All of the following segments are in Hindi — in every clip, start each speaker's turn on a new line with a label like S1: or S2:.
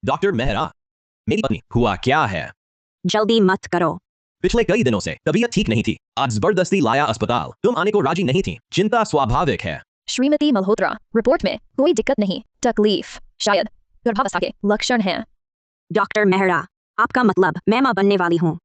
S1: डॉक्टर मेहरा, मेरी पत्नी, हुआ क्या है?
S2: जल्दी मत करो।
S1: पिछले कई दिनों से तबीयत ठीक नहीं थी। आज जबरदस्ती लाया अस्पताल। तुम आने को राजी नहीं थी। चिंता स्वाभाविक है।
S3: श्रीमती मल्होत्रा, रिपोर्ट में कोई दिक्कत नहीं, तकलीफ शायद गर्भावस्था के लक्षण हैं।
S2: डॉक्टर मेहरा, आपका मतलब मैं मां बनने वाली हूँ।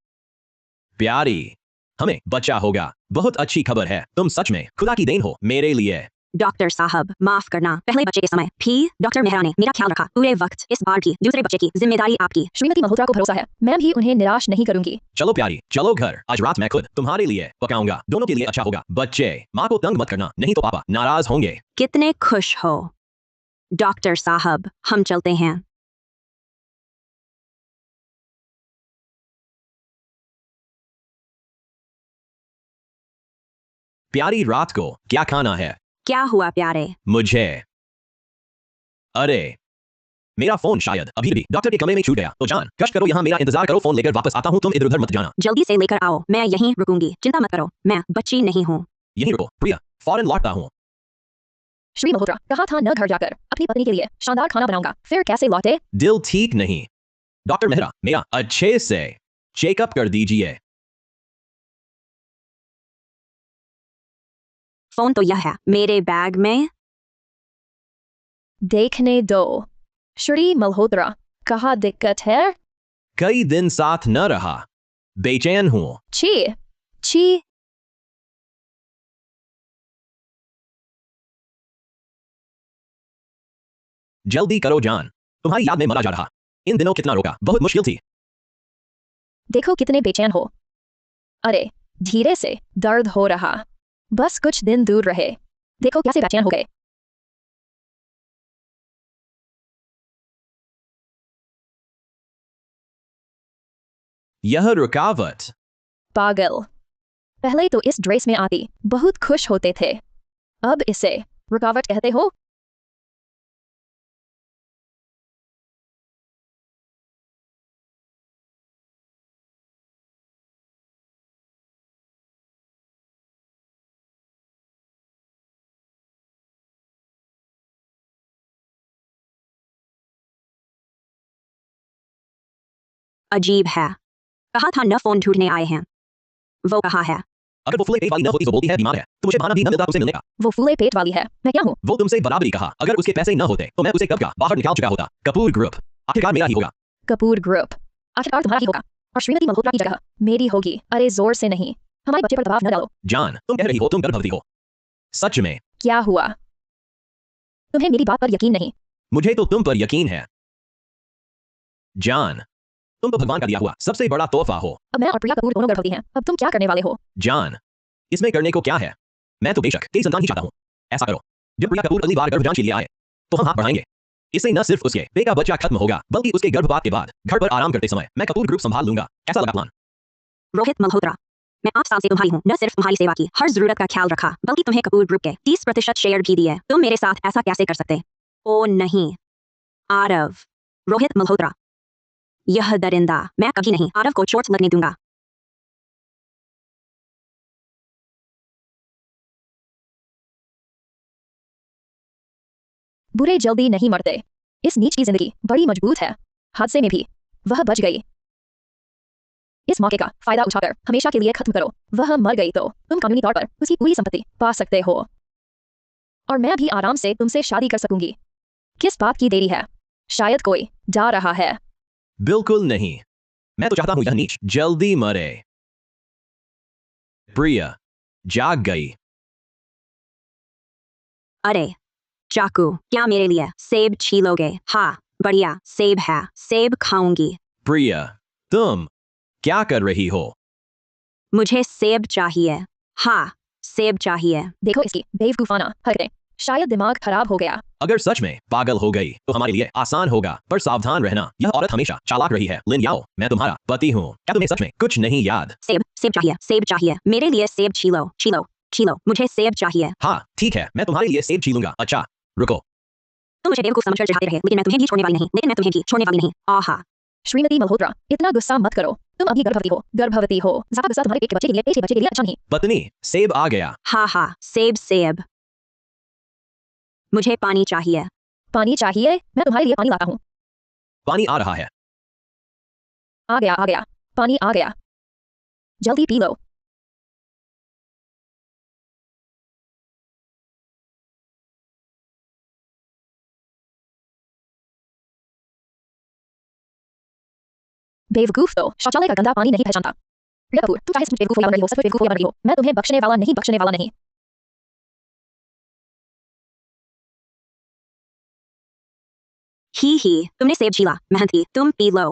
S1: प्यारी, हमें बच्चा होगा। बहुत अच्छी खबर है। तुम सच में खुदा की देन हो मेरे लिए।
S2: डॉक्टर साहब, माफ करना, पहले बच्चे के समय भी डॉक्टर मेहरा ने मेरा ख्याल रखा पूरे वक्त। इस बार की दूसरे बच्चे की जिम्मेदारी आपकी।
S3: श्रीमती मल्होत्रा को भरोसा है, मैं भी उन्हें निराश नहीं करूंगी।
S1: चलो प्यारी, चलो घर। आज रात मैं खुद तुम्हारे लिए पकाऊंगा। दोनों के लिए अच्छा होगा। बच्चे, माँ को तंग मत करना, नहीं तो पापा नाराज होंगे।
S2: कितने खुश हो डॉक्टर साहब, हम चलते हैं।
S1: प्यारी, रात को क्या खाना है?
S2: क्या हुआ प्यारे?
S1: मुझे, अरे मेरा फोन शायद अभी भी डॉक्टर के कमरे में छूट गया। तो जान, कष्ट करो, यहाँ मेरा इंतजार करो, फोन लेकर वापस आता हूँ। तुम इधर उधर मत जाना।
S2: जल्दी से लेकर आओ, मैं यहीं रुकूंगी। चिंता मत करो, मैं बच्ची नहीं हूँ।
S1: यहीं रुको प्रिया, फौरन लौटता हूँ।
S3: श्री मल्होत्रा, कहा था न घर जाकर अपनी पत्नी के लिए शानदार खाना बनाऊंगा, फिर कैसे लौटे?
S1: दिल ठीक नहीं। डॉक्टर मेहरा, मेरा अच्छे से चेकअप कर दीजिए।
S2: फोन तो यह है मेरे बैग में।
S3: देखने दो। श्री मल्होत्रा, कहा दिक्कत है?
S1: कई दिन साथ न रहा, बेचैन हूँ।
S3: छी छी।
S1: जल्दी करो जान, तुम्हारी याद में मरा जा रहा। इन दिनों कितना रोका, बहुत मुश्किल थी।
S3: देखो कितने बेचैन हो। अरे धीरे से, दर्द हो रहा, बस कुछ दिन दूर रहे। देखो कैसे बेचैन हो गए।
S1: यह रुकावट।
S3: पागल, पहले तो इस ड्रेस में आती बहुत खुश होते थे, अब इसे रुकावट कहते हो?
S2: अजीब है, कहा था न फोन ढूंढने आए हैं। वो कहा है।
S1: अगर वो फूले पेट वाली न होती तो बोलती है बीमार है, तो मुझे बहाना भी न मिलता उसे मिलने का।
S3: वो फूले पेट वाली है, मैं क्या हूँ?
S1: वो तुमसे बराबरी कहा। अगर उसके पैसे न होते तो मैं उसे कब का बाहर निकाल चुका होता। कपूर ग्रुप आखिरकार मेरा ही होगा।
S3: कपूर ग्रुप आखिरकार तुम्हारा ही होगा, और श्रीमती मल्होत्रा की जगह मेरी होगी। अरे जोर से नहीं, हमारे बच्चे पर दबाव न डालो।
S1: जान, तुम कह रही हो तुम गर्भवती हो। सच में?
S3: क्या हुआ? तुम्हें मेरी बात पर यकीन नहीं?
S1: मुझे तो तुम पर यकीन है। जान, तुम तो भगवान का दिया हुआ सबसे बड़ा तोहफा हो।
S3: अब मैं और प्रिया कपूर दोनों गर्भवती हैं, अब तुम क्या करने वाले हो?
S1: जान, इसमें करने को क्या है? मैं तो बेशक तेरी संतान ही चाहता हूँ। ऐसा करो, जब प्रिया कपूर अगली बार गर्भजांच के लिए आए तो हम हाथ बढ़ाएंगे। इससे न सिर्फ उसके पेट का बच्चा खत्म होगा, बल्कि उसके गर्भपात के बाद घर पर आराम करते समय मैं कपूर ग्रुप संभाल लूंगा। कैसा लगा प्लान?
S2: रोहित मल्होत्रा, मैं 8 साल से तुम्हारी हूँ। न सिर्फ तुम्हारी सेवा की, हर जरूरत का ख्याल रखा, बल्कि तुम्हें कपूर ग्रुप के 30% शेयर भी दिए। तुम मेरे साथ ऐसा कैसे कर सकते? ओ नहीं, आरव। रोहित मल्होत्रा, यह दरिंदा, मैं कभी नहीं आरव को चोट लगने दूंगा।
S3: बुरे जल्दी नहीं मरते, इस नीच की जिंदगी बड़ी मजबूत है। हादसे में भी वह बच गई। इस मौके का फायदा उठाकर हमेशा के लिए खत्म करो। वह मर गई तो तुम कानूनी तौर पर उसकी पूरी संपत्ति पा सकते हो, और मैं भी आराम से तुमसे शादी कर सकूंगी। किस बात की देरी है? शायद कोई जा रहा है।
S1: बिल्कुल नहीं, मैं तो चाहता हूं यह नीच जल्दी मरे। प्रिया जाग गई।
S2: अरे चाकू, क्या मेरे लिए सेब छीलोगे? हाँ बढ़िया, सेब है, सेब खाऊंगी।
S1: प्रिया, तुम क्या कर रही हो?
S2: मुझे सेब चाहिए। हाँ, सेब चाहिए।
S3: देखो इसकी बेवकूफाना हरकतें, शायद दिमाग खराब हो गया।
S1: अगर सच में पागल हो गई तो हमारे लिए आसान होगा, पर सावधान रहना, यह औरत हमेशा चालाक रही है। लिन याओ, मैं तुम्हारा पति हूँ। क्या तुम्हें सच में कुछ नहीं याद?
S2: सेब, सेब चाहिए, सेब चाहिए। मेरे लिए सेब छीलो, छीलो, छीलो। मुझे सेब चाहिए।
S1: हाँ ठीक है, मैं तुम्हारे लिए सेब छीलूंगा। अच्छा रुको।
S2: तुम मुझे बेवकूफ समझकर चिढ़ाते रहे, लेकिन मैं तुम्हें भी छोड़ने वाली नहीं। लेकिन मैं तुम्हें भी छोड़ने वाली नहीं। आहा।
S3: श्रीमती मल्होत्रा, इतना गुस्सा मत करो। तुम अभी गर्भवती हो, गर्भवती हो। ज्यादा गुस्सा तुम्हारे पेट के बच्चे के लिए, पेट के बच्चे के लिए अच्छा नहीं।
S1: पत्नी, सेब आ गया।
S2: हाँ हाँ, सेब सेब। मुझे पानी चाहिए।
S3: पानी चाहिए? मैं तुम्हारे लिए पानी लाता हूँ।
S1: पानी आ रहा है।
S3: आ गया पानी आ गया। जल्दी पी लो। बेवकूफ तो शौचालय का गंदा पानी नहीं पहचानता। प्रिया कपूर, तुम चाहे सच बेवकूफ हो या बन रही हो, सच में बेवकूफ हो या बन रही हो, मैं तुम्हें बख्शने वाला नहीं, बख्शने वाला नहीं।
S2: ही तुमने सेब छीला, मेहनत की, तुम पी लो।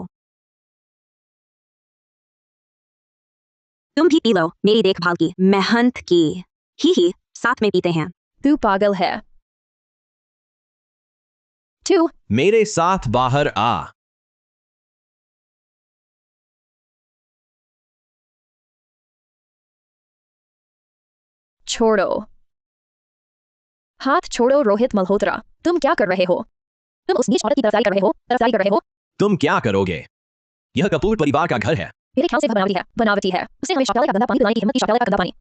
S2: तुम भी पी लो, मेरी देखभाल की, मेहनत की। ही साथ में पीते हैं।
S3: तू पागल है। तू
S1: मेरे साथ बाहर आ।
S3: छोड़ो। हाथ छोड़ो रोहित मल्होत्रा, तुम क्या कर रहे हो? तुम उस नीच औरत की तरफदारी कर रहे हो, तरफदारी कर रहे हो।
S1: तुम क्या करोगे? यह कपूर परिवार का घर है।
S3: मेरे ख्याल से वह बनावटी है। उसे हमें शौचालय का गंदा पानी पिलाने की हिम्मत की, शौचालय का गंदा पानी।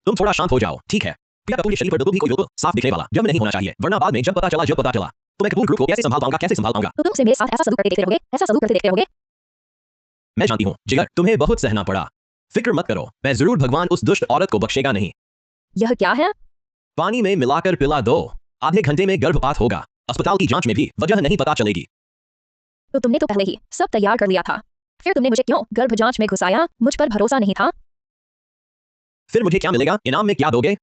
S1: तुम थोड़ा शांत हो जाओ, ठीक है? प्रिया कपूर के शरीर पर बिल्कुल भी कोई बिल्कुल साफ दिखने वाला जब नहीं होना चाहिए, वरना बाद में जब पता चला तो मैं कपूर ग्रुप को कैसे संभाल पाऊंगा, कैसे संभाल पाऊंगा?
S3: तो तुम उसे मेरे साथ ऐसा सलूक करते देखते रहोगे, ऐसा सलूक करते देखते रहोगे।
S1: मैं जानती हूँ जिगर, तुम्हें बहुत सहना पड़ा। फिक्र मत करो, मैं जरूर भगवान उस दुष्ट औरत को बख्शेगा नहीं।
S3: यह क्या है?
S1: पानी में मिलाकर पिला दो, आधे घंटे में गर्भपात होगा। अस्पताल की जांच में भी वजह नहीं पता चलेगी।
S3: तो तुमने तो पहले ही सब तैयार कर लिया था, फिर तुमने मुझे क्यों गर्भ जांच में घुसाया? मुझ पर भरोसा नहीं था।
S1: फिर मुझे क्या मिलेगा? इनाम में क्या दोगे?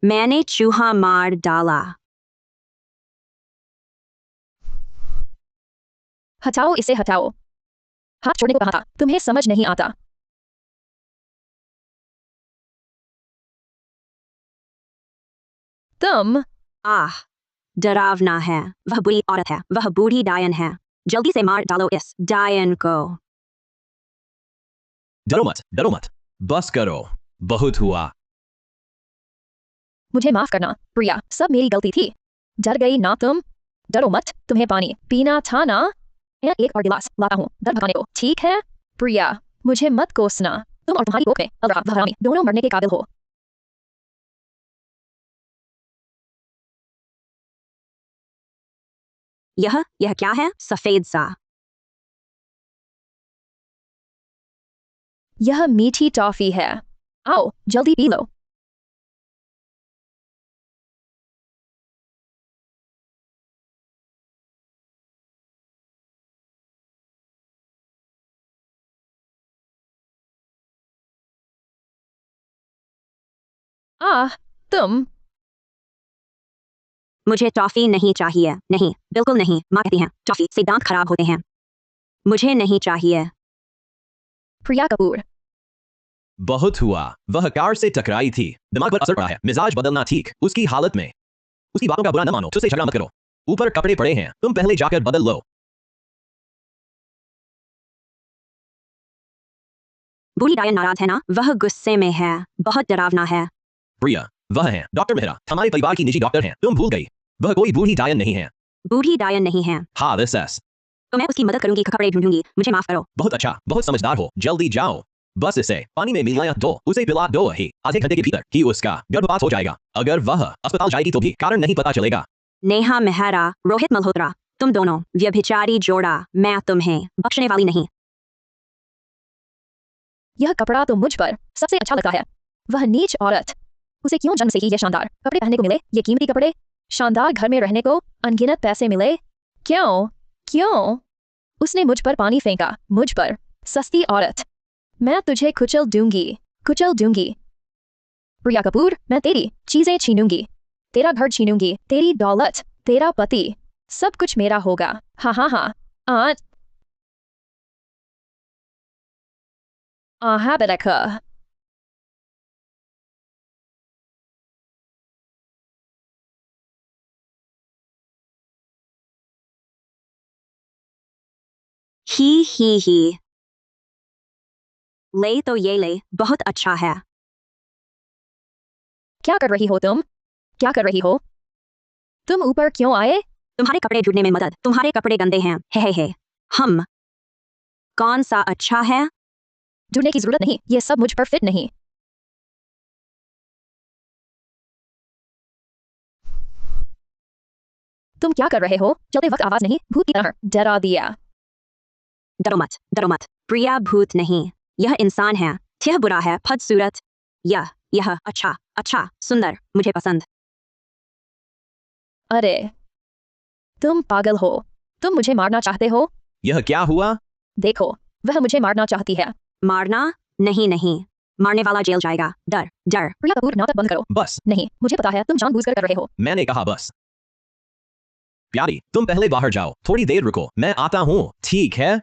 S2: मैंने चूहा मार डाला।
S3: हटाओ इसे, हटाओ। हाथ छोड़ने को कहा था, तुम्हें समझ नहीं आता। तुम
S2: आह, डरावना है। वह बुरी औरत है, वह बूढ़ी डायन है। जल्दी से मार डालो इस डायन को।
S1: डरो मत, बस करो, बहुत हुआ।
S3: मुझे माफ करना प्रिया, सब मेरी गलती थी। डर गई ना तुम? डरो मत, तुम्हें पानी पीना था ना? मैं एक और गिलास लाता हूँ दर्द भगाने को, ठीक है? प्रिया, मुझे मत कोसना। तुम और तुम्हारी कोख में अलरा वह हरामी दोनों मरने के काबिल हो।
S2: यह क्या है? सफेद सा।
S3: यह मीठी टॉफी है, आओ जल्दी पी लो। आह, तुम
S2: मुझे टॉफी नहीं चाहिए, नहीं, बिल्कुल नहीं। माँ कहती हैं टॉफी से दांत खराब होते हैं। मुझे नहीं चाहिए।
S3: प्रिया कपूर।
S1: बहुत हुआ। वह कार से टकराई थी, दिमाग पर असर पड़ा है, मिजाज बदलना ठीक। उसकी हालत में उसकी बातों का बुरा न मानो, उससे झगड़ा मत करो। ऊपर कपड़े पड़े हैं, तुम पहले जाकर बदल लो।
S2: बूढ़ी डायन नाराज है ना? वह गुस्से में है, बहुत डरावना है।
S1: प्रिया, वह है डॉक्टर मेहरा, हमारे परिवार की निजी डॉक्टर हैं, तुम भूल गई। वह कोई बूढ़ी डायन नहीं है।
S2: बूढ़ी डायन नहीं है
S1: हाँ दिस
S2: तो मैं उसकी मदद करूंगी, कपड़े ढूंढूंगी। मुझे माफ करो।
S1: बहुत अच्छा, बहुत समझदार हो, जल्दी जाओ। बस इसे पानी में मिलाया दो, उसे पिला दो ही, आधे घंटे के भीतर ही उसका गर्भपात हो जाएगा। अगर वह अस्पताल जाएगी तो भी कारण नहीं पता चलेगा।
S2: नेहा मेहरा, रोहित मल्होत्रा, तुम दोनों व्यभिचारी जोड़ा, मैं तुम्हें बख्शने वाली नहीं।
S3: यह कपड़ा तो मुझ पर सबसे अच्छा लगता है। वह नीच औरत, उसे क्यों जन्म से ही ये शानदार कपड़े पहनने को मिले, ये कीमती कपड़े, शानदार घर में रहने को अनगिनत पैसे मिले? क्यों क्यों? उसने मुझ पर पानी फेंका, मुझ पर। सस्ती औरत, मैं तुझे कुचल दूंगी, कुचल दूंगी। प्रिया कपूर, मैं तेरी चीजें छीनूंगी, तेरा घर छीनूंगी, तेरी दौलत, तेरा पति, सब कुछ मेरा होगा। हाँ हाँ हाँ। आज बेटा।
S2: ही ले तो ये ले बहुत अच्छा है।
S3: क्या कर रही हो तुम? क्या कर रही हो? तुम ऊपर क्यों आए?
S2: तुम्हारे कपड़े ढूंढने में मदद। तुम्हारे कपड़े गंदे हैं। हे। हम कौन सा अच्छा है?
S3: ढूंढने की जरूरत नहीं, ये सब मुझ पर फिट नहीं। तुम क्या कर रहे हो? चलते वक्त आवाज नहीं, भूत की तरह डरा दिया।
S2: डरो मत। प्रिया भूत नहीं, यह इंसान है। यह बुरा है, बदसूरत। यह अच्छा सुंदर, मुझे पसंद।
S3: अरे तुम पागल हो। तुम मुझे मारना चाहते हो?
S1: यह क्या हुआ?
S3: देखो, वह मुझे मारना चाहती है।
S2: मारना? नहीं। मारने वाला जेल जाएगा। डर।
S3: प्रिया कपूर, नाटक बंद करो।
S1: बस,
S3: नहीं, मुझे पता है तुम जानबूझकर कर रहे हो।
S1: मैंने कहा बस। प्यारी, तुम पहले बाहर जाओ, थोड़ी देर रुको, मैं आता हूँ, ठीक है?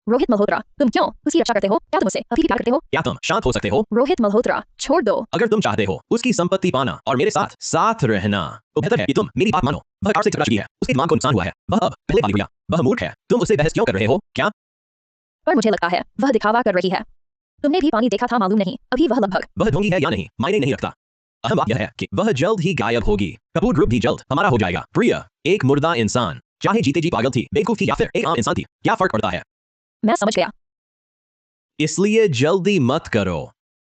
S3: रोहित मल्होत्रा, तुम क्यों उसकी रक्षा करते हो? क्या तुम उसे अभी भी प्यार करते हो?
S1: क्या तुम शांत हो सकते हो?
S3: रोहित मल्होत्रा, छोड़ दो।
S1: अगर तुम चाहते हो उसकी संपत्ति पाना और मेरे साथ रहना, तो बेहतर है कि तुम मेरी बात मानो। वह कार से टकरा चुकी है, उसके दिमाग को नुकसान हुआ है, वह अब पहले वाली हुई। वह मूर्ख है, तुम उससे बहस क्यों कर रहे हो? क्या?
S3: पर मुझे लगता है वह दिखावा कर रही है। तुमने भी पानी देखा था, मालूम नहीं अभी वह लगभग।
S1: वह ढोंगी है या नहीं, मायने नहीं रखता। अहम बात यह है कि वह जल्द ही गायब होगी। कपूर ग्रुप भी जल्द हमारा हो जाएगा। प्रिया एक मुर्दा इंसान, चाहे जीते जी पागल थी, बेवकूफ थी या फिर एक आम इंसान थी, क्या फर्क पड़ता है?
S3: मैं समझ गया।
S1: इसलिए जल्दी मत करो,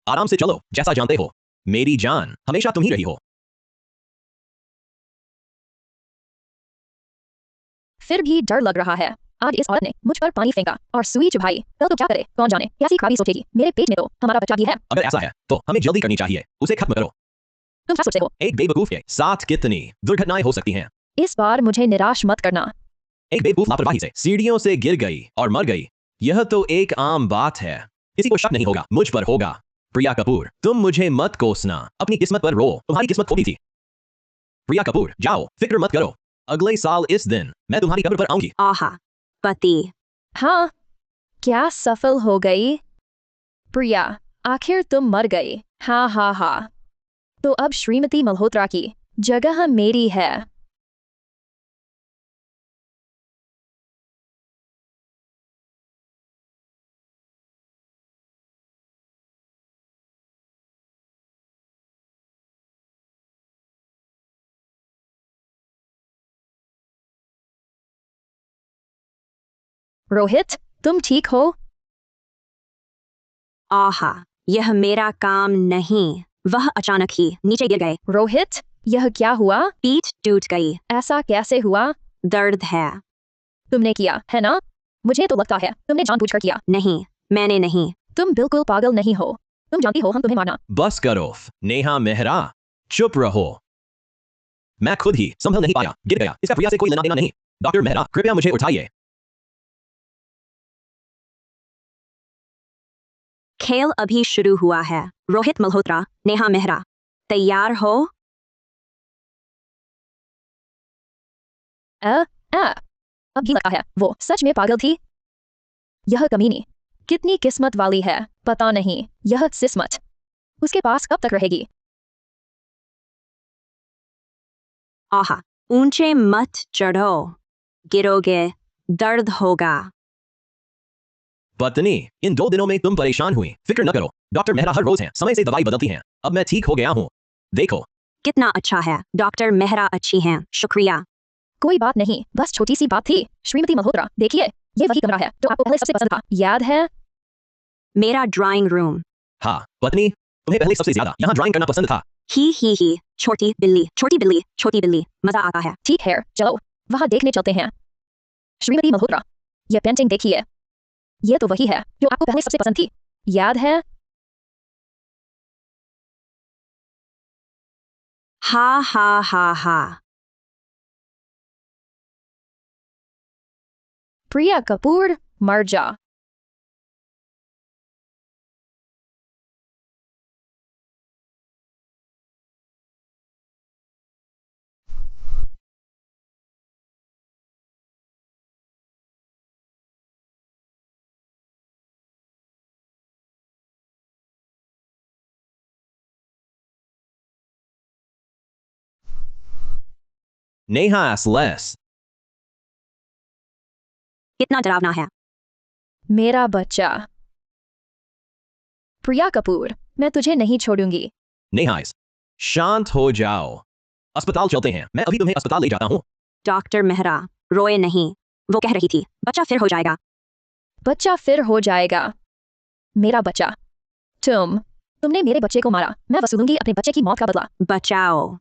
S1: आराम से चलो, जैसा जानते हो मेरी जान हमेशा तुम ही रही हो।
S3: फिर भी डर लग रहा है। आज इस औरत ने मुझ पर पानी फेंका और सुई चुभाई, कल तो क्या करे कौन जाने, कैसी खराबी सोचेगी। मेरे पेट में तो हमारा बच्चा भी है।
S1: अगर ऐसा है तो हमें जल्दी करनी चाहिए, उसे खत्म करो।
S3: तुम क्या सोचते हो?
S1: एक बेवकूफ के साथ कितनी दुर्घटनाएं हो सकती हैं।
S3: इस बार मुझे निराश मत करना।
S1: एक बेवकूफ लापरवाही से सीढ़ियों से गिर गई और मर गई, यह तो एक आम बात है, किसी को शक नहीं होगा, मुझ पर होगा। प्रिया कपूर, तुम मुझे मत कोसना, अपनी किस्मत पर रो, तुम्हारी किस्मत खोटी थी। प्रिया कपूर, जाओ, फिक्र मत करो, अगले साल इस दिन मैं तुम्हारी कब्र पर आऊंगी।
S2: आहा, पति।
S3: हाँ, क्या सफल हो गई? प्रिया, आखिर तुम मर गई। हाँ। तो अब श्रीमती मल्होत्रा की जगह मेरी है। रोहित, तुम ठीक हो?
S2: आहा, यह मेरा काम नहीं। वह अचानक ही नीचे गिर गए।
S3: रोहित, यह क्या हुआ?
S2: पीठ टूट गई।
S3: ऐसा कैसे हुआ?
S2: दर्द है।
S3: तुमने किया है ना? मुझे तो लगता है तुमने जानबूझकर किया।
S2: नहीं, मैंने नहीं।
S3: तुम बिल्कुल पागल नहीं हो। तुम जानती हो हम तुम्हें मारना।
S1: बस करो नेहा मेहरा, चुप रहो। मैं खुद ही संभल नहीं पाया, गिर गया, इसका प्रिया से कोई लेना देना नहीं। डॉक्टर मेहरा, कृपया मुझे उठाइए।
S2: खेल अभी शुरू हुआ है। रोहित मल्होत्रा, नेहा मेहरा, तैयार हो?
S3: अब भी लगता है वो सच में पागल थी। यह कमीनी कितनी किस्मत वाली है, पता नहीं यह किस्मत उसके पास कब तक रहेगी।
S2: आहा, ऊंचे मत चढ़ो, गिरोगे, दर्द होगा।
S1: पत्नी, इन 2 दिनों में तुम परेशान हुई, फिक्र न करो, डॉक्टर मेहरा हर रोज हैं, समय से दवाई बदलती हैं, अब मैं ठीक हो गया हूँ, देखो।
S2: कितना अच्छा है, डॉक्टर मेहरा अच्छी हैं, शुक्रिया।
S3: कोई बात नहीं, बस छोटी सी बात थी। श्रीमती मल्होत्रा, देखिए, ये वही कमरा है जो आपको पहले सबसे पसंद था, याद है?
S2: मेरा ड्राइंग रूम।
S1: हाँ पत्नी, तुम्हें पहले सबसे ज्यादा यहाँ ड्राइंग करना पसंद था।
S2: ही, छोटी बिल्ली, मजा आता है।
S3: ठीक है, चलो वहां देखने चलते हैं। श्रीमती मल्होत्रा, ये पेंटिंग देखिए, ये तो वही है जो आपको पहले सबसे पसंद थी, याद है?
S2: हा।
S3: प्रिया कपूर, मर जा।
S1: नेहा less.
S2: कितना डरावना है।
S3: मेरा बच्चा। प्रिया कपूर, मैं तुझे नहीं छोड़ूंगी।
S1: नेहाइस, शांत हो जाओ। अस्पताल चलते हैं, मैं अभी तुम्हें अस्पताल ले जाता हूँ।
S2: डॉक्टर मेहरा, रोए नहीं। वो कह रही थी बच्चा फिर हो जाएगा।
S3: बच्चा फिर हो जाएगा। मेरा बच्चा। तुमने मेरे बच्चे को मारा, मैं वसूलूंगी अपने बच्चे की मौत का बदला।
S2: बचाओ,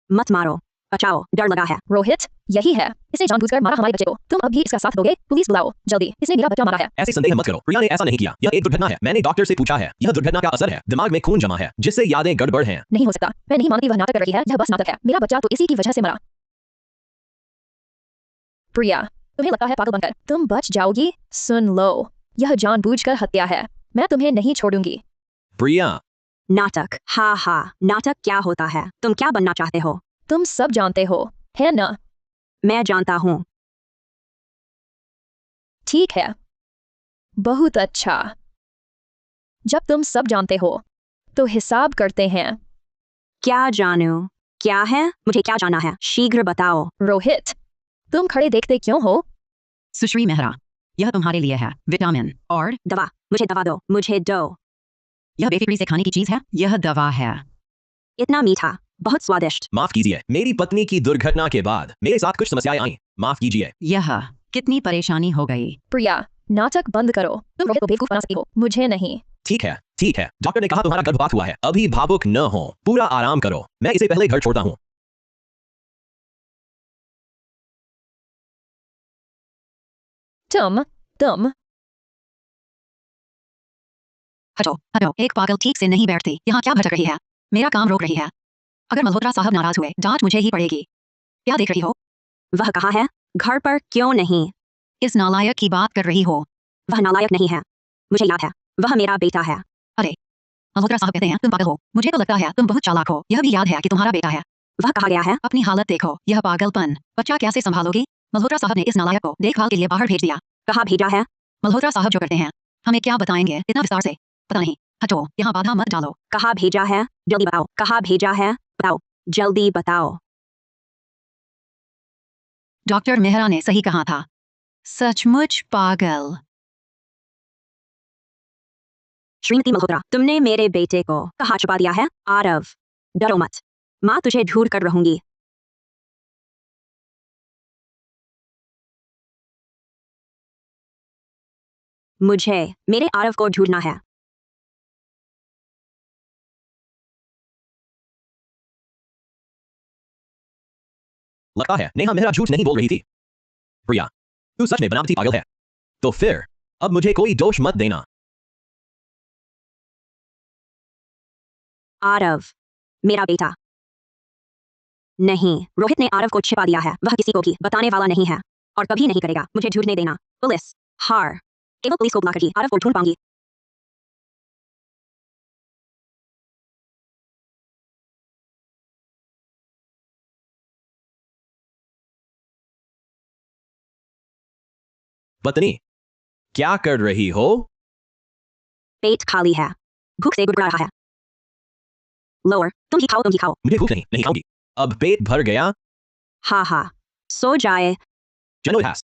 S2: मत मारो, बचाओ, डर लगा है।
S3: रोहित, यही है, इसने जानबूझकर मारा हमारे बच्चे को। तुम अब भी इसका साथ दोगे? पुलिस बुलाओ जल्दी, इसने मेरा बच्चा मारा है।
S1: ऐसे संदेह मत करो, प्रिया ने ऐसा नहीं किया। यह एक दुर्घटना है। मैंने डॉक्टर से पूछा है, यह दुर्घटना का असर है। दिमाग में खून जमा है, जिससे यादें गड़बड़ हैं।
S3: नहीं हो सकता, मैं नहीं मानती वह नाटक कर रही है। यह बस नाटक है। मेरा बच्चा तो इसी की वजह से मरा। प्रिया, तुम्हें लगता है पागल बनकर तुम बच जाओगी? सुन लो, यह जानबूझकर हत्या है। मैं तुम्हें नहीं छोड़ूंगी।
S1: प्रिया,
S2: नाटक, हाँ हाँ, नाटक क्या होता है? तुम क्या बनना चाहते हो?
S3: तुम सब जानते हो, है ना?
S2: मैं जानता हूँ।
S3: ठीक है, बहुत अच्छा। जब तुम सब जानते हो तो हिसाब करते हैं।
S2: क्या जानू? क्या है? मुझे क्या जाना है? शीघ्र बताओ।
S3: रोहित, तुम खड़े देखते क्यों हो?
S4: सुश्री मेहरा, यह तुम्हारे लिए है, विटामिन और
S2: दवा, मुझे दवा दो, मुझे दो।
S4: यह बेफिक्री से खाने की चीज है। यह दवा है।
S2: इतना मीठा, बहुत स्वादिष्ट।
S1: माफ कीजिए, मेरी पत्नी की दुर्घटना के बाद मेरे साथ कुछ समस्याएं आईं। माफ कीजिए।
S4: यह कितनी परेशानी हो गई।
S3: प्रिया, नाटक बंद करो। तुम रोहित को बेवकूफ बना सकती हो, मुझे नहीं।
S1: ठीक है, ठीक है। डॉक्टर ने कहा तुम्हारा गर्भपात हुआ है। अभी भावुक न हो, पूरा आराम करो। मैं इसे पहले घर छोड़ता हूँ।
S3: तुम
S4: हटो हटो, एक पागल ठीक से नहीं बैठती। यहाँ क्या भटक रही है? मेरा काम रोक रही है। अगर मल्होत्रा साहब नाराज हुए, डांट मुझे ही पड़ेगी। क्या देख रही हो?
S2: वह कहाँ है? घर पर क्यों नहीं?
S4: इस नालायक की बात कर रही हो?
S2: वह नालायक नहीं है, मुझे याद है, वह मेरा बेटा है।
S4: अरे, मल्होत्रा साहब कहते हैं तुम पागल हो। मुझे तो लगता है तुम बहुत चालाक हो। यह भी याद है कि तुम्हारा बेटा है।
S2: वह कहाँ गया है?
S4: अपनी हालत देखो, यह पागलपन। बच्चा कैसे संभालोगी? मल्होत्रा साहब ने इस नालायक को देखभाल के लिए बाहर भेज दिया।
S2: कहाँ भेजा है?
S4: मल्होत्रा साहब जो करते हैं, हमें क्या बताएंगे इतना विस्तार से? पता नहीं। हटो, यहाँ बाधा मत डालो।
S2: कहाँ भेजा है? जल्दी बताओ, कहाँ भेजा है? बताओ, जल्दी बताओ।
S4: डॉक्टर मेहरा ने सही कहा था। सचमुच पागल।
S2: श्रीमती मल्होत्रा, तुमने मेरे बेटे को कहाँ छुपा दिया है? आरव, डरो मत, माँ तुझे ढूंढ कर रहूंगी। मुझे मेरे आरव को ढूंढना है।
S1: लगता है नेहा मेहरा झूठ नहीं बोल रही थी। प्रिया, तू सच में बनावटी पागल है। तो फिर अब मुझे कोई दोष मत देना।
S2: आरव, मेरा बेटा नहीं। रोहित ने आरव को छिपा दिया है। वह किसी को भी बताने वाला नहीं है और कभी नहीं करेगा। मुझे ढूंढने देना। पुलिस, हार, केवल पुलिस को बुलाकर ही आरव को ढूंढ पाऊंगी।
S1: पत्नी, क्या कर रही हो?
S2: पेट खाली है, भूख से गुड़गुड़ा रहा है। लोअर, तुम ही खाओ, तुम ही खाओ।
S1: मुझे भूख नहीं, नहीं खाऊंगी। अब पेट भर गया।
S2: हाँ हाँ, सो जाए।
S1: चलो इतिहास।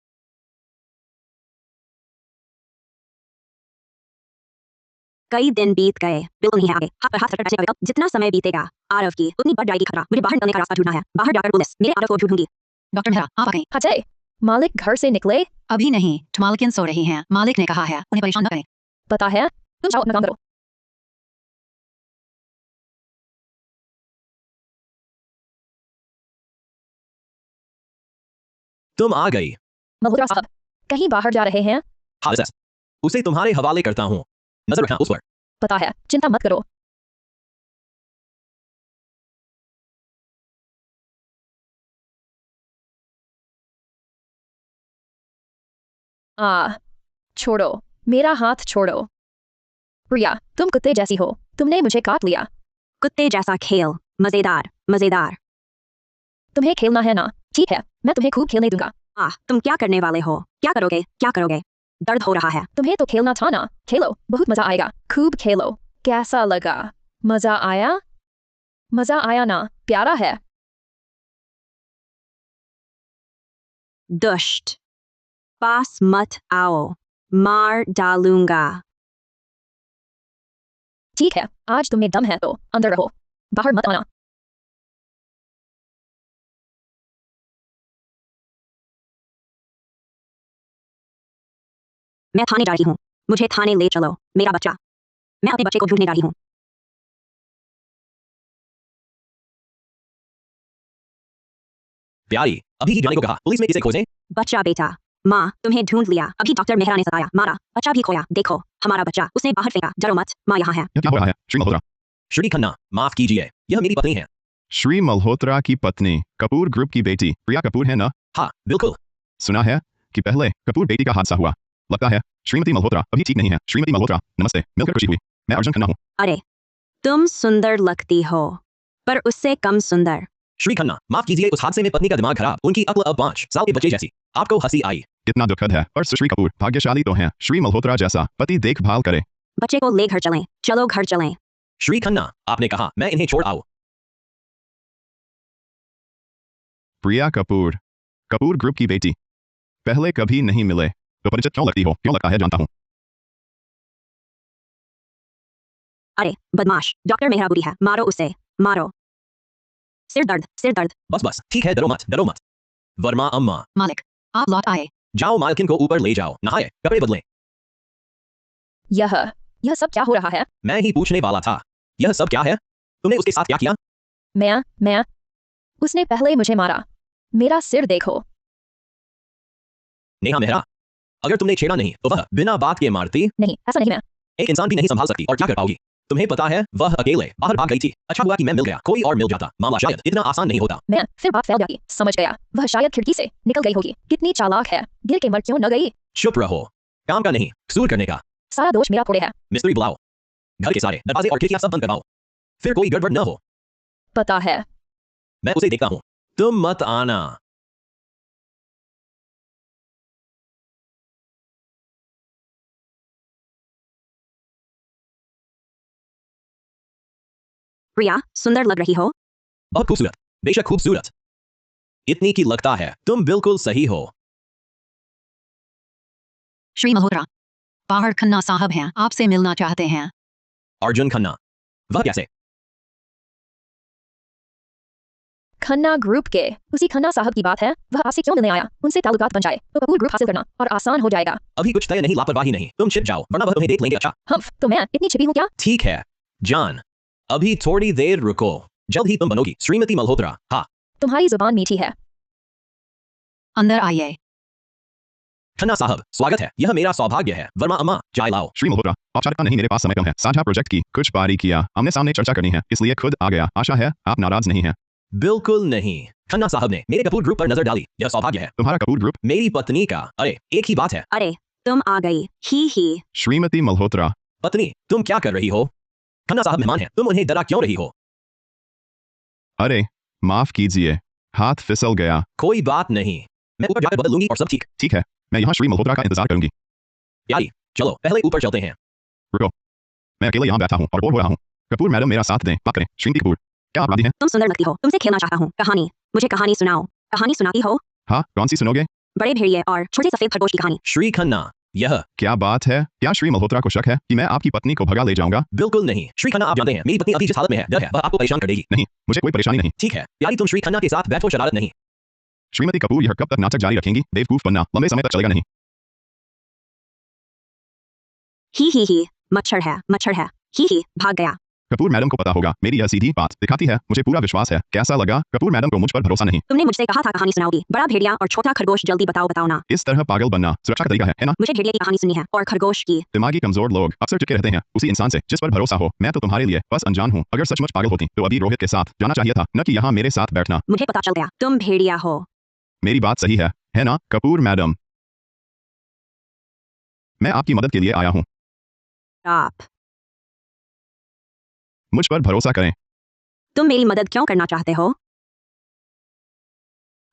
S2: कई दिन बीत गए, बिल्कुल नहीं है आगे। हाथ पर हाथ रखकर बैठने का विकल्प। जितना समय बीतेगा आरव की उतनी बढ़ जाएगी खतरा। मुझे बाहर निकलने का रास्ता ढूंढना है। बाहर जाकर पुलिस मेरे आरव को ढूंढूंगी।
S4: डॉक्टर मेहरा, आप आ गए।
S3: अजय, मालिक घर से निकले?
S4: अभी नहीं, मालकिन सो रही हैं। मालिक ने कहा है उन्हें परेशान न करें।
S3: पता है, तुम जाओ अपना काम करो।
S1: तुम आ गई।
S3: मल्होत्रा साहब कहीं बाहर जा रहे हैं?
S1: हारिस, उसे तुम्हारे हवाले करता हूँ। नजर रखना उस पर।
S3: पता है, चिंता मत करो। छोड़ो, मेरा हाथ छोड़ो। प्रिया, तुम कुत्ते जैसी हो, तुमने मुझे काट लिया।
S2: कुत्ते जैसा खेल, मजेदार मजेदार।
S3: तुम्हें खेलना है ना? ठीक है, मैं तुम्हें खूब खेलने दूंगा।
S2: तुम क्या करने वाले हो? क्या करोगे? क्या करोगे? दर्द हो रहा है।
S3: तुम्हें तो खेलना था ना, खेलो, बहुत मजा आएगा। खूब खेलो। कैसा लगा? मजा आया? मजा आया ना? प्यारा है।
S2: दुष्ट, पास मत आओ, मार डालूंगा।
S3: ठीक है, आज तुम में दम है तो अंदर रहो, बाहर मत आना।
S2: मैं थाने जा रही हूँ, मुझे थाने ले चलो। मेरा बच्चा, मैं अपने बच्चे को ढूंढने जा रही हूँ।
S1: प्यारी, अभी ही जाने को कहा, पुलिस में किसे खोजें?
S2: बच्चा बेटा, माँ तुम्हें ढूंढ लिया, अभी डॉक्टर मेहरा ने सताया, मारा, बच्चा भी खोया। देखो हमारा बच्चा, उसने बाहर फेंका। डरो मत, माँ यहाँ है।
S5: यह क्या हो रहा है श्री मल्होत्रा?
S1: श्री खन्ना, माफ कीजिए, यह मेरी पत्नी है।
S5: श्री मल्होत्रा की पत्नी कपूर ग्रुप की बेटी प्रिया कपूर है ना?
S1: हाँ, बिल्कुल।
S5: सुना है कि पहले कपूर बेटी का हादसा हुआ। लगता है श्रीमती मल्होत्रा अभी ठीक नहीं है। श्रीमती मल्होत्रा, नमस्ते, मिलकर खुशी हुई। मैं अर्जुन खन्ना हूँ।
S2: अरे तुम सुंदर लगती हो, पर उससे कम सुंदर।
S1: श्री खन्ना, माफ कीजिए, उस हादसे में पत्नी का दिमाग खराब, उनकी अक्ल अब 5 साल के बच्चे जैसी। आपको हंसी आई।
S5: इतना दुखद है, पर सुश्री कपूर भाग्यशाली तो हैं। श्री मल्होत्रा जैसा पति देखभाल करे।
S2: बच्चे को ले घर चलें, चलो घर चलें।
S1: श्री खन्ना, आपने कहा मैं इन्हें छोड़ आऊं।
S5: प्रिया कपूर, कपूर ग्रुप की बेटी, पहले कभी नहीं मिले तो परिचित क्यों लगती हो? क्यों लगता है जानता हूँ।
S2: अरे बदमाश, डॉक्टर मेहरा बुरी है, मारो उसे, मारो। सिर दर्द, सिर दर्द।
S1: बस बस, ठीक है, डरो मत, डरो मत। वर्मा अम्मा,
S4: मालिक, आप लौट आए।
S1: जाओ मालकिन को ऊपर ले जाओ, नहाए, कपड़े बदलें।
S3: यह सब क्या हो रहा है?
S1: मैं ही पूछने वाला था, यह सब क्या है? तुमने उसके साथ क्या किया?
S3: मैं उसने पहले मुझे मारा। मेरा सिर देखो।
S1: नेहा मेहरा, अगर तुमने छेड़ा नहीं तो वह बिना बात के मारती।
S3: नहीं, ऐसा नहीं। मैं
S1: एक इंसान भी नहीं संभाल सकती और क्या कर पाओगी? तुम्हें पता है वह अकेले बाहर भाग गई थी। अच्छा हुआ कि मैं मिल गया, कोई और मिल जाता मामला शायद इतना आसान नहीं होता।
S3: फिर बात फैल गई। समझ गया, वह शायद खिड़की से निकल गई होगी। कितनी चालाक है, गिर के मर क्यों न गई?
S1: चुप रहो, काम का नहीं कसूर करने का।
S3: सारा दोष मेरा थोड़े है।
S1: मिस्त्री बुलाओ, घर के सारे दरवाजे और खिड़कियां सब बंद करवाओ, फिर कोई गड़बड़ न हो।
S3: पता है।
S1: मैं उसे देखता हूं, तुम मत आना।
S2: प्रिया, सुंदर लग रही हो।
S1: बहुत खूबसूरत, बेशक खूबसूरत, इतनी की लगता है तुम बिल्कुल सही हो।
S4: श्री मल्होत्रा, बाहर खन्ना साहब हैं, आपसे मिलना चाहते हैं।
S1: अर्जुन खन्ना, वह कैसे?
S3: खन्ना ग्रुप के उसी खन्ना साहब की बात है। वह आपसे क्यों मिलने आया? उनसे ताल्लुकात बन जाए तो कपूर ग्रुप हासिल करना और आसान हो जाएगा।
S1: अभी कुछ तय नहीं, लापरवाही नहीं, तुम छिप जाओ वरना वह तुम्हें देख लेंगे। अच्छा
S3: तो मैं इतनी छिपी हूँ क्या?
S1: ठीक है जान, अभी थोड़ी देर रुको, जल्द ही तुम बनोगी श्रीमती मल्होत्रा। हाँ,
S3: तुम्हारी जुबान मीठी है।
S4: अंदर आइए।
S1: खन्ना साहब स्वागत है, यह मेरा सौभाग्य है। वर्मा अम्मा, चाय लाओ।
S5: श्री मल्होत्रा, औपचारिकता नहीं, मेरे पास समय कम है। साझा प्रोजेक्ट की कुछ बारीकियां आमने सामने चर्चा करनी है, इसलिए खुद आ गया। आशा है आप नाराज नहीं हैं।
S1: बिल्कुल नहीं, खन्ना साहब ने मेरे कपूर ग्रुप पर नजर डाली, यह सौभाग्य है।
S5: तुम्हारा कपूर ग्रुप?
S1: मेरी पत्नी का। अरे एक ही बात है।
S2: अरे तुम आ गई, ही।
S5: श्रीमती मल्होत्रा,
S1: पत्नी तुम क्या कर रही हो? खन्ना साहब मेहमान हैं, तुम उन्हें डरा क्यों रही हो?
S5: अरे माफ कीजिए, हाथ फिसल गया।
S1: कोई बात नहीं, मैं ऊपर जाकर बदल लूंगी और सब ठीक।
S5: ठीक है, मैं यहाँ श्री मल्होत्रा का इंतजार करूंगी।
S1: प्यारी, चलो पहले ऊपर चलते हैं।
S5: रुको, मैं अकेले यहाँ बैठा हूँ और बोर हो रहा हूँ। कपूर मैडम मेरा साथ दें, बात करें। श्रीमती कपूर, क्या अपराधी हैं?
S2: तुम सुंदर लगती हो, तुमसे खेलना चाहता हूँ। कहानी, मुझे कहानी सुनाओ। कहानी सुनाती हो?
S5: हाँ, कौन सी सुनोगे?
S2: बड़े भेड़िए और छोटे सफेद खरगोश की कहानी।
S1: श्री खन्ना, यह
S5: क्या बात है? क्या श्री मल्होत्रा को शक है कि मैं आपकी पत्नी को भगा ले जाऊंगा?
S1: बिल्कुल नहीं। श्री खन्ना, आप जानते हैं मेरी पत्नी अभी जिस हालत में है, डर है वह आपको परेशान कर देगी।
S5: नहीं, मुझे कोई परेशानी नहीं।
S1: ठीक है प्यारी, तुम श्री खन्ना के साथ बैठो, शरारत नहीं।
S5: श्रीमती कपूर, यह कब तक नाटक जारी रखेंगी? बेवकूफ बनना लंबे समय तक चलेगा नहीं।
S2: ही, मच्छर है, ही, भाग गया।
S5: कपूर मैडम को पता होगा, मेरी यह सीधी बात दिखाती है, मुझे पूरा विश्वास है। कैसा लगा? कपूर मैडम को मुझ पर भरोसा नहीं।
S2: तुमने मुझसे कहा था कहानी सुनाओगी। बड़ा भेड़िया और छोटा खरगोश, जल्दी बताओ ना।
S5: इस तरह पागल बनना सुरक्षा का तरीका है ना?
S2: मुझे भेड़िए की कहानी सुननी है और खरगोश की।
S5: दिमागी कमजोर लोग अक्सर चिपके रहते हैं उसी इंसान से जिस पर भरोसा हो। मैं तो तुम्हारे लिए बस अनजान हूँ। अगर सचमुच पागल होती तो अभी रोहित के साथ जाना चाहिए था, न कि यहाँ मेरे साथ बैठना।
S2: मुझे पता चल गया, तुम भेड़िया हो।
S5: मेरी बात सही है ना कपूर मैडम? मैं आपकी मदद के लिए आया हूँ,
S2: आप
S5: मुझ पर भरोसा करें।
S2: तुम मेरी मदद क्यों करना चाहते हो?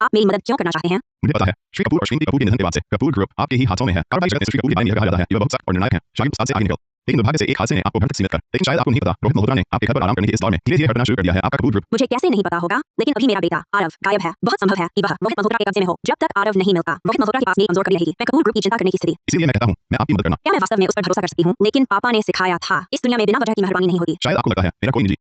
S2: आप मेरी मदद क्यों करना चाहते हैं?
S5: मुझे पता है, श्री कपूर और श्रीमती कपूर के निधन के बाद से कपूर ग्रुप आपके ही हाथों में है। कार्रवाई जगत में श्री कपूर के बारे में यह कहा जाता है, ये बहुत सख्त और निर्णायक है। शायद उस हाथ से आगे निकल लेकिन दुर्भाग्य से एक हादसे ने आपको घर तक सीमित कर, लेकिन शायद आपको नहीं पता, रोहित मल्होत्रा ने आपके घर पर आराम करने के इस दौर में धीरे धीरे हटना शुरू कर दिया है। आपका कपूर ग्रुप
S2: मुझे कैसे नहीं पता होगा, लेकिन अभी मेरा बेटा आरव गायब है। बहुत संभव है कि वह रोहित मल्होत्रा के कब्जे में हो। जब तक आरव नहीं मिलता, रोहित मल्होत्रा की पास कमजोर कड़ी रहेगी। मैं कपूर ग्रुप की चिंता करने की स्थिति।
S5: इसीलिए मैं कहता हूँ, मैं आपकी मदद करना।
S2: क्या मैं वास्तव में उस पर भरोसा कर सकती हूँ? लेकिन पापा ने सिखाया था, इस दुनिया में बिना वजह की मेहरबानी नहीं होती।
S5: शायद आपको लगता है मेरा कोई निजी,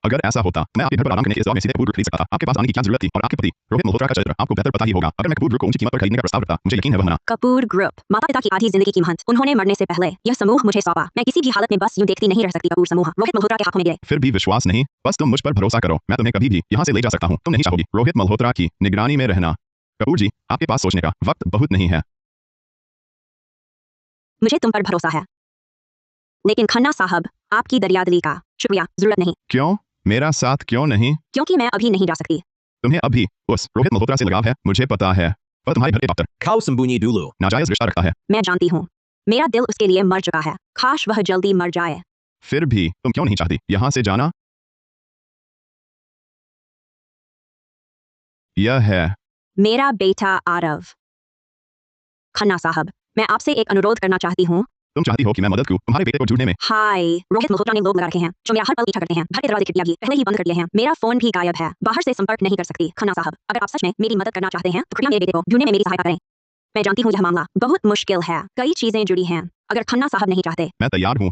S5: अगर ऐसा होता मैं आपके घर पर आराम करने के इस दौर में सीधे कपूर ग्रुप खरीद सकता। आपके पास आने की क्या जरूरत थी? और आपके पति रोहित मल्होत्रा का चरित्र आपको बेहतर पता ही होगा। अगर मैं कपूर ग्रुप को ऊंची कीमत पर खरीदने का प्रस्ताव रखता, मुझे यकीन है वह मना।
S2: कपूर ग्रुप माता पिता की आधी जिंदगी की महंत। उन्होंने मरने से पहले यह समूह मुझे सौंपा। मैं किसी भी हालत में बस यूं देखती नहीं रह सकती। कपूर समूह रोहित मल्होत्रा के हाथों में गिरे।
S5: फिर भी विश्वास नहीं, बस तुम मुझ पर भरोसा करो, मैं तुम्हें कभी भी यहाँ से ले जा सकता हूँ। तुम नहीं चाहोगी रोहित मल्होत्रा की निगरानी में रहना। कपूर जी, आपके पास सोचने का वक्त बहुत नहीं है।
S2: मुझे तुम पर भरोसा है, लेकिन खन्ना साहब, आपकी दरियादिली का शुक्रिया, जरूरत नहीं।
S5: क्यों? मेरा साथ क्यों नहीं?
S2: क्योंकि मैं अभी नहीं जा सकती।
S5: तुम्हें अभी उस रोहित मल्होत्रा से लगाव है, मुझे पता है। वह तुम्हारे घर के डॉक्टर
S1: Kau sembunyi dulu.
S5: नाजायज रिश्ता रखता है।
S2: मैं जानती हूँ, मेरा दिल उसके लिए मर चुका है। काश वह जल्दी मर जाए।
S5: फिर भी तुम क्यों नहीं चाहती यहाँ से जाना? यह है
S2: मेरा बेटा आरव। खन्ना साहब, मैं आपसे एक अनुरोध करना चाहती हूँ।
S5: तुम चाहती हो कि मैं मदद करूं तुम्हारे बेटे को ढूंढने में?
S2: हाय, रोहित मल्होत्रा ने लोग लगा रखे हैं जो मेरा हर पल पीछा करते हैं। घर के दरवाजे खिड़कियां भी पहले ही बंद कर दिए हैं। मेरा फोन भी गायब है, बाहर से संपर्क नहीं कर सकती। खन्ना साहब, अगर आप सच में मेरी मदद करना चाहते हैं तो कृपया मेरे बेटे को ढूंढने में मेरी सहायता करें। मैं जानती हूँ यह मामला बहुत मुश्किल है, कई चीजें जुड़ी हैं। अगर खन्ना साहब नहीं चाहते,
S5: मैं तैयार हूँ,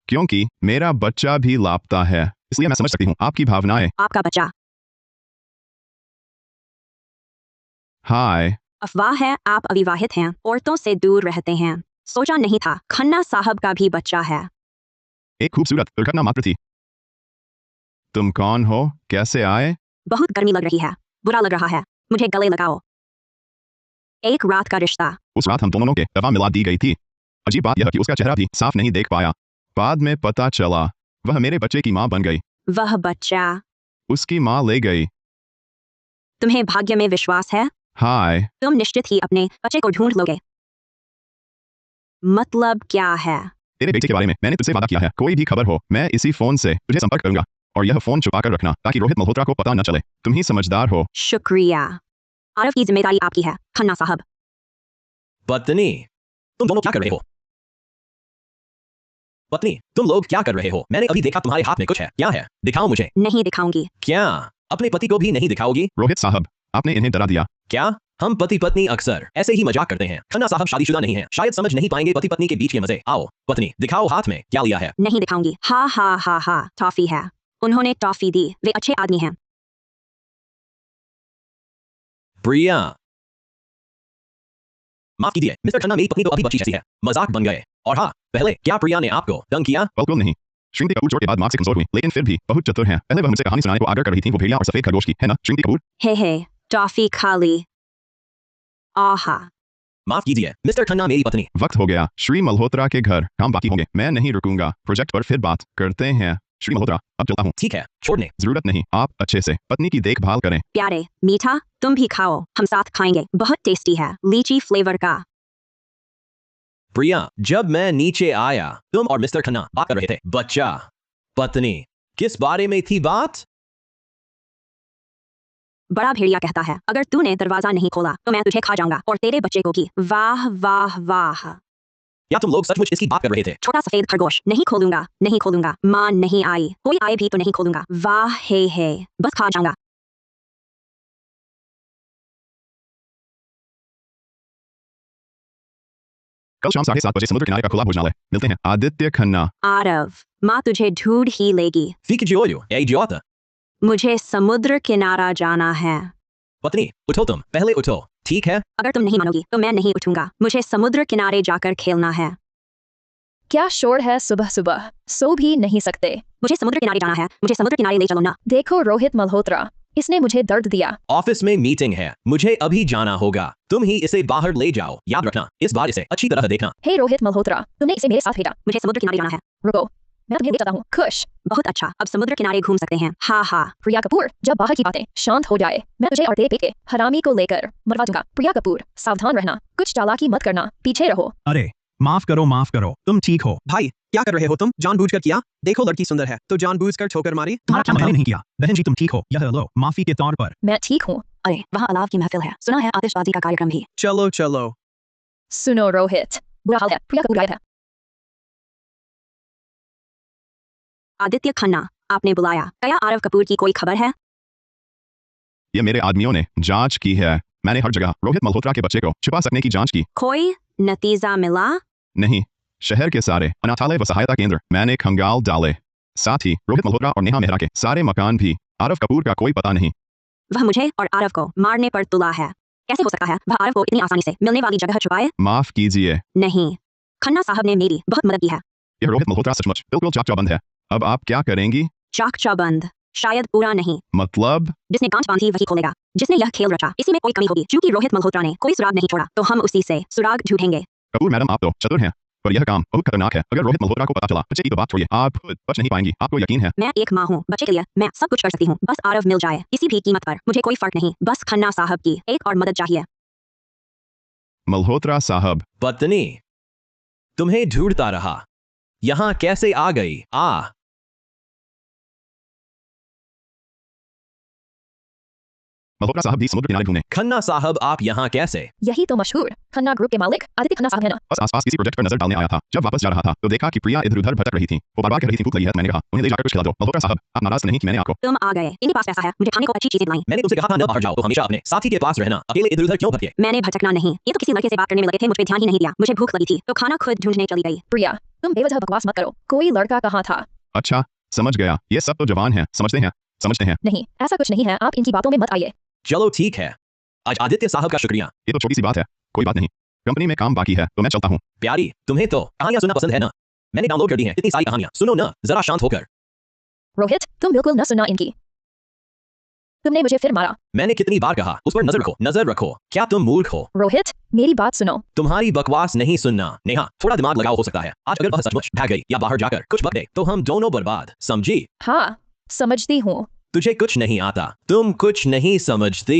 S5: क्योंकि मेरा बच्चा भी लापता है, इसलिए मैं समझ सकती हूँ आपकी भावनाएं।
S2: आपका बच्चा
S5: हाय,
S2: अफवाह है, आप अविवाहित हैं, औरतों से दूर रहते हैं। सोचा नहीं था खन्ना साहब का भी बच्चा है।
S5: एक खूबसूरत दुर्घटना मात्र थी। तुम कौन हो? कैसे आए?
S2: बहुत गर्मी लग रही है, बुरा लग रहा है, मुझे गले लगाओ। एक रात का रिश्ता।
S5: उस रात हम दोनों के दवा मिला दी गई थी। अजीब बात यह कि उसका चेहरा भी साफ नहीं देख पाया। बाद में पता चला वह मेरे बच्चे की माँ बन गई।
S2: वह बच्चा
S5: उसकी माँ ले गई।
S2: तुम्हें भाग्य में विश्वास है?
S5: हाय,
S2: तुम निश्चित ही अपने बच्चे को ढूंढ लोगे। मतलब क्या है?
S5: तेरे बेटे के बारे में मैंने तुझसे वादा किया है, कोई भी खबर हो मैं इसी फोन से तुझे संपर्क करूंगा, और यह फोन छुपा कर रखना ताकि रोहित मल्होत्रा को पता न चले। तुम ही समझदार हो।
S2: शुक्रिया। आरव की जिम्मेदारी आपकी है, खन्ना साहब।
S1: पत्नी, तुम दोनों क्या कर रहे हो? पत्नी, तुम लोग क्या कर रहे हो? मैंने अभी देखा तुम्हारे हाथ में कुछ है। क्या है? दिखाओ मुझे।
S2: नहीं दिखाऊंगी।
S1: क्या अपने पति को भी नहीं दिखाओगी?
S5: रोहित साहब, आपने इन्हें डरा दिया।
S1: क्या हम पति पत्नी अक्सर ऐसे ही मजाक करते हैं? खन्ना साहब शादीशुदा नहीं है, शायद समझ नहीं पाएंगे पति पत्नी के बीच के मजे। आओ पत्नी, दिखाओ हाथ में क्या लिया है।
S2: नहीं दिखाऊंगी। हा हा हा हा, टॉफी है। उन्होंने टॉफी दी, वे अच्छे आदमी हैं।
S1: प्रिया, माफ कीजिए मिस्टर खन्ना, मेरी पत्नी तो अभी बच्ची जैसी है, मजाक बन गए। और हाँ, पहले क्या प्रिया ने आपको तंग किया?
S5: बिल्कुल नहीं। श्रीमती कपूर जोड़ के बाद मार्ग से कमजोर हुई, लेकिन फिर भी बहुत चतुर हैं। पहले वह मुझसे कहानी सुनाने को आग्रह कर रही थी, वो भेड़िया और सफेद खरगोश की, है ना श्रीमती कपूर?
S2: हे, टॉफी खाली। आहा।
S1: माफ कीजिए मिस्टर खन्ना, मेरी पत्नी।
S5: वक्त हो गया श्री मल्होत्रा के घर, काम बाकी होंगे, मैं नहीं रुकूंगा। प्रोजेक्ट पर फिर बात करते हैं। श्री मल्होत्रा, अब चलता हूँ।
S1: ठीक है, छोड़ने।
S5: जरूरत नहीं, आप अच्छे से पत्नी की देखभाल करें।
S2: प्यारे, मीठा, तुम भी खाओ, हम साथ खाएंगे। बहुत टेस्टी है, लीची फ्लेवर का।
S1: प्रिया, जब मैं नीचे आया तुम और मिस्टर खन्ना बात कर रहे थे। बच्चा, पत्नी, किस बारे में थी बात?
S2: बड़ा भेड़िया कहता है, अगर तूने दरवाजा नहीं खोला तो मैं तुझे खा जाऊंगा और तेरे बच्चे को भी। वाह वाह वाह।
S1: क्या तुम लोग सचमुच इसकी बात कर रहे थे?
S2: छोटा सफेद खरगोश, नहीं खोलूंगा, नहीं खोलूंगा। मां नहीं आई, कोई आए भी तो नहीं खोलूंगा। वाह हे, बस खा जाऊंगा।
S5: कल शाम 7:30 बजे समुद्र किनारे का खुला भोजनालय, मिलते हैं। आदित्य खन्ना।
S2: आरव, माँ तुझे ढूंढ ही लेगी।
S1: Fique de olho, é idiota।
S2: मुझे समुद्र किनारा जाना है।
S1: पत्नी, उठो तुम, पहले उठो, ठीक है?
S2: अगर तुम नहीं मानोगी तो मैं नहीं उठूंगा। मुझे समुद्र किनारे जाकर खेलना है।
S3: क्या शोर है सुबह सुबह? सो भी नहीं सकते।
S2: मुझे समुद्र किनारे जाना है, मुझे समुद्र किनारे ले चलो ना।
S3: देखो रोहित मल्होत्रा, इसने मुझे दर्द दिया।
S1: ऑफिस में मीटिंग है, मुझे अभी जाना होगा। तुम ही इसे बाहर ले जाओ। याद रखना, इस बार इसे अच्छी तरह देखना।
S3: हे रोहित मल्होत्रा, तुमने इसे मेरे साथ भेजा।
S2: मुझे समुद्र किनारे जाना है।
S3: रुको, मैं तुम्हें ले जाता हूँ। खुश।
S2: बहुत अच्छा, अब समुद्र किनारे घूम सकते हैं। हा हा।
S3: प्रिया कपूर, जब बाहर की बातें शांत हो जाए मैं तुझे और तेरे पेट के हरामी को लेकर मरवा दूंगा। प्रिया कपूर, सावधान रहना, कुछ चालाकी मत करना, पीछे रहो।
S6: अरे माफ करो, तुम ठीक हो?
S7: भाई, क्या कर रहे हो तुम? जानबूझकर किया? देखो लड़की सुंदर है तो जानबूझकर ठोकर मारी?
S6: तुम्हारा क्या? मैंने नहीं किया। बहन जी तुम ठीक हो? यह लो माफी के तौर पर।
S3: मैं ठीक हूँ।
S2: अरे, वहाँ अलाव की महफिल है, सुना है आतिशबाजी का कार्यक्रम भी।
S7: चलो चलो।
S3: सुनो रोहित, बुरा हाल है, प्रिया कपूर गायब है।
S2: आदित्य खन्ना, आपने बुलाया। क्या आरव कपूर की कोई खबर है?
S5: ये मेरे आदमियों ने जांच की है। मैंने हर जगह रोहित मल्होत्रा के बच्चे को छिपा सकने की जांच की।
S2: कोई नतीजा मिला?
S5: नहीं, शहर के सारे अनाथालय व सहायता केंद्र मैंने खंगाल डाले। साथ ही रोहित मल्होत्रा और नेहा मेहरा के सारे मकान भी। आरव कपूर का कोई पता नहीं।
S2: वह मुझे और आरव को मारने पर तुला है। कैसे हो सकता है वह आरव को इतनी आसानी से मिलने वाली जगह छुपाए?
S5: माफ कीजिए,
S2: नहीं, खन्ना साहब ने मेरी बहुत मदद की है।
S5: यह रोहित मल्होत्रा सचमुच बिल्कुल चाकचौबंद है। अब आप क्या करेंगी?
S2: चाक चौबंद शायद पूरा नहीं।
S5: मतलब?
S2: जिसने गांठ बांधी वही खोलेगा। जिसने यह खेल रचा इसी में कोई कमी होगी। क्योंकि रोहित मल्होत्रा ने कोई सुराग नहीं छोड़ा तो हम उसी से सुराग ढूंढेंगे।
S5: कपूर मैडम, आप तो चतुर हैं, पर यह काम बहुत खतरनाक है। अगर रोहित मल्होत्रा को पता चला, बच्चे की तो बात छोड़िए, आप खुद बच नहीं पाएंगी। आपको यकीन है?
S2: मैं एक माँ हूँ, बच्चे के लिए मैं सब कुछ कर सकती हूँ। बस आरव मिल जाए किसी भी कीमत पर, मुझे कोई फर्क नहीं। बस खन्ना साहब की एक और मदद चाहिए।
S5: मल्होत्रा साहब,
S1: पत्नी, तुम्हें ढूंढता रहा। यहां कैसे आ गई?
S5: मल्होत्रा साहब भी समुद्र किनारे ढूंढे।
S1: खन्ना साहब, आप यहां कैसे?
S3: यही तो मशहूर खन्ना ग्रुप के मालिक आदित्य खन्ना साहब है ना।
S5: बस आसपास किसी प्रोजेक्ट पर नजर डालने आया था। जब वापस जा रहा था तो देखा कि प्रिया इधर उधर भटक रही थी। वो बार बार कह रही थी भूख लगी है, तो मैंने कहा उन्हें ले जाकर कुछ खिला दो। मल्होत्रा साहब, आप नाराज नहीं कि मैंने आपको?
S2: तुम आ गए, इनके पास पैसा है, मुझे खाने को अच्छी चीजें लाई।
S1: मैंने तुमसे कहा था न बाहर जाओ, तो हमेशा अपने साथी के पास रहना। अकेले इधर उधर क्यों भटके?
S2: मैंने भटकना नहीं, ये तो किसी लड़के से बात करने में लगे थे, मुझ पे ध्यान ही नहीं दिया। मुझे भूख लगी थी तो खाना खुद ढूंढने चली गई।
S3: प्रिया, तुम बेवजह बकवास मत करो। कोई लड़का कहाँ था?
S5: अच्छा, समझ गया। ये सब तो जवान हैं, समझते हैं।
S3: नहीं, ऐसा कुछ नहीं है। आप इनकी बातों में मत आइए।
S1: चलो ठीक है, आज आदित्य साहब का शुक्रिया।
S5: ये तो छोटी सी बात है, कोई बात नहीं। कंपनी में काम बाकी है तो मैं चलता हूँ।
S1: प्यारी, तुम्हें तो कहानियां सुनना पसंद है ना? मैंने डाउनलोड कर दी हैं इतनी सारी कहानियां। सुनो ना, जरा शांत होकर।
S3: रोहित, तुम बिल्कुल न सुनना इनकी। तुमने मुझे फिर मारा।
S1: मैंने कितनी बार कहा उस पर नजर रखो। क्या तुम मूर्ख हो?
S3: रोहित, मेरी बात सुनो।
S1: तुम्हारी बकवास नहीं सुनना। नेहा, थोड़ा दिमाग लगाओ, हो सकता है आज अगर वह सचमुच भाग गई या बाहर जाकर कुछ बक दे तो हम दोनों बर्बाद। समझी?
S3: हाँ, समझती हूँ।
S1: तुझे कुछ नहीं आता, तुम कुछ नहीं समझती।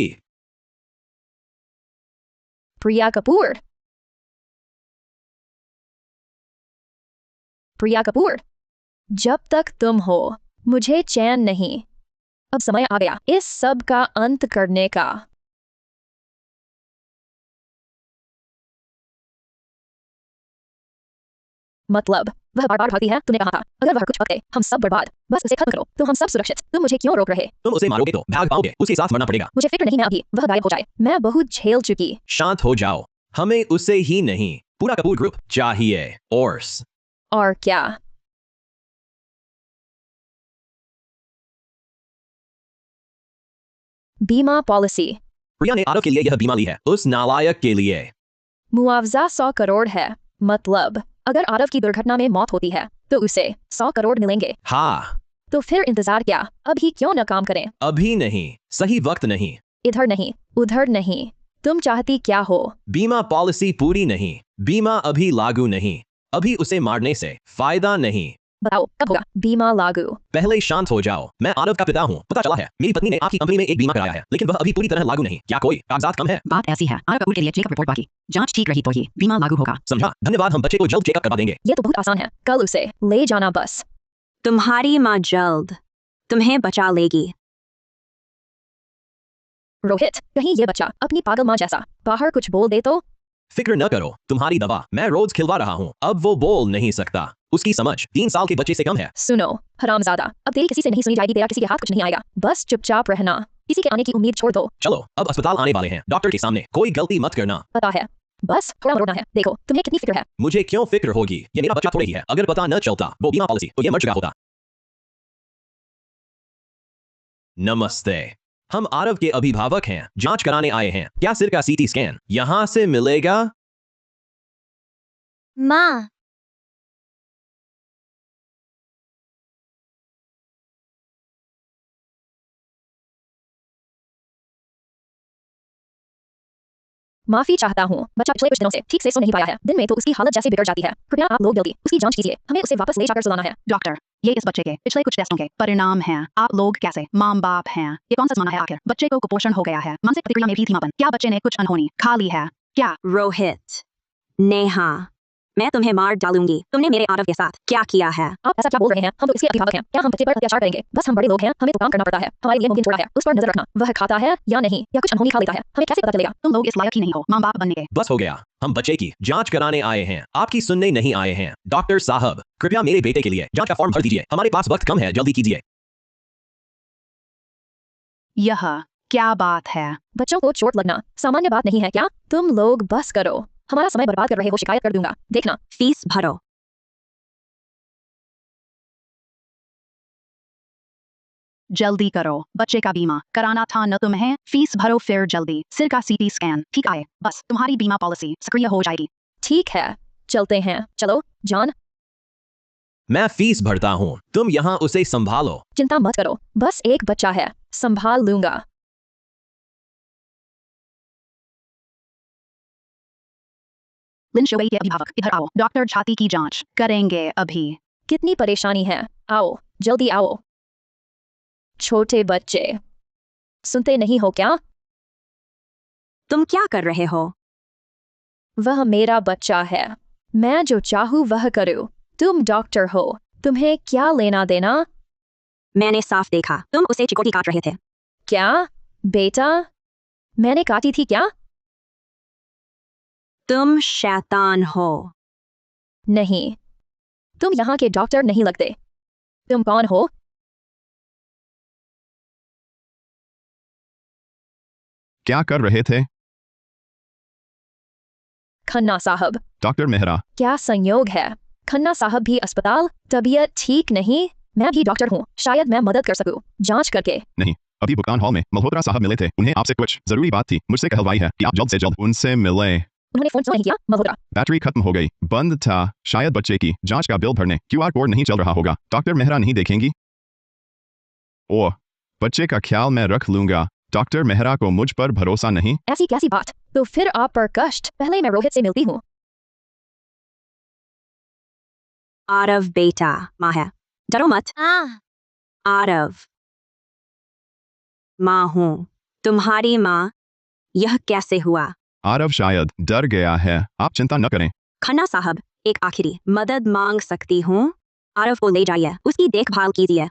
S3: प्रिया कपूर, प्रिया कपूर, जब तक तुम हो मुझे चैन नहीं। अब समय आ गया इस सब का अंत करने का। मतलब वह बार बार भागती है। तुमने कहा था अगर वह कुछ पकड़े हम सब बर्बाद। बस उसे खत्म करो तो हम सब सुरक्षित। तुम मुझे क्यों रोक रहे?
S1: तुम उसे मारोगे तो भाग पाओगे, उसके साथ मरना पड़ेगा।
S3: मुझे फिक्र नहीं है अभी वह गायब हो जाए। मैं बहुत झेल चुकी।
S1: शांत हो जाओ, हमें उसे ही नहीं पूरा कपूर ग्रुप चाहिए।
S3: और क्या? बीमा पॉलिसी।
S1: प्रिया ने आरव के लिए यह बीमा ली है, उस नालायक के लिए।
S3: मुआवजा 100 करोड़ है। मतलब अगर आरव की दुर्घटना में मौत होती है तो उसे 100 करोड़ मिलेंगे।
S1: हाँ।
S3: तो फिर इंतजार क्या? अभी क्यों न काम करें?
S1: अभी नहीं, सही वक्त नहीं।
S3: इधर नहीं, उधर नहीं। तुम चाहती क्या हो?
S1: बीमा पॉलिसी पूरी नहीं, बीमा अभी लागू नहीं। अभी उसे मारने से फायदा नहीं।
S3: बताओ कब होगा बीमा लागू?
S1: पहले शांत हो जाओ। मैं आरव का पिता हूँ। पता चला है मेरी पत्नी ने आपकी कंपनी में एक बीमा कराया है, लेकिन वह अभी पूरी तरह लागू नहीं। क्या कोई कागजात कम है?
S4: बात ऐसी है, आरव कपूर के लिए चेकअप रिपोर्ट बाकी। जांच ठीक रही तो ही बीमा लागू होगा।
S1: समझा? धन्यवाद, हम बच्चे को जल्द चेकअप करवा देंगे।
S3: ये तो बहुत आसान है, कल उसे ले जाना बस।
S2: तुम्हारी माँ जल्द तुम्हें बचा लेगी।
S3: रोहित, कहीं ये बच्चा अपनी पागल माँ जैसा बाहर कुछ बोल दे तो?
S1: फिक्र न करो, तुम्हारी दवा मैं रोज खिलवा रहा हूँ। अब वो बोल नहीं सकता, उसकी समझ 3 साल के बच्चे से कम है।
S3: सुनो हरामजादा, अब तेरी किसी से नहीं सुनी जाएगी। तेरा किसी के हाथ कुछ नहीं आएगा। बस चुपचाप रहना। किसी के आने की उम्मीद छोड़ दो।
S1: चलो, अब अस्पताल आने वाले हैं, डॉक्टर के सामने कोई गलती मत करना।
S3: पता है, बस थोड़ा मरोड़ना है। देखो तुम्हें कितनी फिक्र है।
S1: मुझे क्यों फिक्र होगी? ये मेरा बच्चा थोड़ा ही है। अगर पता न चलता वो बीमा पॉलिसी तो ये मर चुका होता। नमस्ते, हम आरव के अभिभावक हैं, जांच कराने आए हैं। क्या सिर का सीटी स्कैन यहां से मिलेगा?
S2: माँ,
S3: माफी चाहता हूँ। बच्चा पिछले कुछ दिनों से ठीक से सो नहीं पाया है। दिन में तो उसकी हालत जैसे बिगड़ जाती है। कृपया आप लोग जल्दी उसकी जांच कीजिए। हमें उसे वापस ले जाकर सुलाना है।
S4: डॉक्टर, ये इस बच्चे के पिछले कुछ टेस्टों के परिणाम हैं। आप लोग कैसे माँ बाप हैं? ये कौन सा जमाना है आखिर? बच्चे को कुपोषण हो गया है, मानसिक प्रतिक्रिया में भी धीमापन। क्या बच्चे ने कुछ अनहोनी खा ली है क्या?
S2: रोहित, नेहा, मैं तुम्हें मार डालूंगी। तुमने मेरे आरव के साथ क्या किया है?
S3: आप ऐसा क्या बोल रहे हैं? हम तो इसके अभिभावक हैं। क्या हम बच्चे पर अत्याचार करेंगे? बस हम बड़े लोग हैं, हमें तो काम करना पड़ता है। हमारे लिए मुमकिन छोड़ा है, उस पर नजर रखना। वह खाता है या नहीं, या कुछ अनहोनी खा लेता है, हमें कैसे पता चलेगा?
S4: तुम लोग इस लायक ही नहीं हो माँ बाप बनने के।
S1: बस हो गया, हम बच्चे की जांच कराने आए हैं, आपकी सुनने नहीं आए हैं। डॉक्टर साहब, कृपया मेरे बेटे के लिए जांच का फॉर्म भर दीजिए, हमारे पास वक्त कम है, जल्दी कीजिए।
S4: यह क्या बात है?
S3: बच्चों को चोट लगना सामान्य बात नहीं है क्या? तुम लोग बस करो, हमारा समय बर्बाद कर रहे हो, शिकायत कर दूंगा, देखना।
S2: फीस भरो।
S4: जल्दी करो, बच्चे का बीमा कराना था न तुम्हें? फीस भरो फिर जल्दी, सिर का सीटी स्कैन ठीक आए, बस तुम्हारी बीमा पॉलिसी सक्रिय हो जाएगी।
S3: ठीक है, चलते हैं, चलो जॉन।
S1: मैं फीस भरता हूँ, तुम यहाँ उसे संभालो।
S3: चिंता मत करो, बस एक बच्चा है, संभाल लूंगा।
S4: लिन शोए के अभिभावक इधर आओ, डॉक्टर छाती की जांच करेंगे अभी।
S3: कितनी परेशानी है, आओ जल्दी आओ। छोटे बच्चे सुनते नहीं हो क्या?
S2: तुम क्या कर रहे हो?
S3: वह मेरा बच्चा है, मैं जो चाहूँ वह करूँ। तुम डॉक्टर हो, तुम्हें क्या लेना देना?
S2: मैंने साफ देखा, तुम उसे चिकोटी काट रहे थे।
S3: क्या बेटा, मैंने काटी थी क्या?
S2: तुम शैतान हो।
S3: नहीं, तुम यहाँ के डॉक्टर नहीं लगते। तुम कौन हो?
S5: क्या कर रहे थे?
S3: खन्ना साहब।
S5: डॉक्टर मेहरा,
S3: क्या संयोग है, खन्ना साहब भी अस्पताल, तबीयत ठीक नहीं? मैं भी डॉक्टर हूँ, शायद मैं मदद कर सकूँ, जांच करके।
S5: नहीं, अभी भुगतान हॉल में मल्होत्रा साहब मिले थे, उन्हें आपसे कुछ जरूरी बात थी, मुझसे कहलवाई है कि आप जल्द से जल्द उनसे मिले।
S3: उन्होंने फोन क्यों नहीं किया मल्होत्रा?
S5: बैटरी खत्म हो गई, बंद था, शायद बच्चे की जांच का बिल भरने क्यूआर कोड नहीं चल रहा होगा। डॉक्टर मेहरा नहीं देखेंगी? ओह, बच्चे का ख्याल मैं रख लूंगा। डॉक्टर मेहरा को मुझ पर भरोसा नहीं?
S3: ऐसी कैसी बात, तो फिर आप पर कष्ट। पहले मैं रोहित से मिलती हूँ।
S2: आरव बेटा, माँ है, डरो मत। आरव, माँ हूँ, तुम्हारी माँ। यह कैसे हुआ?
S5: आरव शायद डर गया है, आप चिंता न करें।
S2: खन्ना साहब, एक आखिरी मदद मांग सकती हूँ। आरव को ले जाइए, उसकी देखभाल कीजिए।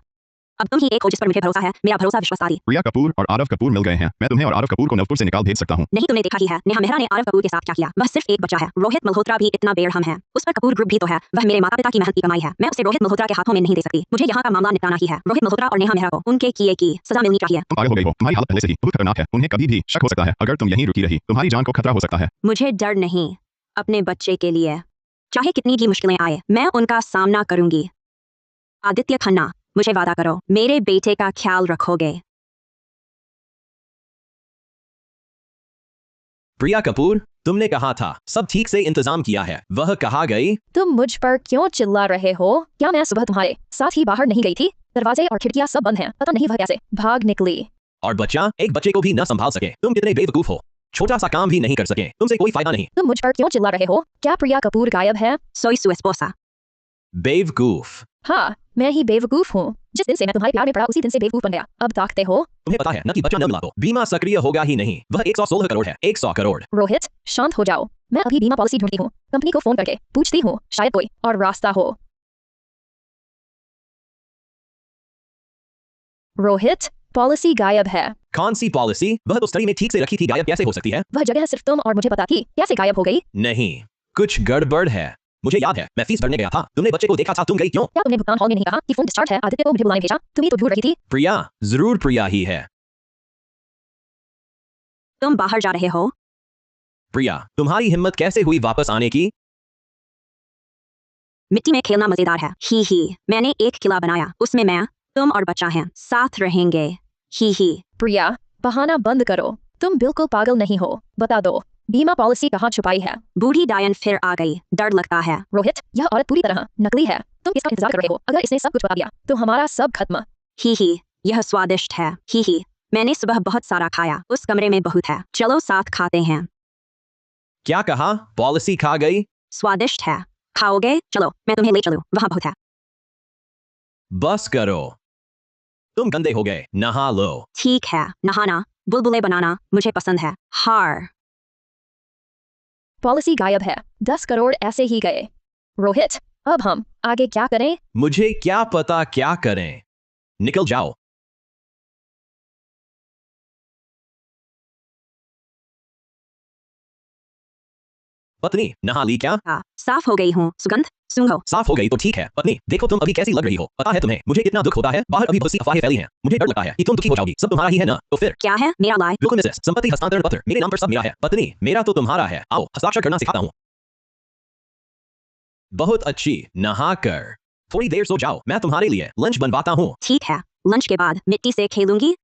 S2: अब तुम ही एक हो जिस पर मुझे भरोसा है, मेरा भरोसा विश्वासदारी।
S5: प्रिया कपूर और आरव कपूर मिल गए हैं, मैं तुम्हें और आरव कपूर को नवपुर से निकाल भेज सकता हूँ।
S2: नहीं, तुमने देखा ही है नेहा मेहरा ने आरव कपूर के साथ क्या किया। वह सिर्फ एक बच्चा है। रोहित मल्होत्रा भी इतना बेरहम है, उस पर कपूर ग्रुप भी तो है। वह मेरे माता पिता की मेहनत की कमाई है, मैं उसे रोहित मल्होत्रा के हाथों में नहीं दे सकती। मुझे यहाँ का मामला निपटाना ही है। रोहित मल्होत्रा और नेहा मेहरा को उनके किए की सजा मिलनी चाहिए।
S5: तुम पागल हो गई हो, तुम्हारी हालत पहले से ही बहुत खतरनाक है, उन्हें कभी भी शक हो सकता है। अगर तुम यहीं रुकी रही तुम्हारी जान को खतरा हो सकता है।
S2: मुझे डर नहीं, अपने बच्चे के लिए चाहे कितनी भी मुश्किलें आए, मैं उनका सामना करूंगी। आदित्य खन्ना, मुझे वादा करो, मेरे बेटे का ख्याल रखोगे।
S1: प्रिया कपूर, तुमने कहा था सब ठीक से इंतजाम किया है, वह कहाँ गई?
S3: तुम मुझ पर क्यों चिल्ला रहे हो? क्या मैं सुबह तुम्हारे साथ ही बाहर नहीं गई थी? दरवाजे और खिड़कियां सब बंद हैं, पता नहीं वह कैसे भाग निकली।
S1: और बच्चा, एक बच्चे को भी न संभाल सके, तुम कितने बेवकूफ हो, छोटा सा काम भी नहीं कर सके, तुमसे कोई फायदा नहीं।
S3: तुम मुझ पर क्यों चिल्ला रहे हो? क्या प्रिया कपूर गायब है?
S2: सोई सु esposa।
S1: बेवकूफ।
S3: हाँ, मैं ही बेवकूफ हूँ। जिस दिन से मैं तुम्हारे प्यार में पड़ा उसी दिन से बेवकूफ बन गया। अब ताकते हो?
S1: तुम्हें पता है न कि बच्चा न मिला तो बीमा सक्रिय होगा ही नहीं। वह 116 करोड़ है, 100 करोड़।
S3: रोहित, शांत हो जाओ, मैं अभी बीमा पॉलिसी ढूंढती हूँ, कंपनी को फोन करके पूछती हूँ, शायद कोई और रास्ता हो। रोहित, पॉलिसी गायब है।
S1: कौन सी पॉलिसी? वह तो स्टडी में ठीक से रखी थी, गायब कैसे हो सकती है?
S3: वह जगह सिर्फ तुम और मुझे पता थी, कैसे गायब हो गई?
S1: नहीं, कुछ गड़बड़ है। मुझे याद है, मैं फीस भरने गया था, तुमने बच्चे को देखा था, तुम गई क्यों?
S3: क्या तुमने भुगतान हॉल में नहीं कहा कि फोन डिस्चार्ज है, आदित्य को मुझे बुलाने भेजा? तुम ही तो ढूंढ रही थी।
S1: प्रिया, जरूर प्रिया ही है।
S2: तुम बाहर जा रहे हो?
S1: प्रिया, तुम्हारी हिम्मत कैसे हुई वापस आने की?
S2: मिट्टी में खेलना मजेदार है, ही। मैंने एक किला बनाया, उसमें मैं, तुम और बच्चा हैं, साथ रहेंगे, ही।
S3: प्रिया, बहाना बंद करो, तुम बिल्कुल पागल नहीं हो, बता दो, बीमा पॉलिसी कहाँ छुपाई है?
S2: बूढ़ी डायन फिर आ गई, डर लगता है।
S3: रोहित, यह औरत पूरी तरह नकली है, तुम इसका इंतजार कर रहे हो। अगर इसने सब कुछ बता दिया तो हमारा सब खत्म।
S2: ही, यह स्वादिष्ट है, ही। मैंने सुबह बहुत सारा खाया, उस कमरे में बहुत है, चलो साथ खाते हैं।
S1: क्या कहा? पॉलिसी खा गई?
S2: स्वादिष्ट है, खाओगे? चलो मैं तुम्हें ले चलूं, वहां बहुत है।
S1: बस करो, तुम गंदे हो गए, नहा लो।
S2: ठीक है, नहाना, बुलबुले बनाना मुझे पसंद है। हार।
S3: पॉलिसी गायब है, 10 करोड़ ऐसे ही गए। रोहित, अब हम आगे क्या करें?
S1: मुझे क्या पता क्या करें। निकल जाओ। पत्नी, नहा ली क्या?
S2: साफ हो गई हूँ। सुगंध सूंघो।
S1: साफ हो गई तो ठीक है। पत्नी, देखो तुम अभी कैसी लग रही हो। पता है तुम्हें मुझे कितना दुख होता है। बाहर अभी बहुत सी अफवाहें फैली हैं। मुझे डर लगता है कि तुम दुखी हो जाओगी। सब तुम्हारा ही है ना? तो फिर
S2: क्या है मेरा लाए?
S1: बिल्कुल मिसेस, संपत्ति हस्तांतरण पत्र मेरे नाम पर सब मेरा है। पत्नी, मेरा तो तुम्हारा है। आओ हस्ताक्षर करना सिखाता हूँ। बहुत अच्छी। नहा कर थोड़ी देर सो जाओ। मैं तुम्हारे लिए लंच बनवाता हूँ।
S2: ठीक है, लंच के बाद मिट्टी से खेलूंगी।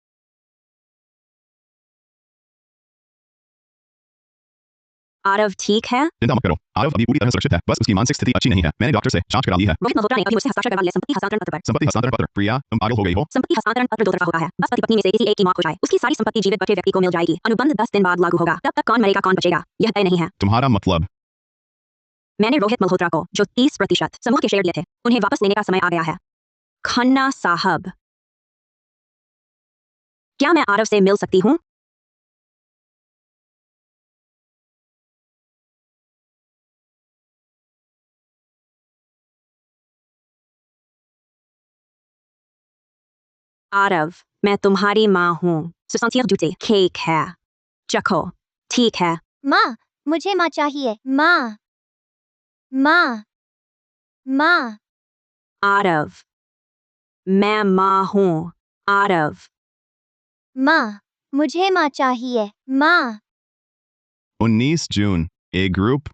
S2: आरव ठीक है।
S5: चिंता मत करो, आरव अभी पूरी तरह सुरक्षित है, बस उसकी मानसिक स्थिति अच्छी नहीं है। मैंने डॉक्टर से जांच करा ली है।
S2: रोहित मल्होत्रा ने अभी मुझसे हस्ताक्षर करवा लिया संपत्ति हस्तांतरण पत्र पर।
S5: संपत्ति हस्तांतरण पत्र। प्रिया, तुम पागल हो गई हो।
S2: संपत्ति हस्तांतरण पत्र दो तरफा होता है। बस पति पत्नी में से किसी एक की मौत हो जाए, उसकी सारी संपत्ति जीवित बचे व्यक्ति को मिल जाएगी। अनुबंध 10 दिन बाद लागू होगा। तब तक कौन मरेगा कौन बचेगा यह तय नहीं है।
S5: तुम्हारा मतलब?
S2: मैंने रोहित मल्होत्रा को जो 30% समूह के शेयर दिए थे उन्हें वापस लेने का समय आ गया है। खन्ना साहब, क्या मैं आरव से मिल सकती हूँ? आरव, मैं तुम्हारी माँ हूँ। सुसंसियर जूते केक है, चखो। ठीक है।
S8: माँ, मुझे माँ चाहिए। माँ, माँ, माँ।
S2: आरव, मैं माँ हूँ। आरव,
S8: माँ, मुझे माँ चाहिए। माँ।
S5: 19 जून। ए ग्रुप।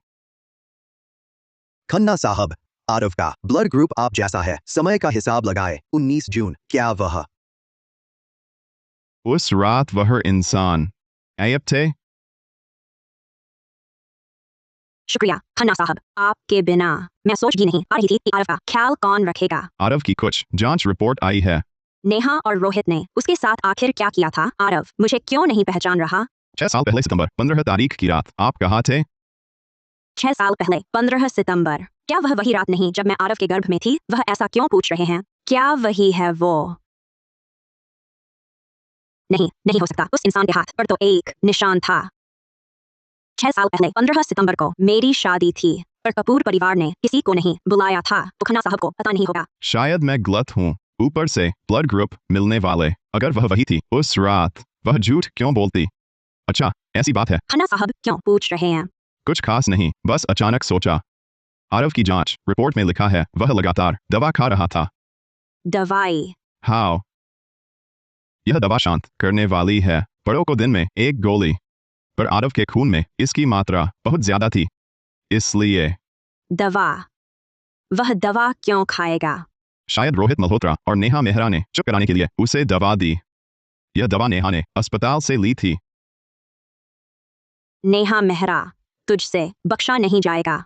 S9: खन्ना साहब, आरव का ब्लड ग्रुप आप जैसा है। समय का हिसाब लगाए। 19 जून। क्या वह
S5: उस रात वह इंसान गायब थे?
S2: शुक्रिया खन्ना साहब, आपके बिना मैं सोच भी नहीं पा रही थी कि आरव का ख्याल कौन रखेगा।
S5: आरव की कुछ जांच रिपोर्ट आई है।
S2: नेहा और रोहित ने उसके साथ आखिर क्या किया था? आरव मुझे क्यों नहीं पहचान रहा?
S5: 6 साल पहले सितंबर 15 तारीख की रात आप कहाँ थे?
S2: 6 साल पहले 15 सितंबर। क्या वह वही रात नहीं जब मैं आरव के गर्भ में थी? वह ऐसा क्यों पूछ रहे हैं? क्या वही है वो? नहीं, नहीं हो सकता। उस इंसान के हाथ पर तो एक निशान था। 6 साल पहले 15 सितंबर को मेरी शादी थी, पर कपूर परिवार ने किसी को नहीं बुलाया था, तो खन्ना साहब को पता नहीं होगा।
S5: शायद मैं गलत हूँ। ऊपर से ब्लड ग्रुप मिलने वाले, अगर वह वही थी उस रात, वह झूठ क्यों बोलती? अच्छा, ऐसी बात है।
S2: खन्ना साहब क्यों पूछ रहे हैं?
S5: कुछ खास नहीं, बस अचानक सोचा। आरव की जांच रिपोर्ट में लिखा है वह लगातार दवा खा रहा था।
S2: दवाई?
S5: हाउ? यह दवा शांत करने वाली है। बड़ों को दिन में 1 गोली, पर आरव के खून में इसकी मात्रा बहुत ज्यादा थी, इसलिए।
S2: दवा? वह दवा क्यों खाएगा?
S5: शायद रोहित मल्होत्रा और नेहा मेहरा ने चुप कराने के लिए उसे दवा दी। यह दवा नेहा ने अस्पताल से ली थी।
S2: नेहा मेहरा, तुझसे बख्शा नहीं जाएगा।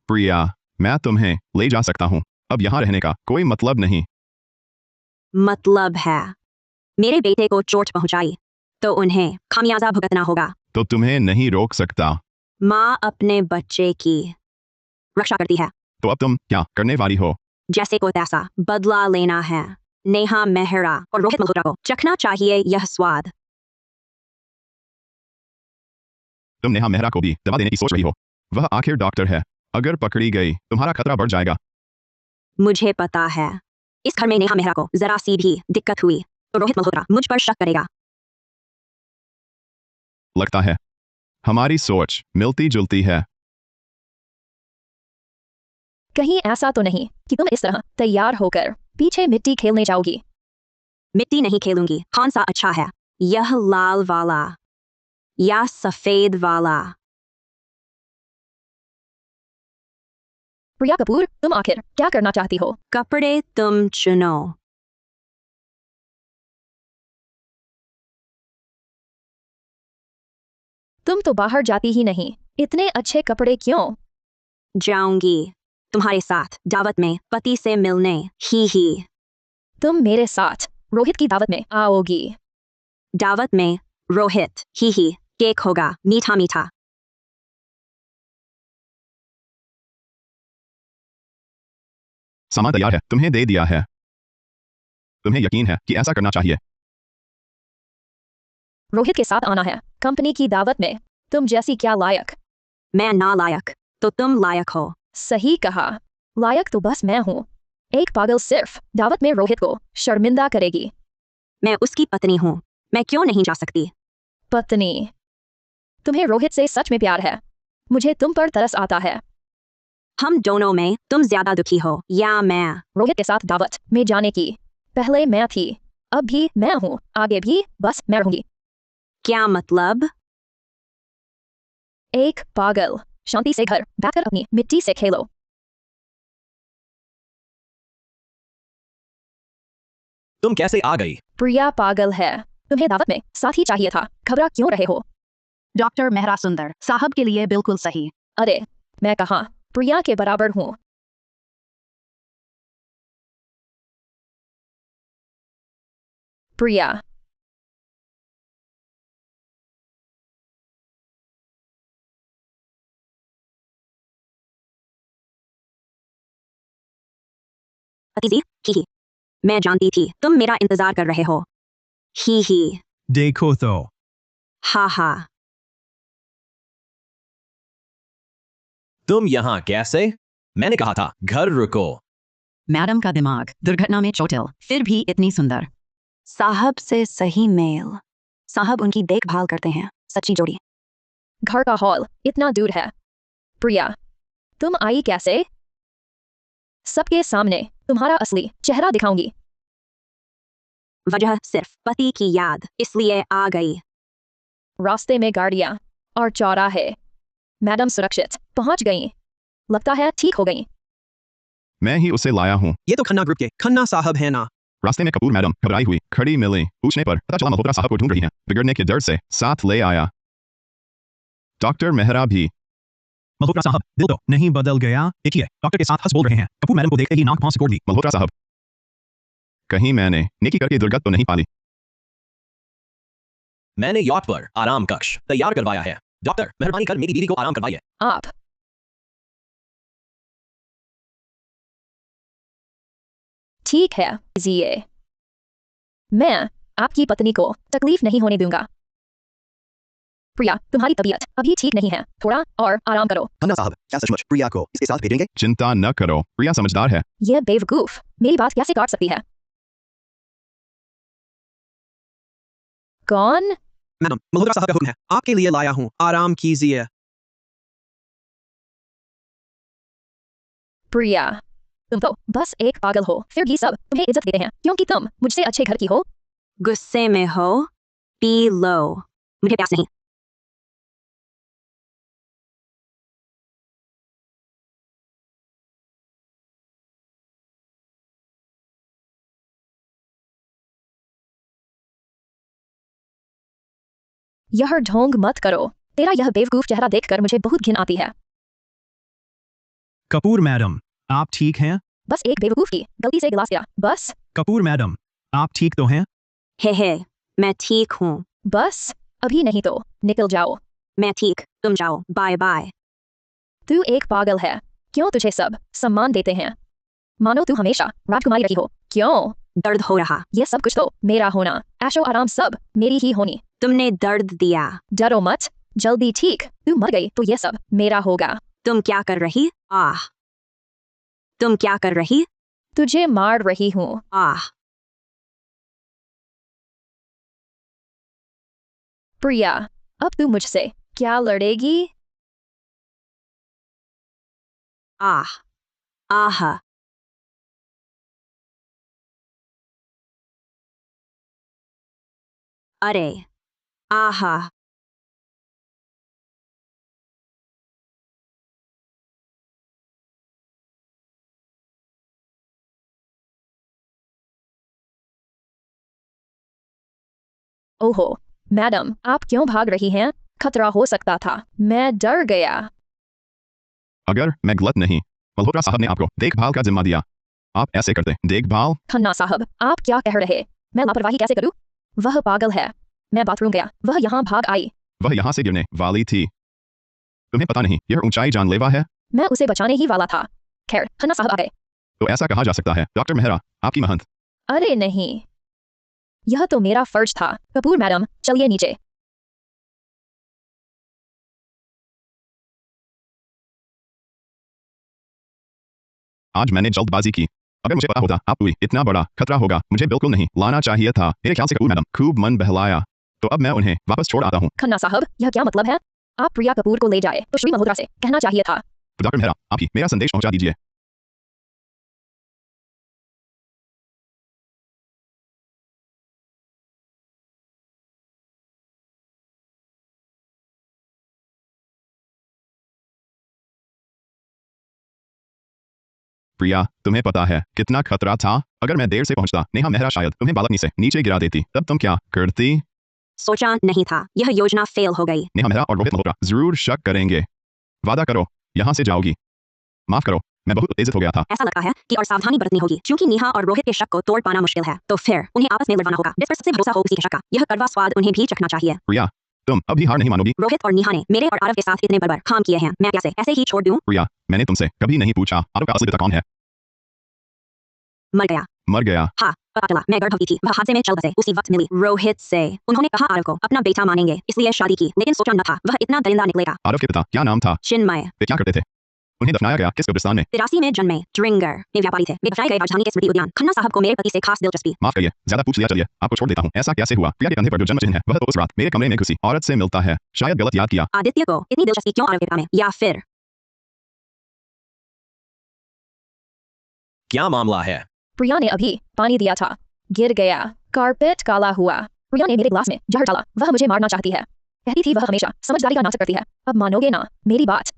S5: प्रिया, मैं तुम्हें ले जा सकता हूँ। अब यहाँ रहने का कोई मतलब नहीं।
S2: मतलब है मेरे बेटे को चोट पहुंचाई तो उन्हें खामियाजा भुगतना होगा।
S5: तो तुम्हें नहीं रोक सकता।
S2: माँ अपने बच्चे की रक्षा करती है,
S5: तो अब तुम क्या करने वाली हो?
S2: जैसे को तैसा बदला लेना है। नेहा मेहरा और रोहित मल्होत्रा को चखना चाहिए यह स्वाद।
S5: तुम नेहा मेहरा को भी दवा देने की सोच रही हो। वह आखिर डॉक्टर है। अगर पकड़ी गई तुम्हारा खतरा बढ़ जाएगा।
S2: मुझे पता है, इस घर में नेहा मेहरा को जरा सी भी दिक्कत हुई तो रोहित मल्होत्रा मुझ पर शक करेगा।
S5: लगता है हमारी सोच मिलती जुलती है।
S3: कहीं ऐसा तो नहीं कि तुम इस तरह तैयार होकर पीछे मिट्टी खेलने जाओगी?
S2: मिट्टी नहीं खेलूंगी। कौन सा अच्छा है, यह लाल वाला या सफेद वाला?
S3: प्रिया कपूर, तुम आखिर क्या करना चाहती हो?
S2: कपड़े तुम चुनो।
S3: तुम तो बाहर जाती ही नहीं, इतने अच्छे कपड़े क्यों?
S2: जाऊंगी तुम्हारे साथ दावत में पति से मिलने। ही
S3: तुम मेरे साथ रोहित की दावत में आओगी?
S2: दावत में रोहित। ही केक होगा मीठा मीठा।
S5: सामान तैयार है, तुम्हें दे दिया है। तुम्हें यकीन है कि ऐसा करना चाहिए?
S3: रोहित के साथ आना है कंपनी की दावत में। तुम जैसी क्या लायक?
S2: मैं नालायक तो तुम लायक हो।
S3: सही कहा, लायक तो बस मैं हूँ। एक पागल सिर्फ दावत में रोहित को शर्मिंदा करेगी।
S2: मैं उसकी पत्नी हूँ, मैं क्यों नहीं जा सकती?
S3: पत्नी? तुम्हें रोहित से सच में प्यार है? मुझे तुम पर तरस आता है।
S2: हम दोनों में तुम ज्यादा दुखी हो या मैं?
S3: रोहित के साथ दावत में जाने की पहले मैं थी, अब भी मैं हूँ, आगे भी बस मैं रहूंगी।
S2: क्या मतलब?
S3: एक पागल शांति से घर बैठकर अपनी मिट्टी से खेलो।
S1: तुम कैसे आ गई?
S3: प्रिया पागल है, तुम्हें दावत में साथी चाहिए था, घबरा क्यों रहे हो?
S4: डॉक्टर मेहरा सुंदर साहब के लिए बिल्कुल सही।
S3: अरे मैं कहाँ प्रिया के बराबर हूँ। प्रिया
S2: अतीजी, ही। मैं जानती थी तुम मेरा इंतजार कर रहे हो। ही।
S6: देखो तो
S2: हा हा।
S1: तुम यहाँ कैसे? मैंने कहा था घर रुको।
S4: मैडम का दिमाग दुर्घटना में चोटिल, फिर भी इतनी सुंदर।
S2: साहब से सही मेल। साहब उनकी देखभाल करते हैं, सच्ची जोड़ी।
S3: घर का हॉल इतना दूर है। प्रिया तुम आई कैसे? सबके सामने तुम्हारा असली चेहरा दिखाऊंगी।
S2: वजह सिर्फ पति की याद, इसलिए आ गई।
S3: रास्ते में गाड़ियां और चौराहे। मैडम सुरक्षित पहुंच गईं, लगता है ठीक हो गईं।
S5: मैं ही उसे लाया हूँ।
S7: ये तो खन्ना ग्रुप के खन्ना साहब है ना?
S5: रास्ते में कपूर मैडम घबराई हुई खड़ी मिली, पूछने पर पता चला मल्होत्रा साहब को ढूंढ रही हैं। बिगड़ने के डर से साथ ले आया। डॉक्टर मेहरा भी।
S6: मल्होत्रा साहब, दिल तो नहीं बदल गया? देखिए, डॉक्टर के साथ हंस बोल रहे हैं। कपूर मैडम को देखते ही नाक पांव सिकोड़ दी।
S5: मल्होत्रा साहब, कहीं मैंने नेकी करके दुर्गत तो नहीं पाली?
S1: मैंने यॉट पर आराम कक्ष तैयार करवाया है। डॉक्टर मेहरबानी कर मेरी बीवी को आराम करवाइए।
S3: आप ठीक है जिए, मैं आपकी पत्नी को तकलीफ नहीं होने दूंगा। प्रिया तुम्हारी तबीयत अभी ठीक नहीं है, थोड़ा और आराम करो।
S9: खन्ना साहब, क्या सचमुच प्रिया को इसके साथ भेजेंगे?
S5: चिंता न करो, प्रिया समझदार है।
S3: यह बेवकूफ मेरी बात कैसे काट सकती है? कौन?
S7: मैडम, मल्होत्रा साहब का हुक्म है, आपके लिए लाया हूँ, आराम कीजिए।
S3: प्रिया तुम तो बस एक पागल हो, फिर भी सब तुम्हें इज्जत देते हैं क्योंकि तुम मुझसे अच्छे घर की हो।
S2: गुस्से में हो? पी लो, मुझे प्यास नहीं।
S3: यह ढोंग मत करो, तेरा यह बेवकूफ चेहरा देखकर मुझे बहुत घिन आती है।
S6: कपूर मैडम, आप ठीक हैं?
S3: बस एक बेवकूफ की गलती से गिलास गिरा, बस।
S6: कपूर मैडम, आप ठीक तो हैं?
S2: हे, मैं ठीक हूँ।
S3: बस अभी नहीं तो निकल जाओ।
S2: मैं ठीक, तुम जाओ, बाय बाय।
S3: तू एक पागल है, क्यों तुझे सब सम्मान देते हैं? मानो तू हमेशा राजकुमारी रही हो। क्यों?
S2: दर्द हो रहा।
S3: यह सब कुछ तो मेरा होना, ऐशो आराम सब मेरी ही होनी।
S2: तुमने दर्द दिया।
S3: डरो मत, जल्दी ठीक। तू मर गई तो यह सब मेरा होगा।
S2: तुम क्या कर रही? आह। तुम क्या कर रही?
S3: तुझे मार रही हूँ।
S2: आह।
S3: प्रिया अब तू मुझसे क्या लड़ेगी?
S2: आह। आह। अरे आहा।
S3: ओहो मैडम, आप क्यों भाग रही हैं? खतरा हो सकता था, मैं डर गया।
S5: अगर मैं गलत नहीं, मल्होत्रा साहब ने आपको देखभाल का जिम्मा दिया। आप ऐसे करते देखभाल?
S3: खन्ना साहब, आप क्या कह रहे? मैं लापरवाही कैसे करूं? वह पागल है। मैं बाथरूम गया, वह यहाँ भाग आई।
S5: वह यहाँ से गिरने वाली थी। तुम्हें पता नहीं यह ऊंचाई जानलेवा है?
S3: मैं उसे बचाने ही वाला था। खैर खन्ना साहब आ गए।
S5: तो ऐसा कहा जा सकता है। डॉक्टर मेहरा, आपकी महंत।
S3: अरे नहीं, यह तो मेरा फर्ज था। कपूर मैडम चलिए नीचे।
S5: आज मैंने जल्दबाजी की। अगर मुझे पता होता आप कोई इतना बड़ा खतरा होगा, मुझे बिल्कुल नहीं लाना चाहिए था। मेरे ख्याल से कपूर मैडम खूब मन बहलाया, तो अब मैं उन्हें वापस छोड़ आता हूँ।
S3: खन्ना साहब, यह क्या मतलब है? आप प्रिया कपूर को ले जाए तो श्री मल्होत्रा से कहना चाहिए था।
S5: तो डॉक्टर मेहरा, आप ही मेरा संदेश पहुंचा दीजिए। प्रिया, तुम्हें पता है कितना खतरा था? अगर मैं देर से पहुंचता, नेहा मेहरा शायद तुम्हें बालकनी से नीचे गिरा देती। तब तुम क्या करती?
S2: सोचा नहीं था, यह योजना फेल हो गई।
S5: नेहा मेहरा और रोहित मल्होत्रा जरूर शक करेंगे। वादा करो, यहाँ से जाओगी। माफ करो, मैं बहुत उत्तेजित हो गया था।
S2: ऐसा लगता है कि और सावधानी बरतनी होगी, क्योंकि नेहा और रोहित के शक को तोड़ पाना मुश्किल है। तो फिर उन्हें आपस में लड़वाना होगा, जिस पर सबसे भरोसा हो उसी के शक का। यह कड़वा स्वाद उन्हें भी चखना चाहिए।
S5: प्रिया, तुम अभी हार नहीं मानोगी।
S2: रोहित और नेहा ने मेरे और आरव के साथ इतने बर्बर काम किए हैं, मैं कैसे ऐसे ही छोड़ दूं?
S5: प्रिया, मैंने तुमसे कभी नहीं पूछा आरव का असली पिता कौन है।
S2: मर गया।
S5: मर गया?
S2: हाँ, पता चला मैं गर्भवती थी। वह हादसे में चल बसे, उसी वक्त मिली रोहित से। उन्होंने कहा आरव को अपना बेटा मानेंगे, इसलिए शादी की, लेकिन सोचा न था वह इतना दरिंदा निकलेगा।
S5: आरव के पिता क्या नाम था?
S2: चिन्मय।
S5: वे क्या करते थे? उन्हें दफनाया गया किस कब्रिस्तान में?
S2: 83 में जन्मे, ड्रिंगर में व्यापारी थे। वे बचाए गए राजधानी के स्मृति उद्यान। खन्ना साहब को मेरे पति से खास दिलचस्पी।
S5: माफ करिए, ज्यादा पूछ लिया, चलिए आपको छोड़ देता हूँ। ऐसा कैसे हुआ? प्रिया के कंधे पर जो जन्म चिन्ह है, वह तो उस रात मेरे कमरे में घुसी औरत से मिलता है। शायद गलत याद किया।
S2: आदित्य को इतनी दिलचस्पी क्यों आरव के पिता में? या फिर
S1: क्या मामला है?
S3: प्रिया ने अभी पानी दिया था, गिर गया, कारपेट काला हुआ। प्रिया ने मेरे ग्लास में जहर डाला। वह मुझे मारना चाहती है। कहती थी वह हमेशा समझदारी का नाटक करती है। अब मानोगे ना मेरी बात?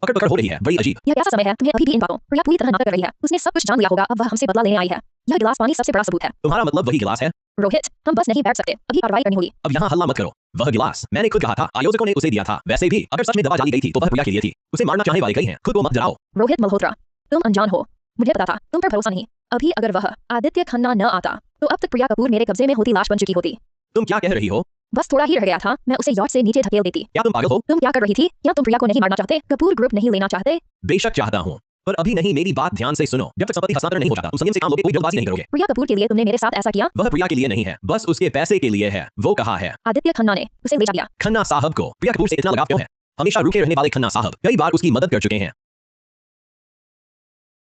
S1: पकड़ पकड़ हो रही है, बड़ी अजीब।
S3: यह कैसा समय है तुम्हें अभी भी इन बातों? प्रिया पूरी तरह नाटक कर रही है। उसने सब कुछ जान लिया होगा, अब वह हमसे बदला लेने आई है। यह गिलास पानी सबसे बड़ा सबूत है।
S1: तुम्हारा मतलब वही गिलास है?
S3: रोहित, हम बस नहीं बैठ सकते, अभी कार्रवाई करनी होगी।
S1: अब यहाँ हल्ला मत करो। वह गिलास मैंने खुद कहा था, आयोजकों ने उसे दिया था। वैसे भी अगर सच में दवा डाली गई थी तो वह प्रिया के लिए थी। उसे मारना चाहने वाले कई हैं, खुद को मत डराओ।
S3: रोहित मल्होत्रा, तुम अनजान हो। मुझे पता था, तुम पर भरोसा नहीं। अभी अगर वह आदित्य खन्ना न आता तो अब तक प्रिया कपूर मेरे कब्जे में होती, लाश बन चुकी होती।
S1: तुम क्या कह रही हो?
S3: बस थोड़ा ही रह गया था, मैं उसे यॉट से नीचे धकेल देती।
S1: क्या तुम पागल हो?
S3: तुम क्या कर रही थी? क्या तुम प्रिया को नहीं मारना चाहते? कपूर ग्रुप नहीं लेना चाहते?
S1: बेशक चाहता हूँ, पर अभी नहीं। मेरी बात ध्यान से सुनो। जब तक संपत्ति हस्तांतरण नहीं हो जाता, तुम संयम से काम लोगे, कोई जल्दबाजी नहीं करोगे।
S3: प्रिया कपूर के लिए तुमने मेरे साथ ऐसा किया?
S1: वह प्रिया के लिए नहीं है, बस उसके पैसे के लिए है। वो कहा है
S3: आदित्य खन्ना ने उसे ले जा दिया।
S1: खन्ना साहब को प्रिया कपूर से इतना लगाव क्यों है? हमेशा रुके रहने वाले खन्ना साहब कई बार उसकी मदद कर चुके हैं।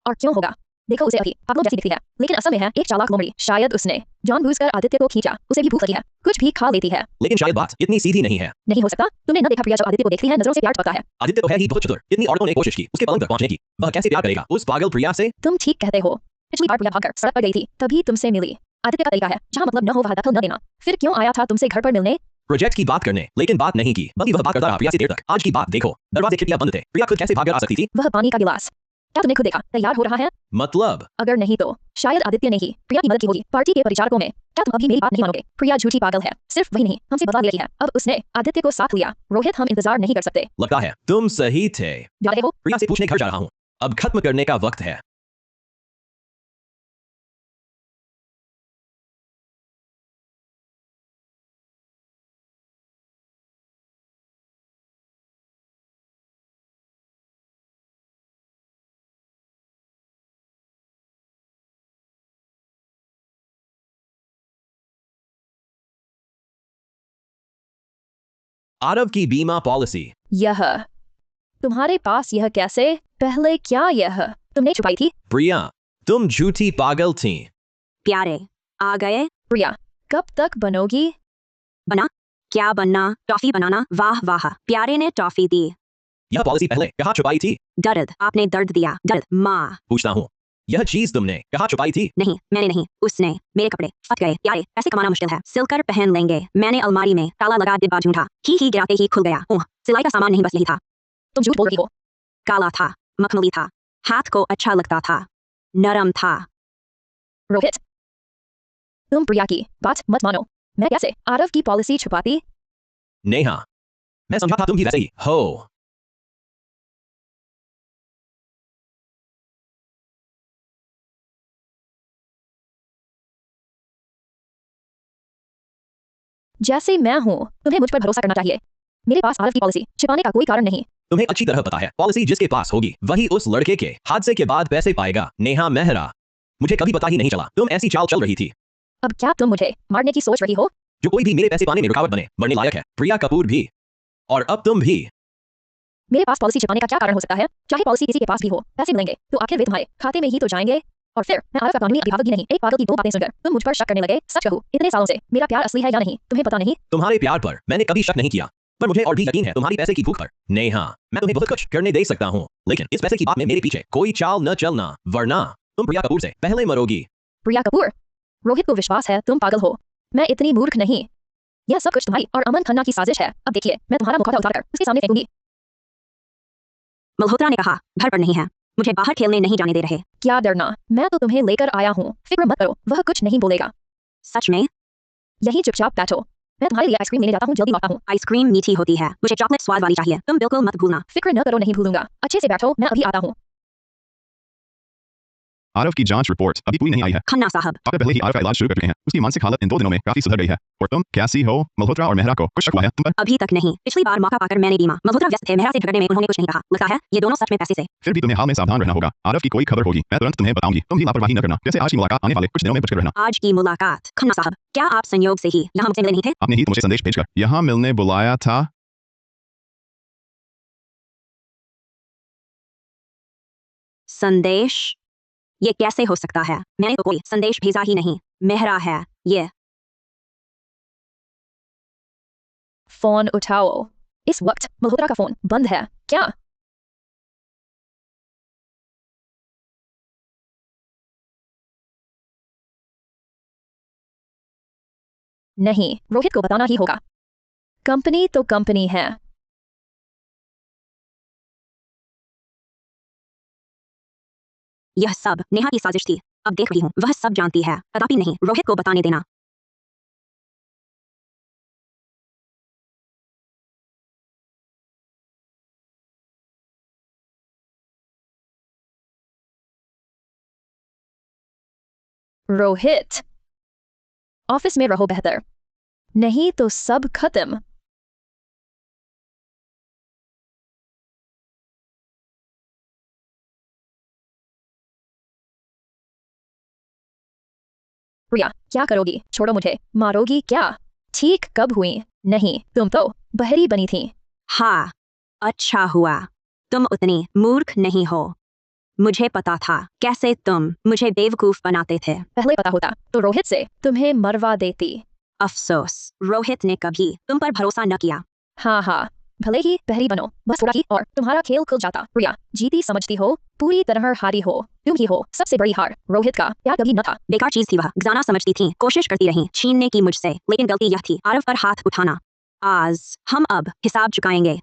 S3: और क्यों होगा? देखो उसे अभी पागलों जैसी दिखती है, लेकिन असल में है एक चालाक लोमड़ी। शायद उसने जानबूझकर आदित्य को खींचा। उसे भी भूख लगी है, कुछ भी खा लेती है।
S1: लेकिन शायद बात इतनी सीधी नहीं है।
S3: नहीं हो सकता। तुमने न देखा प्रिया जब आदित्य को देखती है, नजरों से प्यार टपकता है।
S1: आदित्य तो है ही बहुत चतुर। इतनी औरतों ने कोशिश की उसके पलंग तक पहुंचने की। वह कैसे प्यार करेगा उस पागल प्रिया से?
S3: तुम ठीक कहते हो। पिछली बार प्रिया भागकर सड़क पर गई थी, तभी तुमसे मिली। आदित्य का तरीका है, जहाँ मतलब न हो वहाँ दखल न देना। फिर क्यों आया था तुमसे घर पर मिलने?
S1: प्रोजेक्ट की बात करने, लेकिन बात नहीं की, बल्कि वह बात करता रहा प्रिया से देर तक। आज की बात देखो, दरवाजे खिड़कियां बंद थे। प्रिया खुद कैसे भागकर आ सकती थी?
S3: वह पानी का गिलास, क्या तुमने खुद देखा? तैयार हो रहा है?
S1: मतलब
S3: अगर नहीं तो शायद आदित्य ने ही प्रिया की मदद की होगी। पार्टी के परिचारकों में। क्या तुम अभी मेरी बात नहीं मानोगे? प्रिया झूठी पागल है। सिर्फ वही नहीं, हमसे बदला ले रही है। अब उसने आदित्य को साथ लिया। रोहित, हम इंतजार नहीं कर सकते।
S1: लगता है तुम सही थे।
S3: जा रहे हो?
S1: प्रिया से पूछने घर जा रहा हूँ। अब खत्म करने का वक्त है। आरव की बीमा पॉलिसी।
S3: यह तुम्हारे पास यह कैसे? पहले क्या यह तुमने छुपाई थी?
S1: प्रिया, तुम झूठी पागल थी।
S2: प्यारे आ गए।
S3: प्रिया, कब तक बनोगी?
S2: बना? क्या बनना? टॉफी बनाना। वाह वाह, प्यारे ने टॉफी दी।
S1: यह पॉलिसी पहले कहाँ छुपाई थी?
S2: दर्द, आपने दर्द दिया। दर्द। माँ।
S1: पूछता हूँ, यह चीज तुमने कहाँ छुपाई थी?
S2: नहीं, मैंने नहीं, उसने। मेरे कपड़े फट गए। प्यारे, पैसे कमाना मुश्किल है, सिलकर पहन लेंगे। मैंने अलमारी में ताला लगा डिब्बा ढूंढा। ही गिराते ही खुल गया। ओह, सिलाई का सामान नहीं, बस यही था।
S3: तुम झूठ बोल रही हो।
S2: काला था, मखमली था, हाथ को अच्छा लगता था, नरम था।
S3: रोहित, तुम प्रिया की बात मत मानो। मैं कैसे आरव की पॉलिसी छुपाती?
S1: नेहा, मैं समझा था तुम भी वैसे ही हो।
S3: जैसे मैं हूँ, तुम्हें मुझ पर भरोसा करना चाहिए। मेरे पास आरव की पॉलिसी छिपाने का कोई कारण नहीं।
S1: तुम्हें अच्छी तरह पता है, पॉलिसी जिसके पास होगी वही उस लड़के के हादसे के बाद पैसे पाएगा। नेहा मेहरा, मुझे कभी पता ही नहीं चला तुम ऐसी चाल चल रही थी।
S3: अब क्या तुम मुझे मारने की सोच रही हो?
S1: जो कोई भी मेरे पैसे पाने में रुकावट बने, मरने लायक है। प्रिया कपूर भी, और अब तुम भी।
S3: मेरे पास पॉलिसी छिपाने का क्या कारण हो सकता है? चाहे पॉलिसी किसी के पास भी हो, पैसे मिलेंगे तो आखिर वे तुम्हारे खाते में ही तो जाएंगे। और फिर मैं आरव का कानूनी अभिभावक भी नहीं, एक पागल की दो बातें सुनकर तुम मुझ पर शक करने लगे। सच कहूं, इतने सालों से मेरा प्यार असली है या नहीं तुम्हें पता नहीं।
S1: तुम्हारे प्यार पर मैंने कभी शक नहीं किया, पर मुझे और भी यकीन है तुम्हारी पैसे की भूख पर। नेहा, मैं तुम्हें बहुत कुछ करने दे सकता हूँ, लेकिन इस पैसे की बात में मेरे पीछे कोई चाल न चलना, वरना तुम प्रिया कपूर से पहले मरोगी।
S3: प्रिया कपूर? रोहित को विश्वास है तुम पागल हो। मैं इतनी मूर्ख नहीं। यह सब कुछ तुम्हारी और अमन खन्ना की साजिश है। अब देखिए, मैं तुम्हारा मुखौटा उतारकर उसके सामने फेंकूंगी।
S2: मल्होत्रा ने कहा, घर पर नहीं है, मुझे बाहर खेलने नहीं जाने दे रहे।
S3: क्या डरना, मैं तो तुम्हें लेकर आया हूँ, फिक्र मत करो, वह कुछ नहीं बोलेगा।
S2: सच में?
S3: यही चुपचाप बैठो, मैं तुम्हारे लिए आइसक्रीम लेने जाता हूँ, जल्दी लौटा हूँ।
S2: आइसक्रीम मीठी होती है, मुझे चॉकलेट स्वाद वाली चाहिए, तुम बिल्कुल मत भूलना।
S3: फिक्र न करो, नहीं भूलूंगा। अच्छे से बैठो, मैं अभी आता हूँ।
S5: आरव की जांच रिपोर्ट अभी पूरी नहीं आई है।
S2: खन्ना साहब,
S5: डॉक्टर पहले ही आरव का इलाज शुरू कर चुके हैं। उसकी मानसिक हालत इन 2 दिनों में काफी सुधर गई है। और तुम कैसी हो? मल्होत्रा और मेहरा को कुछ शक हुआ है तुम पर?
S2: अभी तक नहीं। पिछली बार मौका पाकर मैंने बीमा। मल्होत्रा व्यस्त थे, मेहरा से झगड़ने में उन्होंने कुछ नहीं कहा। लगता है ये दोनों सच में पैसे से।
S5: फिर भी तुम्हें हाल में सावधान रहना होगा। आरव की कोई खबर होगी, मैं तुरंत तुम्हें बताऊंगी। तुम भी लापरवाही न करना। जैसे आज की मुलाकात आने वाले कुछ दिनों में बचकर रहना।
S2: आज की मुलाकात? खन्ना साहब, क्या आप संयोग से ही यहाँ मुझसे मिले नहीं थे?
S5: आपने ही तो मुझे संदेश भेजकर यहाँ मिलने बुलाया था।
S2: संदेश? ये कैसे हो सकता है? मैंने तो कोई संदेश भेजा ही नहीं। मेहरा है ये।
S3: फोन उठाओ। इस वक्त मल्होत्रा का फोन बंद है क्या? नहीं, रोहित को बताना ही होगा। कंपनी तो कंपनी है।
S2: यह सब नेहा की साजिश थी। अब देख रही हूँ, वह सब जानती है। कदापि नहीं, रोहित को बताने देना।
S3: रोहित, ऑफिस में रहो बेहतर, नहीं तो सब खत्म। प्रिया, क्या करोगी? छोड़ो मुझे। मारोगी क्या? ठीक कब हुई? नहीं, तुम तो बहरी बनी थी।
S2: हाँ, अच्छा हुआ तुम उतनी मूर्ख नहीं हो। मुझे पता था कैसे तुम मुझे बेवकूफ बनाते थे।
S3: पहले पता होता तो रोहित से तुम्हें मरवा देती।
S2: अफसोस, रोहित ने कभी तुम पर भरोसा न किया।
S3: हाँ हाँ, भले ही बहरी बनो, बस थोड़ा ही और तुम्हारा खेल खुल जाता। प्रिया, जीती समझती हो, पूरी तरह हारी हो। तुम ही हो सबसे बड़ी हार। रोहित का प्यार कभी न था।
S2: बेकार चीज थी वह, जाना समझती थी, कोशिश करती रही छीनने की मुझसे, लेकिन गलती यह थी आरव पर हाथ उठाना। आज हम अब हिसाब चुकाएंगे।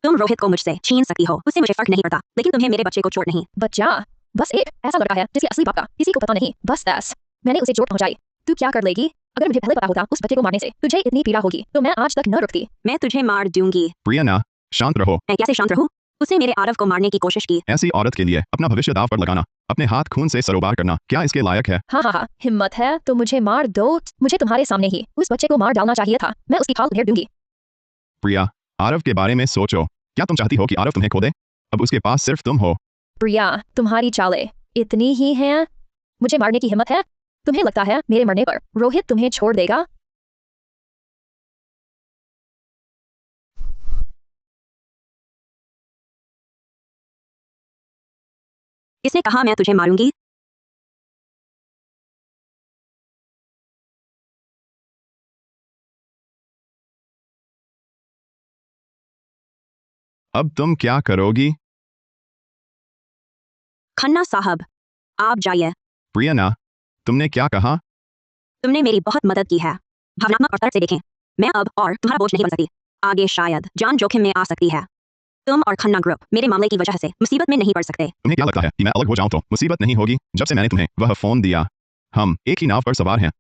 S2: तुम रोहित को मुझसे छीन सकती हो, उससे मुझे फर्क नहीं पड़ता, लेकिन तुम्हें मेरे बच्चे को चोट नहीं।
S3: बच्चा? बस एक ऐसा लड़का है जिसके असली बाप का किसी को पता नहीं। बस मैंने उसे चोट पहुंचाई, तू क्या कर लेगी? अगर मुझे पहले पता होता उस बच्चे को मारने से तुझे इतनी पीड़ा होगी तो मैं आज तक न रुकती।
S2: मैं तुझे मार दूंगी।
S5: प्रिया ना, शांत रहो।
S2: मैं कैसे शांत रहूं? उसने मेरे आरव को मारने की कोशिश की।
S5: ऐसी औरत के लिए अपना भविष्य दांव पर लगाना, अपने हाथ खून से सरोबार करना, क्या इसके लायक है?
S3: हाँ हाँ हाँ, हिम्मत है तो मुझे मार दो। मुझे तुम्हारे सामने ही उस बच्चे को मार डालना चाहिए था। मैं उसकी खाल उधेड़ दूंगी।
S5: प्रिया, आरव के बारे में सोचो। क्या तुम चाहती हो कि आरव तुम्हें खो दे? अब उसके पास सिर्फ तुम हो।
S3: प्रिया, तुम्हारी चालें इतनी ही हैं? मुझे मारने की हिम्मत है? तुम्हें लगता है मेरे मरने पर रोहित तुम्हें छोड़ देगा?
S2: इसने कहा मैं तुझे मारूंगी।
S5: अब तुम क्या करोगी?
S2: खन्ना साहब, आप जाइए।
S5: प्रिया ना, तुमने क्या कहा?
S2: तुमने मेरी बहुत मदद की है। भावनात्मक और तर्क से देखें, मैं अब और तुम्हारा बोझ नहीं बन सकती। आगे शायद जान जोखिम में आ सकती है। तुम और खन्ना ग्रुप मेरे मामले की वजह से मुसीबत में नहीं पड़ सकते।
S5: तुम्हें क्या लगता है कि मैं अलग हो जाऊं तो मुसीबत नहीं होगी? जब से मैंने तुम्हें वह फोन दिया, हम एक ही नाव पर सवार हैं।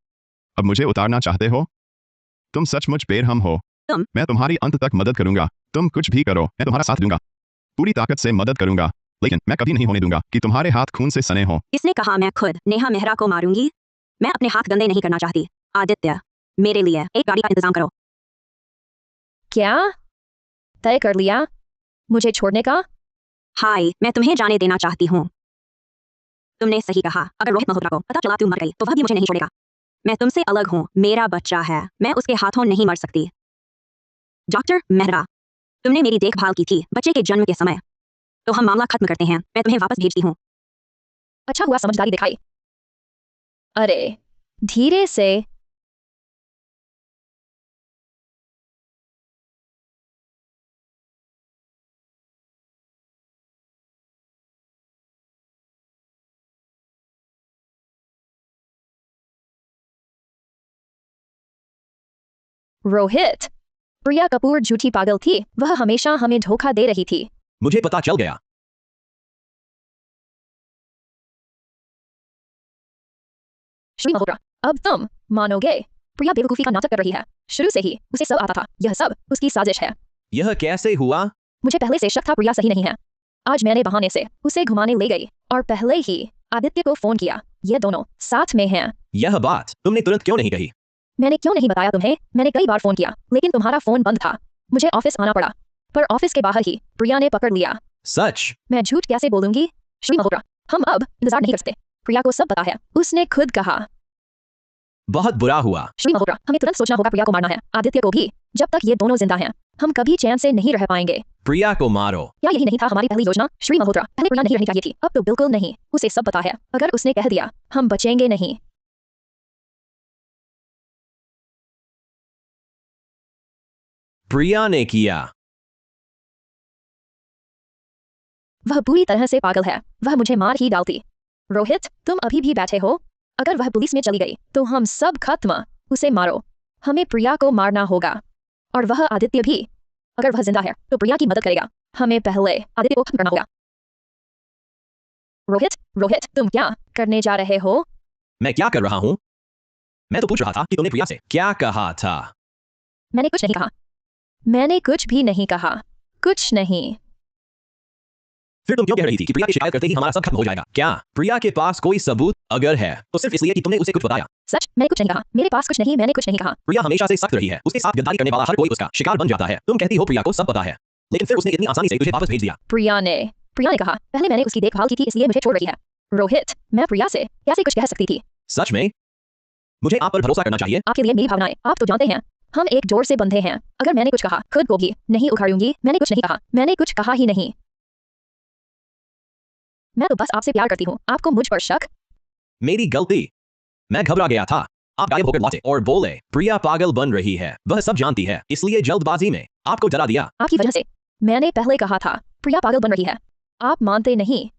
S5: अब मुझे उतारना चाहते हो? तुम सचमुच बेरहम हो। मैं तुम्हारी अंत तक मदद करूंगा। तुम कुछ भी करो, मैं तुम्हारा साथ दूंगा, पूरी ताकत से मदद करूंगा, लेकिन मैं कभी नहीं होने दूंगा कि तुम्हारे हाथ खून से सने हो।
S2: इसने कहा मैं खुद नेहा मेहरा को मारूंगी। मैं अपने हाथ गंदे नहीं करना चाहती। आदित्य, मेरे लिए एक गाड़ी का इंतजाम करो।
S3: क्या तय कर लिया मुझे छोड़ने का?
S2: हाय, मैं तुम्हें जाने देना चाहती हूँ। तुमने सही कहा, अगर रोहित मल्होत्रा को पता चला तू मर गई तो वह भी मुझे नहीं छोड़ेगा। मैं तुमसे अलग हूँ, मेरा बच्चा है, मैं उसके हाथों नहीं मर सकती। डॉक्टर मेहरा, तुमने मेरी देखभाल की थी बच्चे के जन्म के समय। तो हम मामला खत्म करते हैं, मैं तुम्हें वापस भेजती हूँ।
S3: अच्छा हुआ समझदारी दिखाई। अरे धीरे से। रोहित, प्रिया कपूर झूठी पागल थी, वह हमेशा हमें धोखा दे रही थी।
S1: मुझे पता चल गया।
S3: श्री मल्होत्रा, अब तुम मानोगे, प्रिया बेवकूफी का नाटक कर रही है। शुरू से ही उसे सब आता था, यह सब उसकी साजिश है।
S1: यह कैसे हुआ?
S3: मुझे पहले से शक था प्रिया सही नहीं है। आज मैंने बहाने से उसे घुमाने ले गई और पहले ही आदित्य को फोन किया। ये दोनों साथ में हैं।
S1: यह बात तुमने तुरंत क्यों नहीं कही?
S3: मैंने क्यों नहीं बताया तुम्हें? मैंने कई बार फोन किया लेकिन तुम्हारा फोन बंद था। मुझे ऑफिस आना पड़ा, पर ऑफिस के बाहर ही प्रिया ने पकड़ लिया।
S1: सच?
S3: मैं झूठ कैसे बोलूंगी? श्री मल्होत्रा, हम अब इंतजार नहीं कर सकते। प्रिया को सब पता है, उसने खुद कहा।
S1: बहुत बुरा हुआ।
S3: श्री मल्होत्रा, हमें तुरंत सोचना होगा, प्रिया को मारना है, आदित्य को भी। जब तक ये दोनों जिंदा हैं हम कभी चैन से नहीं रह पाएंगे।
S1: प्रिया को मारो।
S3: क्या यही नहीं था हमारी पहली योजना? श्री मल्होत्रा, पहले प्रिया नहीं रहनी चाहिए थी, अब तो बिल्कुल नहीं। उसे सब पता है, अगर उसने कह दिया हम बचेंगे नहीं।
S1: प्रिया ने किया।
S3: वह पूरी तरह से पागल है, वह मुझे मार ही डालती। रोहित, तुम अभी भी बैठे हो? अगर वह पुलिस में चली गई तो हम सब खत्म। उसे मारो, हमें प्रिया को मारना होगा। और वह आदित्य भी, अगर वह जिंदा है तो प्रिया की मदद करेगा। हमें पहले आदित्य को खत्म करना होगा। रोहित, रोहित, तुम क्या करने जा रहे हो?
S1: मैं क्या कर रहा हूं? मैं तो पूछ रहा था कि तुमने प्रिया से क्या कहा था।
S3: मैंने कुछ नहीं कहा। मैंने कुछ भी नहीं कहा, कुछ नहीं।
S1: फिर तुम क्यों कह रही थी कि प्रिया की शिकायत करते ही हमारा सब खत्म हो जाएगा? क्या प्रिया के पास कोई सबूत अगर है तो सिर्फ इसलिए कि तुमने उसे कुछ बताया?
S3: सच, मैंने कुछ नहीं कहा, मेरे पास कुछ नहीं, मैंने कुछ नहीं कहा।
S1: प्रिया हमेशा से सख्त रही है, उसके साथ गद्दारी करने वाला हर कोई उसका शिकार बन जाता है। तुम कहती हो प्रिया को सब पता है, लेकिन फिर उसने इतनी आसानी से तुझे वापस भेज दिया।
S3: प्रिया ने कहा पहले मैंने उसकी देखभाल की थी इसलिए मुझे छोड़ रही है। रोहित, मैं प्रिया से कैसे कुछ कह सकती थी?
S1: सच में? मुझे आप पर भरोसा करना चाहिए।
S3: आपके लिए मेरी भावनाएं आप तो जानते हैं, हम एक जोड़ से बंधे हैं। अगर मैंने कुछ कहा खुद को भी नहीं उखाड़ूंगी। मैंने कुछ नहीं कहा, मैंने कुछ कहा ही नहीं। मैं तो बस आपसे प्यार करती हूँ, आपको मुझ पर शक?
S1: मेरी गलती, मैं घबरा गया था। आप गायब होकर लौटे और बोले प्रिया पागल बन रही है, वह सब जानती है, इसलिए जल्दबाजी में आपको डरा दिया।
S3: आपकी वजह से। मैंने पहले कहा था प्रिया पागल बन रही है, आप मानते नहीं।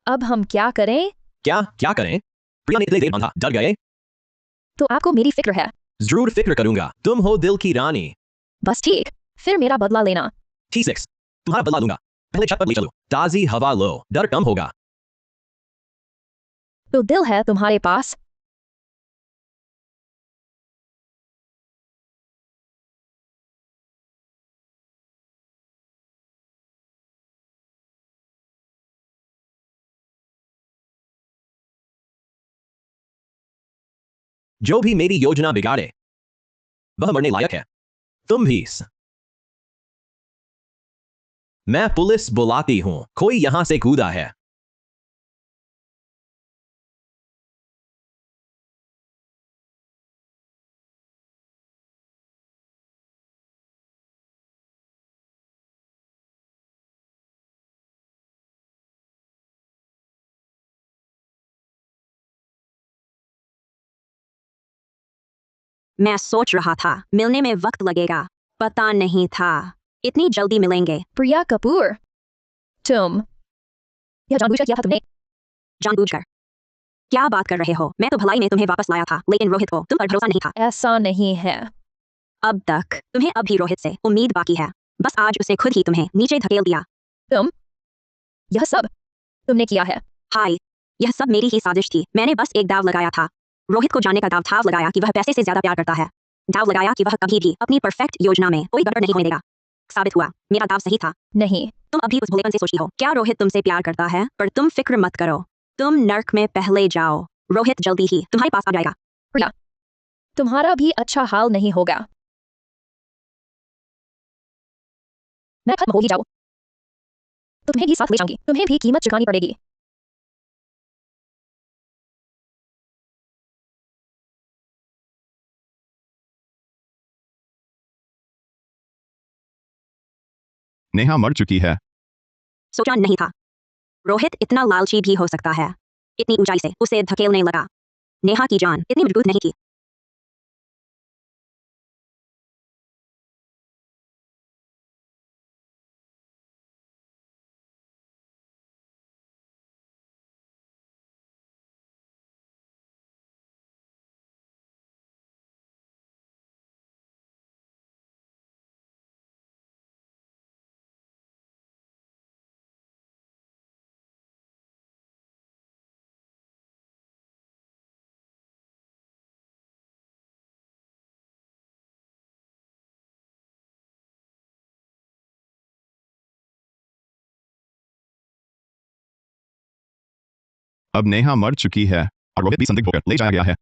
S3: अब हम क्या करें?
S1: क्या क्या करें? प्रिया ने इतने देर बांधा, डर गए?
S3: तो आपको मेरी फिक्र है?
S1: जरूर फिक्र करूंगा, तुम हो दिल की रानी।
S3: बस ठीक, फिर मेरा बदला लेना।
S1: T6, तुम्हारा बदला लूंगा। पहले छत पर ले चलो, ताजी हवा लो, डर कम होगा।
S3: तो दिल है तुम्हारे पास?
S1: जो भी मेरी योजना बिगाड़े वह मरने लायक है। तुम भी। मैं पुलिस बुलाती हूं, कोई यहां से कूदा है।
S2: मैं सोच रहा था मिलने में वक्त लगेगा, पता नहीं था इतनी जल्दी मिलेंगे।
S3: प्रिया कपूर, तुम यह जानबूझकर किया था तुमने?
S2: जानबूझकर? क्या बात कर रहे हो? मैं तो भलाई में तुम्हें वापस लाया था, लेकिन रोहित को तुम पर भरोसा नहीं था।
S3: ऐसा नहीं है।
S2: अब तक तुम्हें अब भी रोहित से उम्मीद बाकी है, बस आज उसे खुद ही तुम्हें नीचे धकेल दिया।
S3: तुम, यह सब तुमने किया है?
S2: हाय, यह सब मेरी ही साजिश थी। मैंने बस एक दाव लगाया था, रोहित को जानने का दाव लगाया कि वह पैसे से ज्यादा प्यार करता है। दाव लगाया कि वह कभी भी अपनी परफेक्ट योजना में कोई गड़बड़ नहीं होने देगा। साबित हुआ, मेरा दाव सही था।
S3: नहीं।
S2: तुम अभी उस भोलेपन से सोचती हो क्या रोहित तुमसे प्यार करता है, पर तुम फिक्र मत करो, तुम नर्क में पहले जाओ, रोहित जल्दी ही तुम्हारे पास आ जाएगा।
S3: प्रिया, तुम्हारा भी अच्छा हाल नहीं होगा। मैं खत्म होगी जाऊं तो तुम्हें भी साथ ले जाऊंगी, तुम्हें भी कीमत चुकानी पड़ेगी।
S5: नेहा मर चुकी है।
S2: सोचा नहीं था रोहित इतना लालची भी हो सकता है। इतनी ऊंचाई से उसे धकेलने लगा। नेहा की जान इतनी मजबूत नहीं थी।
S5: अब नेहा मर चुकी है और रोहित भी संदिग्ध होकर ले जाया गया है।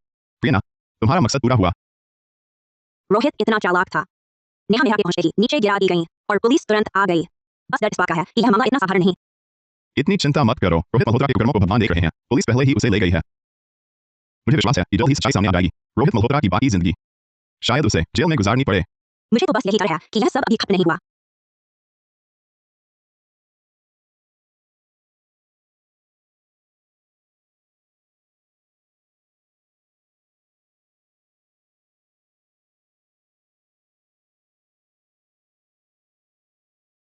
S5: प्रियना, तुम्हारा मकसद पूरा हुआ।
S2: रोहित इतना चालाक था। नेहा नेहा के पहुंचते ही नीचे गिरा दी गई और पुलिस तुरंत आ गई। बस डर इस बात का है कि यह मामला इतना साधारण नहीं।
S5: इतनी चिंता मत करो, रोहित मल्होत्रा के कुकर्मों को भगवान देख रहे हैं। पुलिस पहले ही उसे ले गई है। मुझे विश्वास है कि जल्द ही सच्चाई सामने आ जाएगी। रोहित मल्होत्रा की बाकी जिंदगी शायद उसे जेल में गुजारनी पड़े।
S2: मुझे तो बस यही डर है कि यह सब अभी खत्म नहीं हुआ।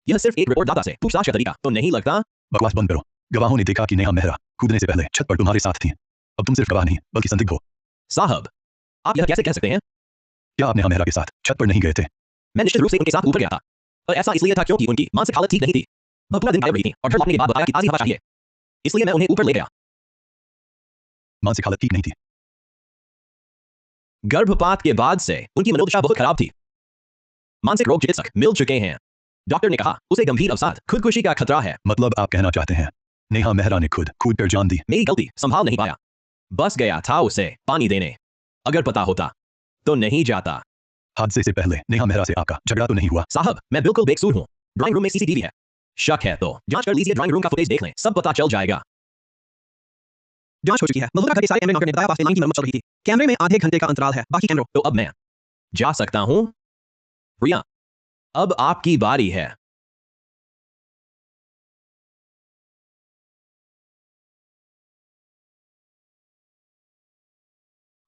S1: यह सिर्फ एक रिपोर्ट दाता से पूछताछ का तरीका तो नहीं लगता?
S10: बकवास बंद करो। गवाहों ने देखा कि नेहा मेहरा कूदने से पहले छत पर तुम्हारे साथ थी। अब तुम सिर्फ गवाह नहीं बल्कि संदिग्ध हो।
S1: साहब, आप यह कैसे कह सकते हैं?
S10: क्या आप नेहा मेहरा के साथ छत पर नहीं गए थे?
S1: मैं निश्चित रूप से उनके साथ ऊपर गया था, और ऐसा इसलिए था क्योंकि उनकी मानसिक हालत ठीक नहीं थी। वह पूरा दिन गायब रही थी और घर लौटने के बाद बताया कि ताज़ी हवा चाहिए, इसलिए मैं उन्हें ऊपर ले गया।
S10: मानसिक हालत ठीक नहीं थी।
S1: गर्भपात के बाद से उनकी मनोदशा बहुत खराब थी। मानसिक रोग चिकित्सक मिल चुके हैं। डॉक्टर ने कहा उसे गंभीर अवसाद, खुदकुशी का खतरा है।
S10: मतलब आप कहना चाहते हैं नेहा मेहरा ने खुद कूद कर जान दी?
S1: मेरी गलती, संभाल नहीं पाया। बस गया था उसे पानी देने। अगर पता होता तो नहीं जाता।
S10: हादसे से पहले नेहा मेहरा से आपका झगड़ा तो नहीं हुआ?
S1: साहब, मैं बिल्कुल बेकसूर हूं। ड्राइंग रूम में सीसीटीवी है। शक है तो जांच कर लीजिए, ड्राइंग रूम का फुटेज देख लें, सब पता चल जाएगा।
S7: जांच हो चुकी है। मल्होत्रा घर के सारे कैमरे नौकर ने बताया वास्ते लाइन की मरम्मत चल रही थी। कैमरे में आधे घंटे का अंतराल है, बाकी कैमरों।
S1: तो अब मैं जा सकता हूं? प्रिया, अब आपकी बारी है।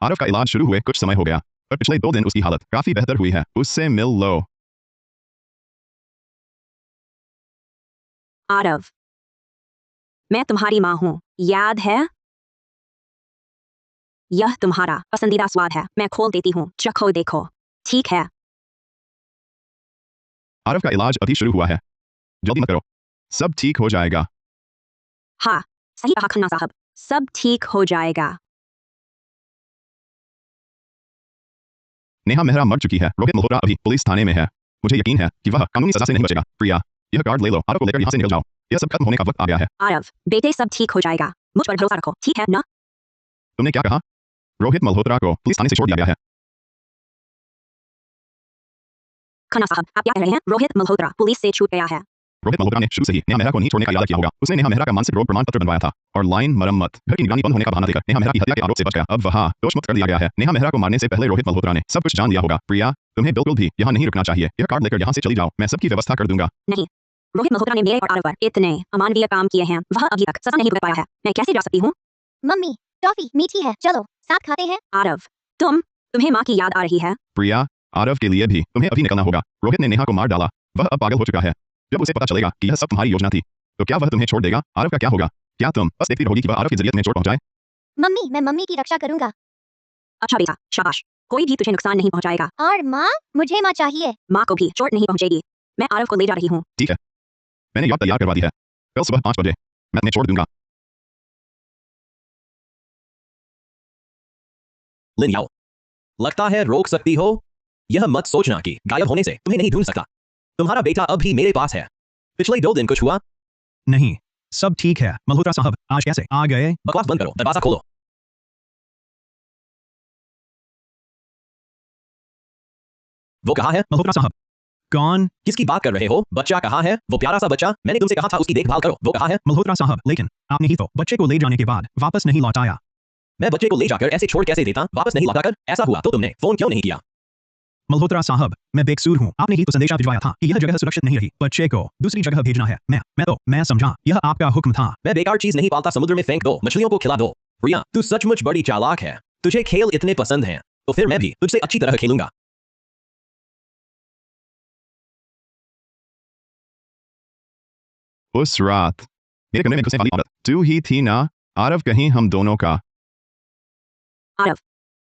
S5: आरव का इलाज शुरू हुए कुछ समय हो गया, पर पिछले 2 दिन उसकी हालत काफी बेहतर हुई है। उससे मिल लो।
S2: आरव, मैं तुम्हारी माँ हूं, याद है? यह तुम्हारा पसंदीदा स्वाद है। मैं खोल देती हूँ, चखो देखो। ठीक है।
S5: आरव का इलाज अभी शुरू हुआ है, जल्दी मत करो, सब ठीक हो जाएगा।
S2: हाँ, सही कहा खन्ना साहब, सब ठीक हो जाएगा।
S5: नेहा मेहरा मर चुकी है। रोहित मल्होत्रा अभी पुलिस थाने में है। मुझे यकीन है कि वह कानूनी सजा से नहीं बचेगा। प्रिया, यह कार्ड ले लो, आरव को लेकर यहाँ से निकल जाओ। यह सब खत्म होने का वक्त आ गया है।
S2: आरव, बेटे सब ठीक हो जाएगा। मुझ पर भरोसा रखो, ठीक है ना?
S5: तुमने क्या कहा? रोहित मल्होत्रा को पुलिस थाने से छोड़ दिया गया है।
S2: खन्ना साहब, आप क्या कह रहे हैं? रोहित मल्होत्रा पुलिस से छूट गया है।
S5: रोहित मल्होत्रा ने शुरू से ही नेहा मेहरा को नहीं छोड़ने का इरादा किया होगा। उसने नेहा मेहरा का मानसिक रोग प्रमाण पत्र बनवाया था और लाइन मरम्मत घर की निगरानी बंद होने का बहाना देकर नेहा मेहरा की हत्या के आरोप से बच गया। अब वह दोषमुक्त कर दिया गया है। नेहा मेहरा को मारने से पहले रोहित मल्होत्रा ने सब कुछ जान लिया होगा। प्रिया, तुम्हें बिल्कुल भी यहाँ नहीं रुकना चाहिए। यह कार्ड लेकर यहाँ से चली जाओ, मैं सबकी व्यवस्था कर दूंगा।
S2: नहीं, रोहित मल्होत्रा ने मेरे और आरव पर इतने अमानवीय काम किए हैं, वह अभी तक सजा नहीं भुगत पाया है। मैं कैसे जा सकती हूँ?
S8: मम्मी, टॉफी मीठी है, चलो साथ खाते हैं।
S2: आरव, तुम्हें माँ की याद आ रही है?
S5: प्रिया, आरव के लिए भी तुम्हें अभी निकलना होगा। रोहित ने नेहा को मार डाला, वह अब पागल हो चुका है। जब उसे पता चलेगा कि यह सब तुम्हारी योजना थी, तो क्या वह तुम्हें छोड़ देगा? आरव का क्या होगा? क्या तुम बस देखती रहोगी कि वह आरव की जरिए तुम्हें चोट पहुंचाए?
S8: मम्मी, मैं मम्मी की रक्षा करूंगा।
S2: अच्छा बेटा, शाबाश। कोई भी तुझे नुकसान नहीं पहुंचाएगा।
S8: और माँ, मुझे माँ चाहिए।
S2: माँ को भी चोट नहीं पहुंचेगी। मैं आरव को ले जा रही हूँ।
S5: ठीक है, मैंने याद तैयार करवा दी है। कल सुबह 5 बजे मैं तुम्हें छोड़ दूंगा।
S1: लिन याओ, लगता है रोक सकती हो। यह मत सोचना कि गायब होने से तुम्हें नहीं ढूंढ सकता। तुम्हारा बेटा अब भी मेरे पास है। पिछले 2 दिन कुछ हुआ?
S6: नहीं, सब ठीक है। मल्होत्रा साहब आज कैसे आ गए?
S1: बकवास बंद करो, दरवाजा खोलो। वो कहाँ है?
S6: मल्होत्रा साहब, कौन?
S1: किसकी बात कर रहे हो? बच्चा कहाँ है? वो प्यारा सा बच्चा, मैंने तुमसे कहा था उसकी देखभाल करो। वो कहाँ है?
S6: मल्होत्रा साहब, लेकिन आपने ही तो बच्चे को ले जाने के बाद वापस नहीं लौटाया।
S1: मैं बच्चे को ले जाकर ऐसे छोड़ कैसे देता? वापस नहीं लौटाकर? ऐसा हुआ तो तुमने फोन क्यों नहीं किया?
S6: मल्होत्रा साहब, मैं बेकसूर हूँ। आपने ही तो संदेशा भिजवाया था कि यह जगह सुरक्षित नहीं रही, बच्चे को दूसरी जगह भेजना है। मैं समझा, यह आपका हुक्म था।
S1: मैं बेकार चीज नहीं पालता, समुद्र में फेंक दो, मछलियों को खिला दो। प्रिया, तू सचमुच बड़ी चालाक है। तुझे खेल इतने पसंद हैं, तो फिर मैं भी तुझसे अच्छी तरह खेलूंगा।
S5: उस रात मेरे कमरे में घुसने वाली औरत तू ही थी ना? आरव, कहीं हम दोनों का।
S2: आरव,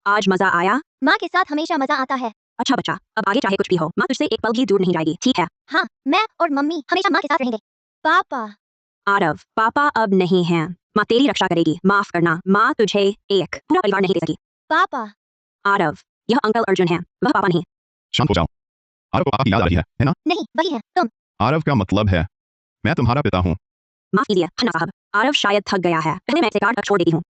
S2: आज मजा आया?
S8: माँ के साथ हमेशा मजा आता है।
S2: अच्छा बच्चा, अब आगे चाहे कुछ भी हो, माँ तुझसे एक पल भी दूर नहीं जाएगी, ठीक है?
S8: हाँ, मैं और मम्मी हमेशा माँ के साथ रहेंगे। पापा।
S2: आरव, पापा अब नहीं हैं। माँ तेरी रक्षा करेगी, माफ करना। माँ तुझे एक पूरा परिवार नहीं दे सकी।
S8: पापा।
S2: आरव, यह अंकल अर्जुन है, वह पापा नहीं।
S5: शांत हो जाओ। आरव को आपकी याद आ रही है ना?
S8: नहीं, वही है तुम।
S5: आरव का मतलब है मैं तुम्हारा पिता हूँ।
S2: माफ कीजिए खन्ना साहब, आरव शायद थक गया है। पहले मैं इसे काट कर छोड़ देती हूँ।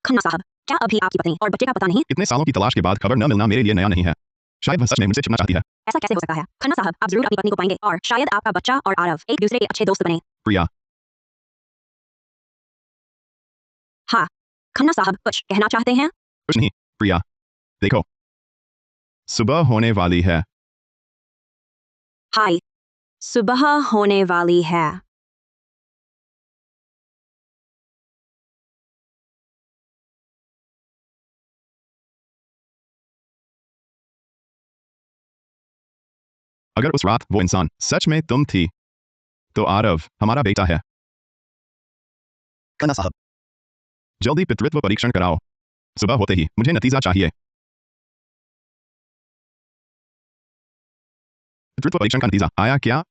S2: खन्ना साहब, क्या अभी आपकी पत्नी और बच्चे का पता नहीं?
S5: इतने सालों की तलाश के बाद खबर न मिलना मेरे लिए नया नहीं है। शायद वह सच में मुझसे छिपना चाहती है।
S2: ऐसा कैसे हो सकता है? खन्ना साहब, आप जरूर अपनी पत्नी को पाएंगे और शायद आपका बच्चा और आरव एक दूसरे के अच्छे दोस्त बने।
S5: प्रिया,
S2: हाँ, खन्ना साहब कुछ कहना चाहते हैं?
S5: कुछ नहीं। प्रिया, देखो, सुबह होने वाली है।
S2: हाय, सुबह होने वाली है।
S5: अगर उस रात वो इंसान सच में तुम थी, तो आरव हमारा बेटा है।
S9: खन्ना साहब,
S5: जल्दी पितृत्व परीक्षण कराओ। सुबह होते ही मुझे नतीजा चाहिए। पितृत्व परीक्षण का नतीजा आया क्या?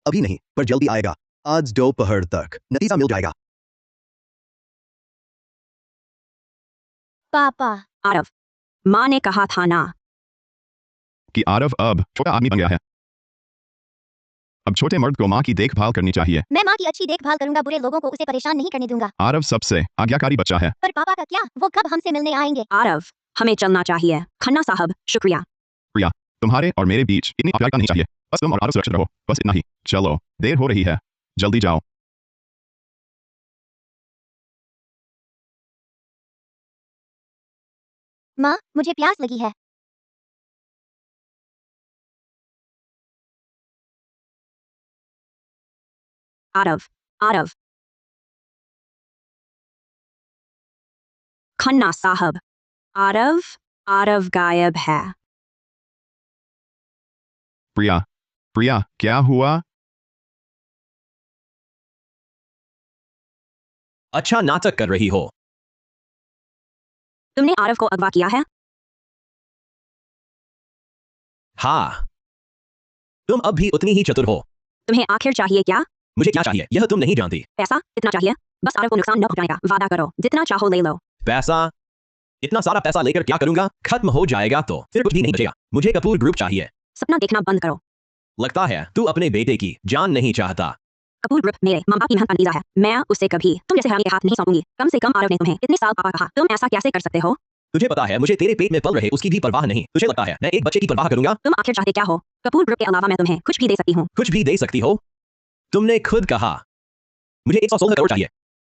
S9: अभी नहीं, पर जल्दी आएगा। आज दोपहर तक नतीजा मिल जाएगा।
S8: पापा।
S2: आरव, माँ ने कहा था ना
S5: कि आरव अब छोटा आदमी बन गया है। अब छोटे मर्द को माँ की देखभाल करनी चाहिए।
S8: मैं माँ की अच्छी देखभाल करूंगा, बुरे लोगों को उसे परेशान नहीं करने दूंगा।
S5: आरव सबसे आज्ञाकारी बच्चा है।
S8: पर पापा का क्या? वो कब हमसे मिलने आएंगे?
S2: आरव, हमें चलना चाहिए। खन्ना साहब, शुक्रिया।
S5: प्रिया, तुम्हारे और मेरे बीच इतनी आज्ञा नहीं चाहिए। बस तुम और आरव सुरक्षित रहो, बस इतना ही। चलो, देर हो रही है, जल्दी जाओ।
S8: माँ, मुझे प्यास लगी है।
S2: आरव, आरव। खन्ना साहब, आरव, आरव गायब है।
S5: प्रिया, प्रिया, क्या हुआ?
S1: अच्छा नाटक कर रही हो।
S2: तुमने आरव को अगवा किया है?
S1: हाँ, तुम अब भी उतनी ही चतुर हो।
S2: तुम्हें आखिर चाहिए क्या?
S1: मुझे क्या चाहिए यह तुम नहीं जानती।
S2: पैसा? इतना चाहिए? बस आरव को नुकसान न पहुंचाने का वादा करो। जितना चाहो ले लो।
S1: पैसा? इतना सारा पैसा लेकर क्या करूंगा? खत्म हो जाएगा तो फिर कुछ भी नहीं बचेगा। मुझे कपूर ग्रुप चाहिए।
S2: सपना देखना बंद करो।
S1: लगता है तू अपने बेटे की जान नहीं चाहता।
S2: कपूर ग्रुप मेरे माँ बाप की मेहनत का नतीजा है। मैं उसे कभी तुम जैसे हरामी के हाथ नहीं सौंपूंगी। कम से कम आरव ने तुम्हें इतने साल पापा कहा। तुम ऐसा कैसे कर सकते हो?
S1: तुझे पता है मुझे तेरे पेट में पल रहे उसकी भी परवाह नहीं। तुझे लगता है मैं एक बच्चे की परवाह करूंगा?
S2: तुम आखिर चाहते क्या हो? कपूर ग्रुप के अलावा मैं तुम्हें कुछ भी दे सकती हूँ।
S1: कुछ भी दे सकती हो? तुमने खुद कहा मुझे 116 करोड़ चाहिए।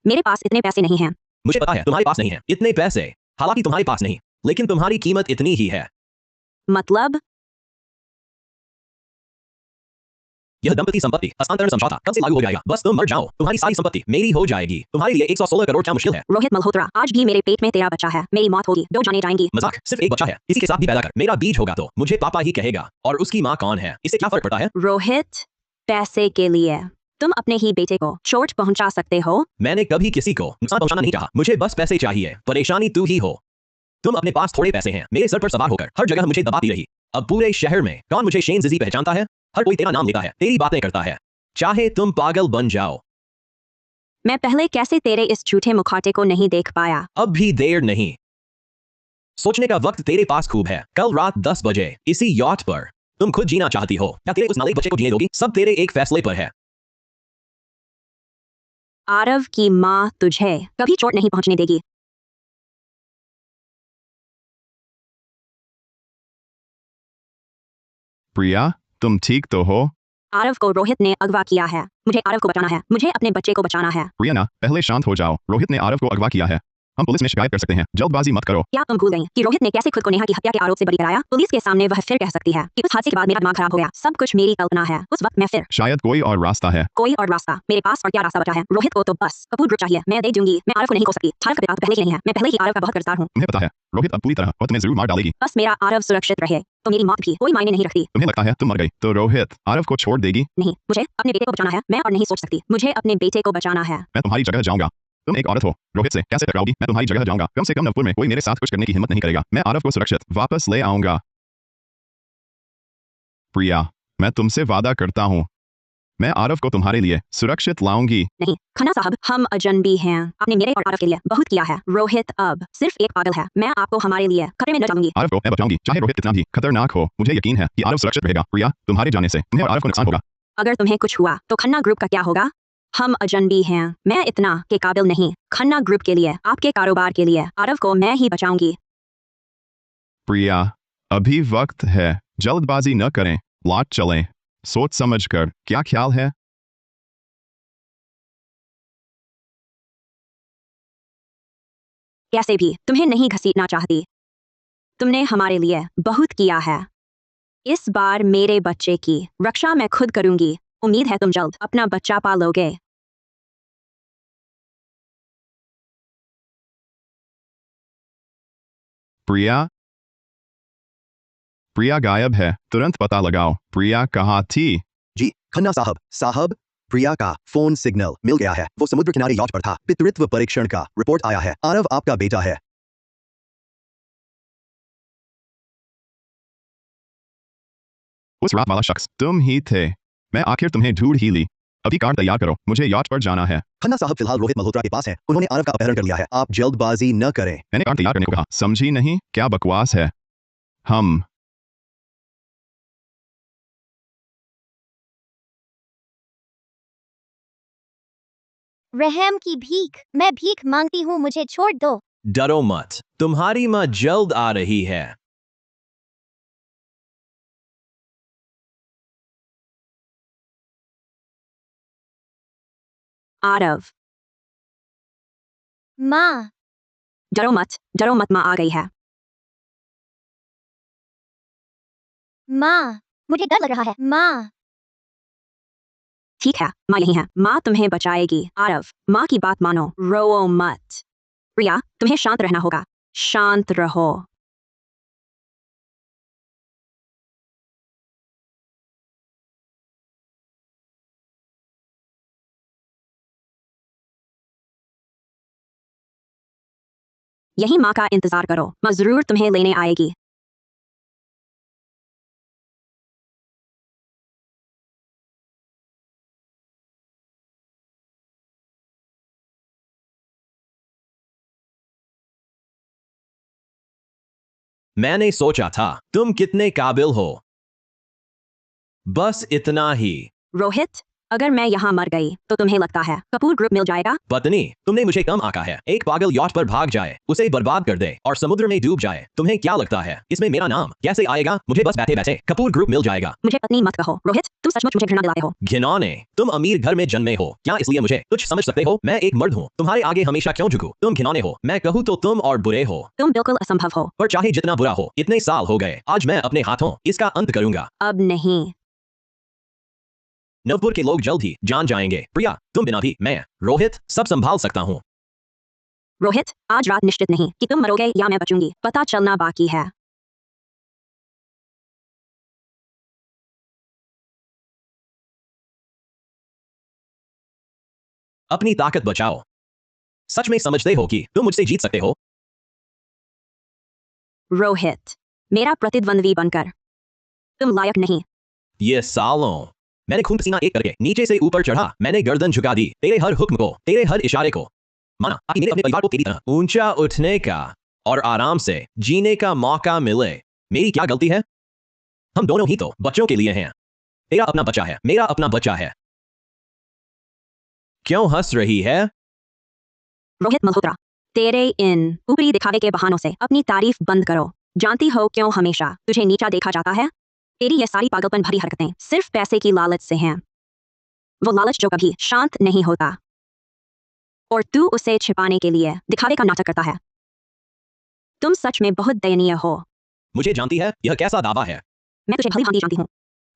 S2: मेरे पास इतने पैसे नहीं हैं।
S1: मुझे पता है तुम्हारे पास नहीं है इतने पैसे। हालांकि तुम्हारे पास नहीं, लेकिन तुम्हारी कीमत इतनी ही है।
S2: मतलब?
S1: यह दंपति संपत्ति हस्तांतरण समझौता कल से लागू हो जाएगा। बस तुम मर जाओ, तुम्हारी सारी संपत्ति मेरी हो जाएगी। तुम्हारे लिए 116 करोड़ क्या मुश्किल है?
S2: रोहित मल्होत्रा, आज भी मेरे पेट में तेरा बच्चा है। मेरी मौत होगी, 2 जाने जाएंगी।
S1: मजाक, सिर्फ एक बच्चा है, इसी के साथ भी पैदा कर। मेरा बीज होगा तो मुझे पापा ही कहेगा, और उसकी माँ कौन है इससे क्या फर्क पड़ता है?
S2: रोहित, पैसे के लिए तुम अपने ही बेटे को चोट पहुंचा सकते हो।
S1: मैंने कभी किसी को नुकसान पहुंचाना नहीं चाहा। मुझे बस पैसे चाहिए। परेशानी तू ही हो। तुम अपने पास थोड़े पैसे हैं, मेरे सर पर सवार होकर हर जगह मुझे दबाती रही। अब पूरे शहर में कौन मुझे शेन जिजी पहचानता है? हर कोई तेरा नाम लेता है, तेरी बातें करता है। चाहे तुम पागल बन जाओ।
S2: मैं पहले कैसे तेरे इस झूठे मुखौटे को नहीं देख पाया?
S1: अब भी देर नहीं। सोचने का वक्त तेरे पास खूब है। कल रात 10 बजे इसी यॉट पर तुम खुद जीना चाहती हो या तेरे उस नालायक बच्चे को जीने दोगी? सब तेरे एक फैसले पर है।
S2: आरव की माँ तुझे कभी चोट नहीं पहुंचने देगी।
S5: प्रिया, तुम ठीक तो हो?
S2: आरव को रोहित ने अगवा किया है। मुझे आरव को बचाना है। मुझे अपने बच्चे को बचाना है।
S5: प्रिया ना, पहले शांत हो जाओ। रोहित ने आरव को अगवा किया है। हम पुलिस में शिकायत कर सकते हैं। जल्दबाजी मत करो।
S2: क्या तुम भूल गई कि रोहित ने कैसे खुद को नेहा की हत्या के आरोप से बरी कराया? पुलिस के सामने वह फिर कह सकती है कि उस हादसे के बाद मेरा दिमाग खराब हो गया, सब कुछ मेरी कल्पना है। उस वक्त मैं फिर
S5: शायद कोई और रास्ता है।
S2: कोई और रास्ता? मेरे पास और क्या रास्ता बचा है? रोहित को तो बस कपूर ग्रुप चाहिए, मैं दे दूंगी। मैं आरव को नहीं खो सकती। आरव का पिता तो पहले ही नहीं है, मैं पहले ही आरव का बहुत कर्जदार हूँ।
S5: तुम्हें पता है रोहित अब पूरी तरह और तुम्हें जरूर मार डालेगी।
S2: बस मेरा आरव सुरक्षित रहे तो मेरी मौत भी कोई मायने नहीं रखती।
S5: तुम्हें लगता है तुम मर गई तो रोहित आरव को छोड़ देगी?
S2: नहीं, मुझे अपने बेटे को बचाना है। मैं और नहीं सोच सकती, मुझे अपने बेटे को बचाना है।
S5: मैं तुम्हारी जगह जाऊंगा। तुम एक औरत हो, रोहित से कैसे टकराओगी? मैं तुम्हारी जगह जाऊंगा। कम से कम नवपुर में कोई मेरे साथ कुछ करने की हिम्मत नहीं करेगा। मैं आरव को सुरक्षित वापस ले आऊंगा। प्रिया, मैं तुमसे वादा करता हूँ, मैं आरव को तुम्हारे लिए सुरक्षित लाऊंगी।
S2: नहीं खन्ना साहब, हम अजनबी हैं। आपने मेरे और आरव के लिए बहुत किया है। रोहित अब सिर्फ एक पागल है। मैं आपको हमारे लिए खतरे में न डालूंगी।
S5: आरव को मैं बचाऊंगी, चाहे रोहित कितना भी खतरनाक हो। मुझे यकीन है कि आरव सुरक्षित रहेगा। प्रिया, तुम्हारे जाने से तुम्हें और आरव को नुकसान होगा।
S2: अगर तुम्हें कुछ हुआ तो खन्ना ग्रुप का क्या होगा? हम अजनबी हैं। मैं इतना के काबिल नहीं। खन्ना ग्रुप के लिए, आपके कारोबार के लिए आरव को मैं ही बचाऊंगी।
S5: प्रिया, अभी वक्त है, जल्दबाजी न करें, लौट चलें, सोच समझ कर। क्या ख्याल है?
S2: कैसे भी तुम्हें नहीं घसीटना चाहती। तुमने हमारे लिए बहुत किया है। इस बार मेरे बच्चे की रक्षा मैं खुद करूंगी। उम्मीद है तुम जल्द अपना बच्चा पालोगे।
S5: प्रिया, प्रिया गायब है, तुरंत पता लगाओ। प्रिया कहाँ थी?
S9: जी खन्ना साहब, प्रिया का फोन सिग्नल मिल गया है। वो समुद्र किनारे याच पर था। पितृत्व परीक्षण का रिपोर्ट आया है। आरव आपका बेटा है।
S5: उस रात वाला शख्स तुम ही थे। मैं आखिर तुम्हें ढूंढ ही ली। अभी कार तैयार करो, मुझे याच पर जाना है।
S9: खन्ना साहब फिलहाल रोहित मल्होत्रा के पास हैं। उन्होंने आरव का अपहरण कर लिया है। आप जल्दबाजी न करें।
S5: मैंने कार तैयार करने को कहा, समझी नहीं? क्या बकवास है? हम
S8: रहम की भीख, मैं भीख मांगती हूँ, मुझे छोड़ दो।
S1: डरो मत, तुम्हारी माँ जल्द आ रही है।
S2: आरव,
S8: माँ,
S2: डरो मत, माँ आ गई है।
S8: माँ, मुझे डर लग रहा है। माँ,
S2: ठीक है, माँ यही है। माँ तुम्हें बचाएगी। आरव, माँ की बात मानो, रो मत। प्रिया, तुम्हें शांत रहना होगा। शांत रहो। यही माँ का इंतजार करो, माँ जरूर तुम्हें लेने आएगी।
S1: मैंने सोचा था तुम कितने काबिल हो। बस इतना ही।
S2: रोहित, अगर मैं यहाँ मर गई तो तुम्हें लगता है कपूर ग्रुप मिल जाएगा?
S1: पत्नी, तुमने मुझे कम आका है। एक पागल यॉट पर भाग जाए, उसे बर्बाद कर दे और समुद्र में डूब जाए। तुम्हें क्या लगता है इसमें मेरा नाम कैसे आएगा? मुझे बस बैठे बैठे कपूर ग्रुप मिल जाएगा।
S2: मुझे पत्नी मत कहो। रोहित, तुम सचमुच मुझे घृणा दिलाते हो।
S1: घिनौने, तुम अमीर घर में जन्मे हो क्या इसलिए मुझे तुच्छ समझ सकते हो? मैं एक मर्द हूँ, तुम्हारे आगे हमेशा क्यों झुकूं? तुम घिनौने हो। मैं कहूँ तो तुम और बुरे हो।
S2: तुम बिल्कुल असंभव हो।
S1: पर चाहे जितना बुरा हो, इतने साल हो गए, आज मैं अपने हाथों इसका अंत करूंगा।
S2: अब नहीं।
S1: नवपुर के लोग जल्द ही जान जाएंगे। प्रिया, तुम बिना भी मैं, रोहित, सब संभाल सकता हूँ।
S2: रोहित, आज रात निश्चित नहीं कि तुम मरोगे या मैं बचूंगी। पता चलना बाकी है।
S1: अपनी ताकत बचाओ। सच में समझते हो कि तुम मुझसे जीत सकते हो?
S2: रोहित, मेरा प्रतिद्वंद्वी बनकर तुम लायक नहीं।
S1: ये सालों मैंने खून पसीना एक करके नीचे से ऊपर चढ़ा। मैंने गर्दन झुका दी तेरे हर हुक्म को, तेरे हर इशारे को। माना ताकि मेरे अपने परिवार को तेरी तरह ऊंचा उठने का और आराम से जीने का मौका मिले। मेरी क्या गलती है? हम दोनों ही तो बच्चों के लिए हैं। तेरा अपना बच्चा है, मेरा अपना बच्चा है। क्यों हंस रही है?
S2: रोहित मल्होत्रा, तेरे इन ऊपरी दिखावे के बहानों से अपनी तारीफ बंद करो। जानती हो क्यों हमेशा तुझे नीचा देखा जाता है? तेरी ये सारी पागलपन भरी हरकतें सिर्फ पैसे की लालच से हैं। वो लालच जो कभी शांत नहीं होता। और तू उसे छिपाने के लिए दिखावे का नाटक करता है। तुम सच में बहुत दयनीय हो।
S1: मुझे जानती है यह कैसा दावा है।
S2: मैं तुझे भली भांति जानती हूँ।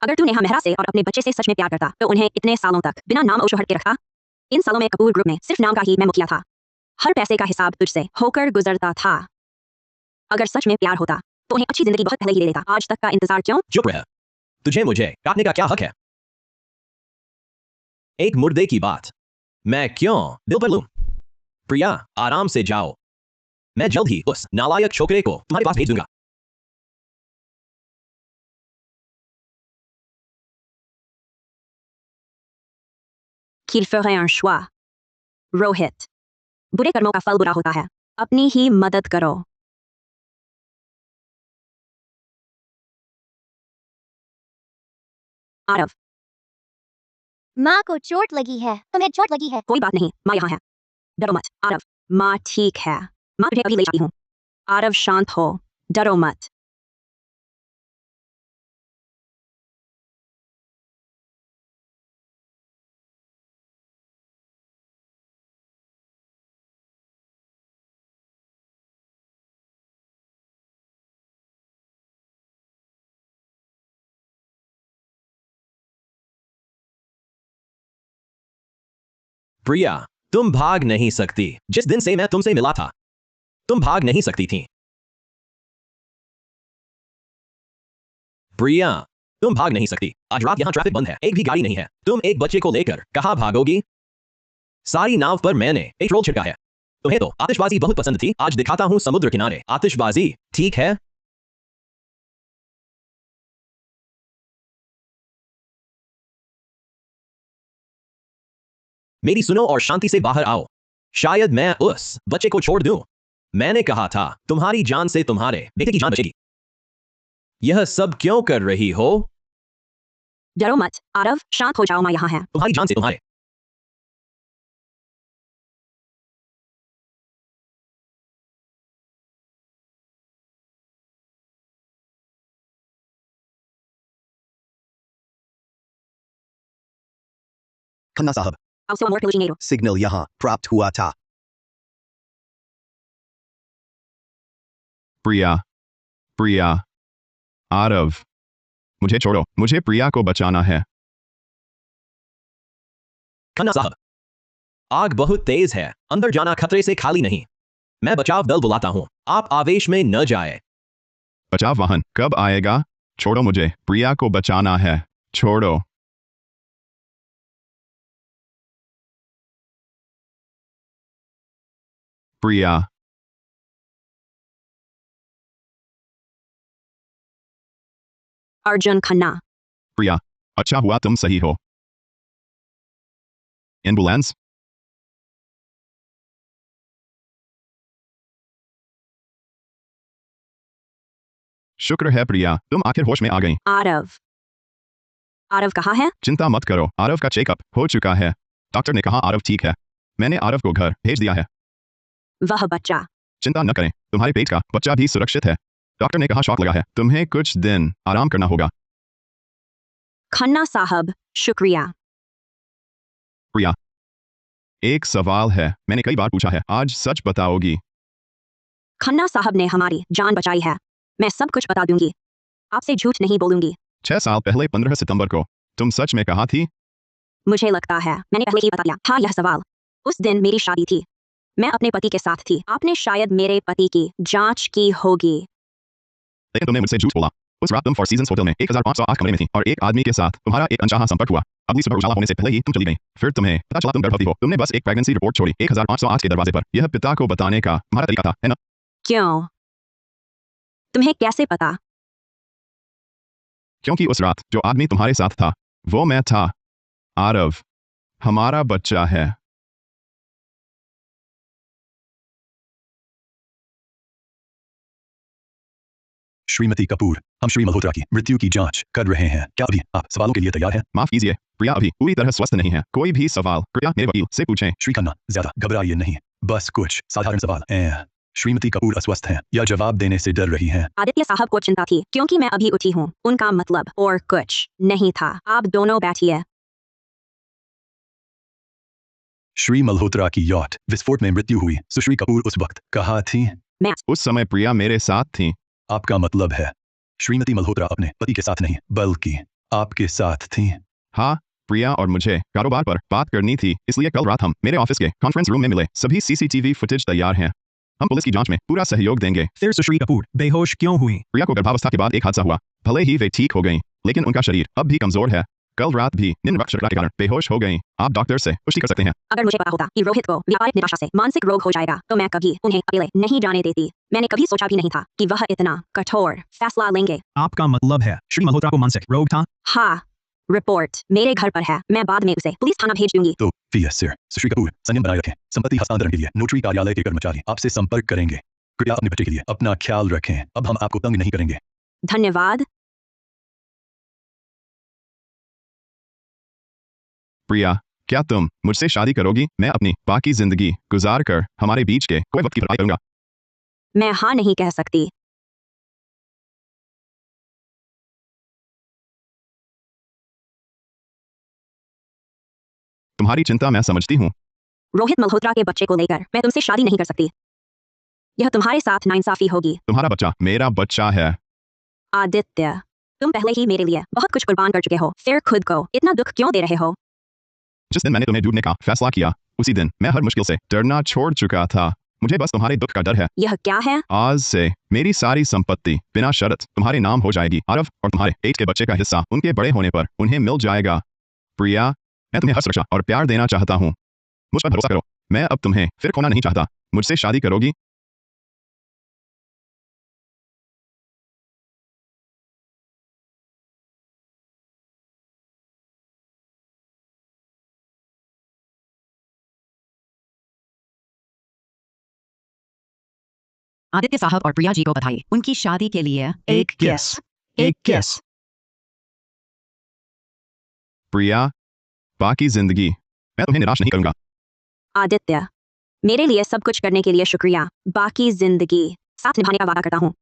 S2: अगर तू नेहा मेहरा से और अपने बच्चे से सच में प्यार करता तो उन्हें इतने सालों तक बिना नाम और शोहरत के रखा। इन सालों में कपूर ग्रुप में सिर्फ नाम का ही मैं मुखिया था। हर पैसे का हिसाब तुझसे होकर गुजरता था। अगर सच में प्यार होता तो उन्हें अच्छी जिंदगी बहुत पहले ही दे देता। आज तक का इंतजार क्यों?
S1: चुप रह। तुझे मुझे काटने का क्या हक है? एक मुर्दे की बात मैं क्यों दिल पर लूं? प्रिया, आराम से जाओ। मैं जल्द ही उस नालायक छोकरे को तुम्हारे पास भेज दूंगा।
S2: Qu'il ferait un choix. Rohit, बुरे कर्मों का फल बुरा होता है। अपनी ही मदद करो। आरव,
S8: माँ को चोट लगी है। तुम्हें चोट लगी है?
S2: कोई बात नहीं, माँ यहाँ है। डरो मत। आरव, माँ ठीक है। माँ तुझे अभी ले जाती हूँ। आरव शांत हो, डरो मत।
S1: प्रिया, तुम भाग नहीं सकती। जिस दिन से मैं तुमसे मिला था तुम भाग नहीं सकती थी। प्रिया, तुम भाग नहीं सकती। आज रात यहां ट्रैफिक बंद है, एक भी गाड़ी नहीं है। तुम एक बच्चे को लेकर कहां भागोगी? सारी नाव पर मैंने पेट्रोल छिड़का है। तुम्हें तो आतिशबाजी बहुत पसंद थी। आज दिखाता हूं समुद्र किनारे आतिशबाजी, ठीक है? मेरी सुनो और शांति से बाहर आओ। शायद मैं उस बच्चे को छोड़ दूं। मैंने कहा था तुम्हारी जान से तुम्हारे बेटे की जान बचेगी। यह सब क्यों कर रही हो?
S2: डरो मत आरव, शांत हो जाओ। माँ यहाँ है।
S1: तुम्हारी जान से तुम्हारे
S9: खन्ना साहब,
S2: Ao seu amor pelo dinheiro.
S9: Signal यहाँ प्राप्त हुआ था।
S5: प्रिया, प्रिया, आरव, मुझे छोड़ो। मुझे प्रिया को बचाना है।
S1: खन्ना साहब, आग बहुत तेज है। अंदर जाना खतरे से खाली नहीं। मैं बचाव दल बुलाता हूं। आप आवेश में न जाए।
S5: बचाव वाहन कब आएगा? छोड़ो मुझे। प्रिया को बचाना है। छोड़ो। प्रिया,
S2: Arjun Khanna.
S5: प्रिया, अच्छा हुआ तुम सही हो। एम्बुलेंस? शुक्र है प्रिया, तुम आखिर होश में आ गई।
S2: आरव, आरव कहाँ है?
S5: चिंता मत करो, आरव का चेकअप हो चुका है। डॉक्टर ने कहा आरव ठीक है। मैंने आरव को घर भेज दिया है।
S2: वह बच्चा।
S5: चिंता न करें, तुम्हारे पेट का बच्चा भी सुरक्षित है। डॉक्टर ने कहा शॉक लगा है, तुम्हें कुछ दिन आराम करना होगा।
S2: खन्ना साहब, शुक्रिया।
S5: प्रिया, एक सवाल है, मैंने कई बार पूछा है, आज सच बताओगी?
S2: खन्ना साहब ने हमारी जान बचाई है। मैं सब कुछ बता दूंगी। आपसे झूठ नहीं बोलूंगी।
S5: 6 साल पहले 15 सितंबर को तुम सच में कहा थी?
S2: मुझे लगता है मैंने पहले ही बता दिया था यह सवाल। उस दिन मेरी शादी थी। मैं अपने पति के साथ थी। आपने शायद मेरे पति की जांच की होगी।
S5: लेकिन तुमने मुझसे झूठ बोला। उस रात तुम फोर सीजन्स होटल में 1508 कमरे में थी और एक आदमी के साथ तुम्हारा एक अनचाहा संपर्क हुआ। अगली सुबह उजाला होने से पहले ही तुम चली गई। फिर तुम्हें पता चला तुम गर्भवती हो। तुमने बस एक प्रेगनेंसी रिपोर्ट छोड़ी 1508 के दरवाजे पर। यह पिता को बताने का तुम्हारा तरीका था, है ना?
S2: क्यों? तुम्हें कैसे पता?
S5: क्योंकि उस रात जो आदमी तुम्हारे साथ था वो मैं था। आरव हमारा बच्चा है।
S10: श्रीमती कपूर, हम श्री मल्होत्रा की मृत्यु की जांच कर रहे हैं। क्या अभी आप सवालों के लिए तैयार हैं?
S5: माफ कीजिए, प्रिया अभी पूरी तरह स्वस्थ नहीं है। कोई भी सवाल कृपया मेरे वकील से पूछें।
S10: श्री खन्ना, ज्यादा घबराइए नहीं, बस कुछ साधारण सवाल। श्रीमती कपूर अस्वस्थ हैं या जवाब देने से डर रही हैं?
S2: आदित्य साहब को चिंता थी क्योंकि मैं अभी उठी हूँ। उनका मतलब और कुछ नहीं था। आप दोनों बैठिए।
S10: श्री मल्होत्रा की यॉट विस्फोट में मृत्यु हुई। सुश्री कपूर उस वक्त कहाँ थी?
S5: उस समय प्रिया मेरे साथ थी।
S10: आपका मतलब है श्रीमती मल्होत्रा अपने पति के साथ नहीं बल्कि आपके साथ थी?
S5: हाँ, प्रिया और मुझे कारोबार पर बात करनी थी, इसलिए कल रात हम मेरे ऑफिस के कॉन्फ्रेंस रूम में मिले। सभी सीसीटीवी फुटेज तैयार हैं। हम पुलिस की जांच में पूरा सहयोग देंगे।
S6: फिर सुश्री कपूर बेहोश क्यों हुई?
S5: प्रिया को गर्भावस्था के बाद एक हादसा हुआ। भले ही वे ठीक हो गईं, लेकिन उनका शरीर अब भी कमजोर है। कल रात भी निम्न रक्तशर्करा के कारण बेहोश हो गईं। आप डॉक्टर से पुष्टि कर सकते हैं।
S2: अगर मुझे पता होता कि रोहित को व्यापारिक निराशा से मानसिक रोग हो जाएगा तो मैं कभी उन्हें अकेले नहीं जाने देती। मैंने कभी सोचा भी नहीं था कि वह इतना कठोर फैसला लेंगे।
S6: आपका मतलब है श्री मल्होत्रा को मानसिक रोग था?
S2: हाँ, रिपोर्ट मेरे घर पर है। मैं बाद में उसे पुलिस थाना भेज दूंगी।
S10: तो यस सर। सुश्री कपूर, संयम बनाए रखें। संपत्ति हस्तांतरण के लिए नोटरी कार्यालय के कर्मचारी आपसे संपर्क करेंगे। कृपया अपने बच्चे के लिए अपना ख्याल रखें। अब हम आपको तंग नहीं करेंगे।
S2: धन्यवाद।
S5: प्रिया, क्या तुम मुझसे शादी करोगी? मैं अपनी बाकी जिंदगी गुजार कर हमारे बीच के कोई वक्त की भरपाई करूंगा।
S2: मैं हाँ नहीं कह सकती।
S5: तुम्हारी चिंता मैं समझती हूँ।
S2: रोहित मल्होत्रा के बच्चे को लेकर मैं तुमसे शादी नहीं कर सकती। यह तुम्हारे साथ नाइंसाफी होगी।
S5: तुम्हारा बच्चा मेरा बच्चा है।
S2: आदित्य, तुम पहले ही मेरे लिए बहुत कुछ कुर्बान कर चुके हो, फिर खुद को इतना दुख क्यों दे रहे हो?
S5: जिस दिन मैंने तुम्हें ढूंढने का फैसला किया, उसी दिन मैं हर मुश्किल से डरना छोड़ चुका था। मुझे बस तुम्हारे दुख का डर है।
S2: यह क्या है?
S5: आज से मेरी सारी संपत्ति बिना शर्त तुम्हारे नाम हो जाएगी। आरव और तुम्हारे पेट के बच्चे का हिस्सा उनके बड़े होने पर उन्हें मिल जाएगा। प्रिया, मैं तुम्हें हर सुरक्षा और प्यार देना चाहता हूँ। मुझ पर भरोसा करो। मैं अब तुम्हें फिर खोना नहीं चाहता। मुझसे शादी करोगी?
S4: आदित्य साहब और प्रिया जी को बधाई उनकी शादी के लिए।
S6: एक किस।
S5: प्रिया, बाकी जिंदगी मैं तुम्हें निराश नहीं करूंगा।
S2: आदित्य, मेरे लिए सब कुछ करने के लिए शुक्रिया। बाकी जिंदगी साथ निभाने का वादा करता हूँ।